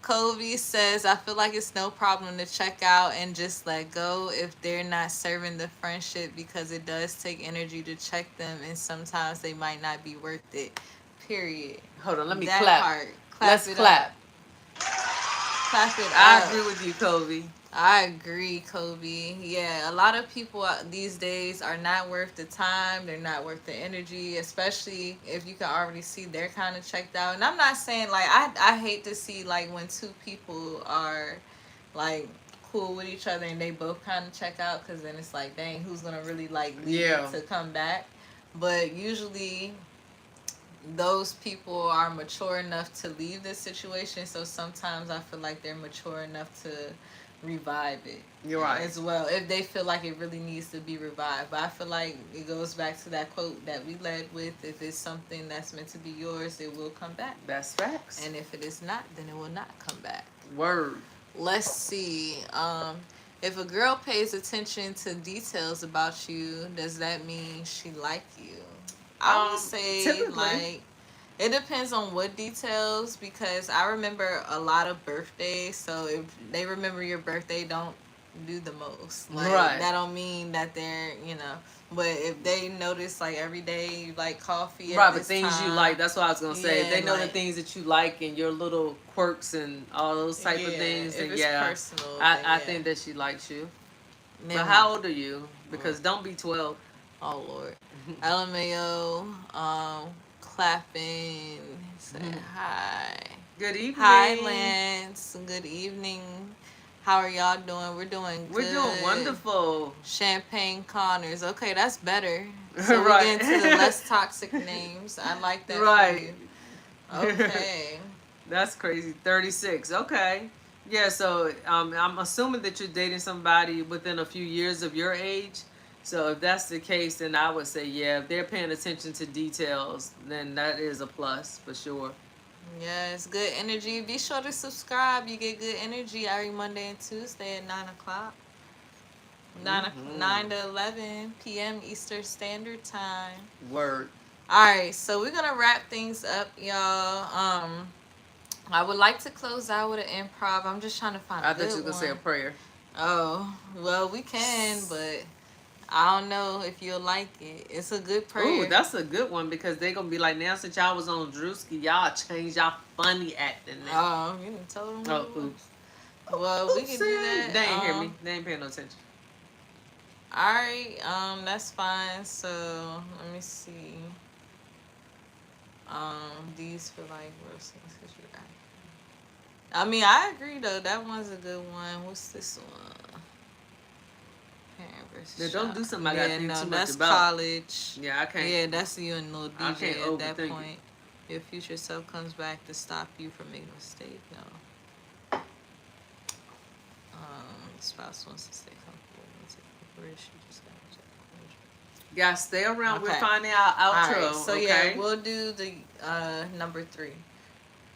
Kobe says, I feel like it's no problem to check out and just let go if they're not serving the friendship, because it does take energy to check them and sometimes they might not be worth it. Period. Hold on, let me clap. Let's clap. Clap it up. I agree with you, Kobe. I agree, Kobe. Yeah, a lot of people these days are not worth the time. They're not worth the energy, especially if you can already see they're kind of checked out. And I'm not saying, like, I hate to see, like, when two people are, like, cool with each other and they both kind of check out, because then it's like, dang, who's going to really, like, leave to come back? But usually those people are mature enough to leave this situation, so sometimes I feel like they're mature enough to revive it. You're right. As well, if they feel like it really needs to be revived. But I feel like it goes back to that quote that we led with: if it's something that's meant to be yours, it will come back. That's facts. And if it is not, then it will not come back. Word. Let's see. If a girl pays attention to details about you, does that mean she like you? I would say typically, like, it depends on what details, because I remember a lot of birthdays. So if they remember your birthday, don't do the most. Like, right. That don't mean that they're, but if they notice, like, every day you like coffee at right, but this things time, you like, that's what I was going to say. If they know like, the things that you like and your little quirks and all those type of things, then personal, I think that she likes you. But how old are you? Because don't be 12. Oh, Lord. LMAO, clapping, saying hi. Good evening. Hi, Lance. Good evening. How are y'all doing? We're doing good. We're doing wonderful. Champagne Connors. Okay, that's better. So we get into the less toxic names. I like that. Right. For you. Okay. That's crazy. 36. Okay. Yeah, so I'm assuming that you're dating somebody within a few years of your age. So if that's the case, then I would say, yeah, if they're paying attention to details, then that is a plus for sure. Yes, good energy. Be sure to subscribe. You get good energy every Monday and Tuesday at 9 o'clock. 9 to 11 p.m. Eastern Standard Time. Word. All right, so we're going to wrap things up, y'all. I would like to close out with an improv. I'm just trying to find a good one. I thought you were going to say a prayer. Oh, well, we can, but I don't know if you'll like it. It's a good prayer. Ooh, that's a good one, because they're going to be like, now since y'all was on Drewski, y'all changed y'all funny acting now. Oh, you didn't tell them. Oh, oops. Well, we can do that. They ain't hear me. They ain't paying no attention. All right, that's fine. So, let me see. These for like worse things because you're acting. I mean, I agree though. That one's a good one. What's this one? Parent versus Yeah, don't do something I gotta think too much that's about. College. Yeah, I can't. Yeah, that's you and little DJ at that overthink point. Your future self comes back to stop you from making a mistake. No. Spouse wants to stay comfortable. Guys, stay around. Okay. We're finding out outro. Right. So yeah, we'll do the number 3.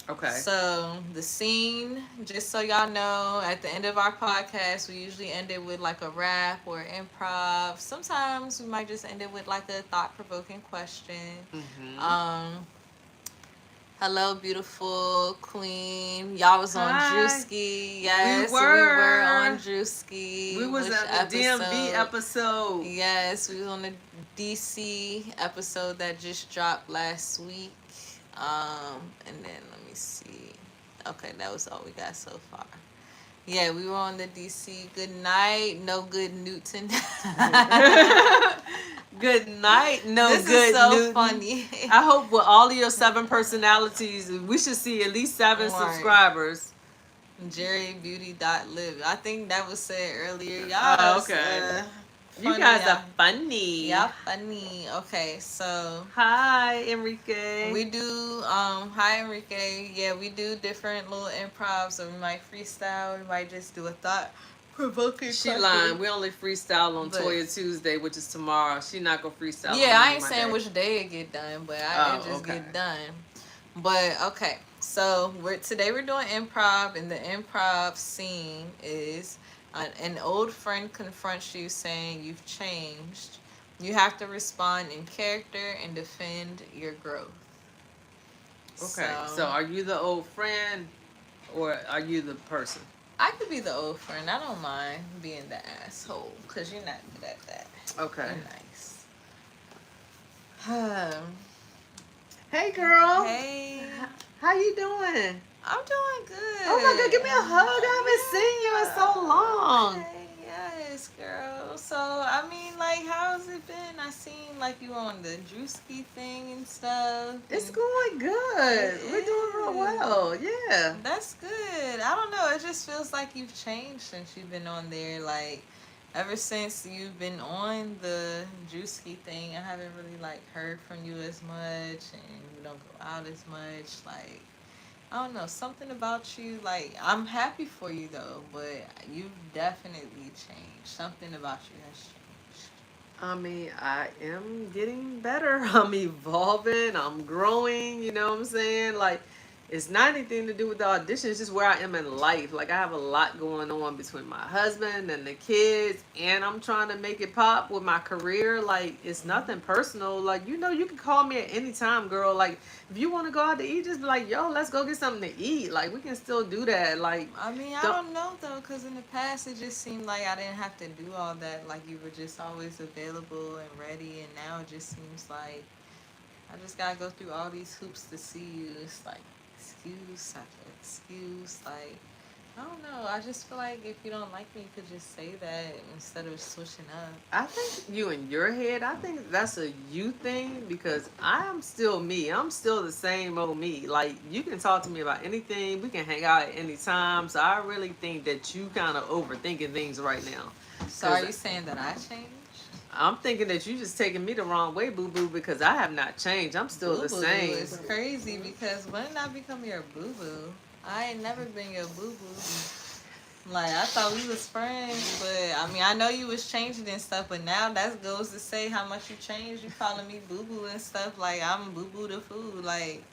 Okay. So the scene, just so y'all know, at the end of our podcast, we usually end it with like a rap or improv. Sometimes we might just end it with like a thought-provoking question. Mm-hmm. Hello, beautiful queen. Y'all was on Drewski. Yes, we were on Drewski. We was at the DMV episode. Yes, we was on the DC episode that just dropped last week. And then let me see. Okay, that was all we got so far. Yeah, we were on the DC. Good night, no good Newton. Good night, no this good is so Newton. funny. I hope with all of your 7 personalities, we should see at least 7 Right. subscribers. JerryBeauty.live. I think that was said earlier. Y'all, okay. You guys are funny. Yeah, funny. Okay, so hi, Enrique. we do hi Enrique. Yeah, we do different little improvs, or we might freestyle, we might just do a thought provoking. She lying. We only freestyle on But- Toya Tuesday, which is tomorrow. She not gonna freestyle. Yeah, on I ain't my saying day. which day it get done, but it just okay. get done. But okay, so today we're doing improv, and the improv scene is an old friend confronts you saying you've changed. You have to respond in character and defend your growth. Okay, so are you the old friend, or are you the person? I could be the old friend. I don't mind being the asshole, because you're not good at that. Okay. You're nice. Hey, girl. Hey. How you doing? I'm doing good. Oh my God, give me a hug. I haven't seen you in so long. Okay, yes, girl. So, I mean, like, how's it been? I seen, like, you on the Drewski thing and stuff. It's and going good. We're doing real well. Yeah. That's good. I don't know. It just feels like you've changed since you've been on there. Like, ever since you've been on the Drewski thing, I haven't really, like, heard from you as much, and you don't go out as much. Like, I don't know, something about you, like, I'm happy for you though, but you've definitely changed. Something about you has changed. I mean, I am getting better. I'm evolving. I'm growing. You know what I'm saying? Like, it's not anything to do with the audition. It's just where I am in life. Like, I have a lot going on between my husband and the kids, and I'm trying to make it pop with my career. Like, it's nothing personal. Like, you know, you can call me at any time, girl. Like, if you want to go out to eat, just be like, yo, let's go get something to eat. Like, we can still do that. Like, I mean, I don't know though, because in the past it just seemed like I didn't have to do all that. Like, you were just always available and ready, and now it just seems like I just gotta go through all these hoops to see you. It's like, excuse after excuse. Like, I don't know. I just feel like if you don't like me, you could just say that instead of switching up. I think you in your head, I think that's a you thing, because I'm still me. I'm still the same old me. Like, you can talk to me about anything. We can hang out at any time. So I really think that you kind of overthinking things right now. So are you saying that I changed? I'm thinking that you just taking me the wrong way, boo-boo, because I have not changed. I'm still the Boo-boo same. is crazy, because when did I become your boo-boo? I ain't never been your boo-boo. Like, I thought we was friends, but I mean, I know you was changing and stuff, but now that goes to say how much you changed. You calling me boo-boo and stuff. Like, I'm boo-boo the food. Like,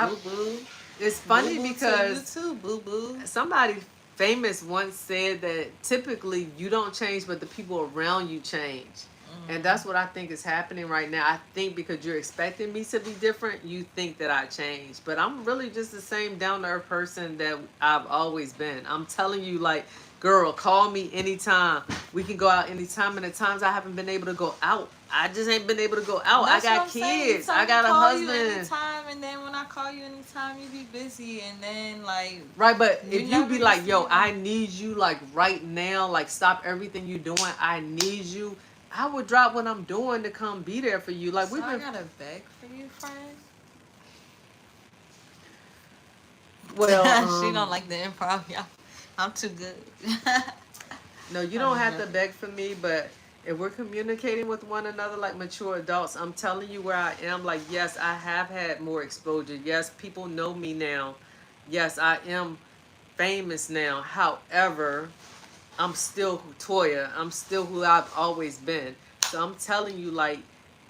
boo-boo. It's funny Boo-boo because to you too, boo-boo. somebody famous once said that typically you don't change, but the people around you change. And that's what I think is happening right now. I think because you're expecting me to be different, you think that I changed. But I'm really just the same down-to-earth person that I've always been. I'm telling you, like, girl, call me anytime. We can go out anytime. And the times I haven't been able to go out, I just ain't been able to go out. That's I got what I'm saying. kids. You I got a call husband. You anytime, and then when I call you anytime, you be busy, and then like. Right, but if you never be like, yo, receive I need you, like, right now, like, stop everything you're doing. I need you. I would drop what I'm doing to come be there for you. Like, So we've I been. gotta beg for you, friend. Well, she don't like the improv, y'all. I'm too good. No, you don't have to beg for me, but if we're communicating with one another like mature adults, I'm telling you where I am. Like, yes, I have had more exposure. Yes, people know me now. Yes, I am famous now. However, I'm still Toya. I'm still who I've always been. So I'm telling you, like,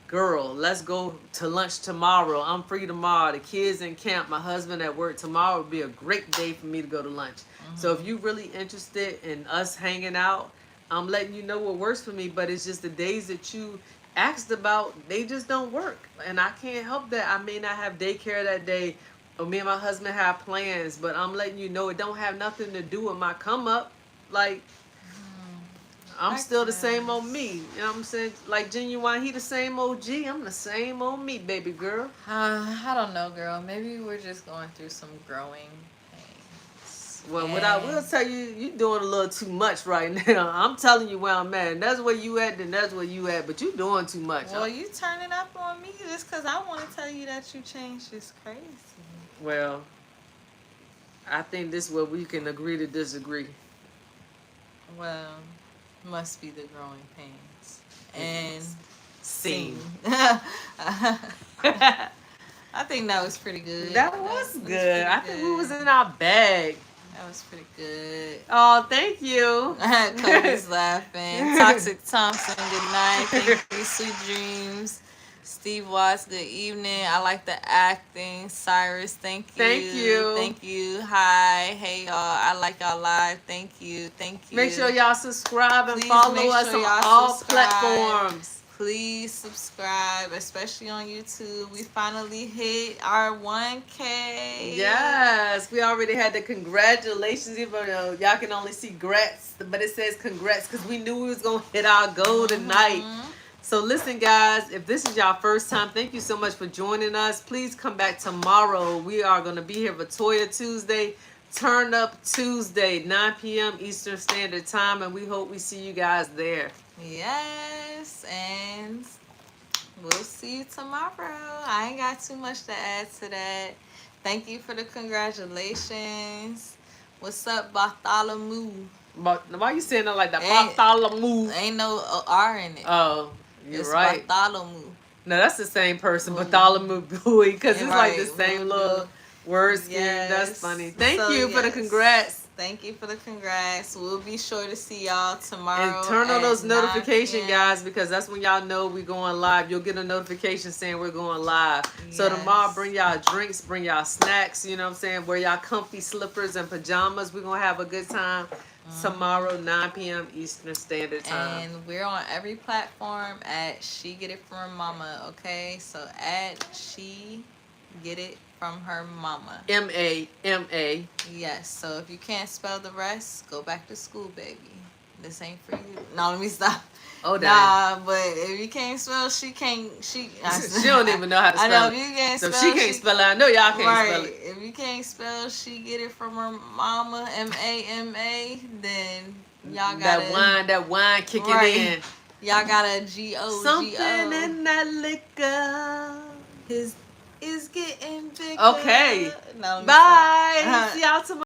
girl, let's go to lunch tomorrow. I'm free tomorrow. The kids in camp, my husband at work. Tomorrow would be a great day for me to go to lunch. So if you're really interested in us hanging out, I'm letting you know what works for me. But it's just the days that you asked about, they just don't work. And I can't help that. I may not have daycare that day, or me and my husband have plans, but I'm letting you know it don't have nothing to do with my come up. Like, I'm still the same old me. You know what I'm saying? Like Genuine, he the same old G. I'm the same old me, baby girl. I don't know, girl. Maybe we're just going through some growing pains. Well, what I will tell you, you doing a little too much right now. I'm telling you where I'm at. And that's where you at, then that's where you at. But you doing too much. Well, you turning up on me just because I want to tell you that you changed is crazy. Well, I think this is where we can agree to disagree. Well, must be the growing pains. And scene. I think that was pretty good. That was good. I think we was in our bag. That was pretty good. Oh, thank you. Cody's laughing. Toxic Thompson, good night. Thank you. Sweet dreams. Steve Watts, good evening. I like the acting. Cyrus, thank you. Thank you. Thank you. Hi. Hey, y'all. I like y'all live. Thank you. Thank you. Make sure y'all subscribe and Please follow us on all platforms. Please subscribe, especially on YouTube. We finally hit our 1K. Yes, we already had the congratulations. Even though y'all can only see grats, but it says congrats because we knew we was going to hit our goal tonight. So listen, guys, if this is y'all first time, thank you so much for joining us. Please come back tomorrow. We are going to be here for Toya Tuesday, Turn Up Tuesday, 9 p.m. Eastern Standard Time, and we hope we see you guys there. Yes, and we'll see you tomorrow. I ain't got too much to add to that. Thank you for the congratulations. What's up, Bartholomew? But why you saying it like that? Bartholomew. Ain't no R in it. Oh, you're it's right. Bartholomew. No, that's the same person, Bartholomew Bowie, because it's right. like the same little word scheme. Yes. That's funny. Thank you for the congrats. Thank you for the congrats. We'll be sure to see y'all tomorrow. And turn on those notifications, guys, because that's when y'all know we're going live. You'll get a notification saying we're going live. Yes. So tomorrow, bring y'all drinks, bring y'all snacks, you know what I'm saying? Wear y'all comfy slippers and pajamas. We're going to have a good time tomorrow, 9 p.m. Eastern Standard Time. And we're on every platform at She Get It From Her Mama, okay? So at She Get It From Her Mama. M-A-M-A. Yes. So if you can't spell the rest, go back to school, baby. This ain't for you. No, let me stop. Oh, damn. Nah, but if you can't spell, she can't. She don't even know how to spell it. I know if you can't spell. So she can't spell it. I know y'all can't spell it. If you can't spell, she get it from her mama, M-A-M-A. Then y'all got that wine kicking in. Y'all got a G-O-G-O. Something in that liquor is getting bigger. Okay. No, bye. See y'all tomorrow.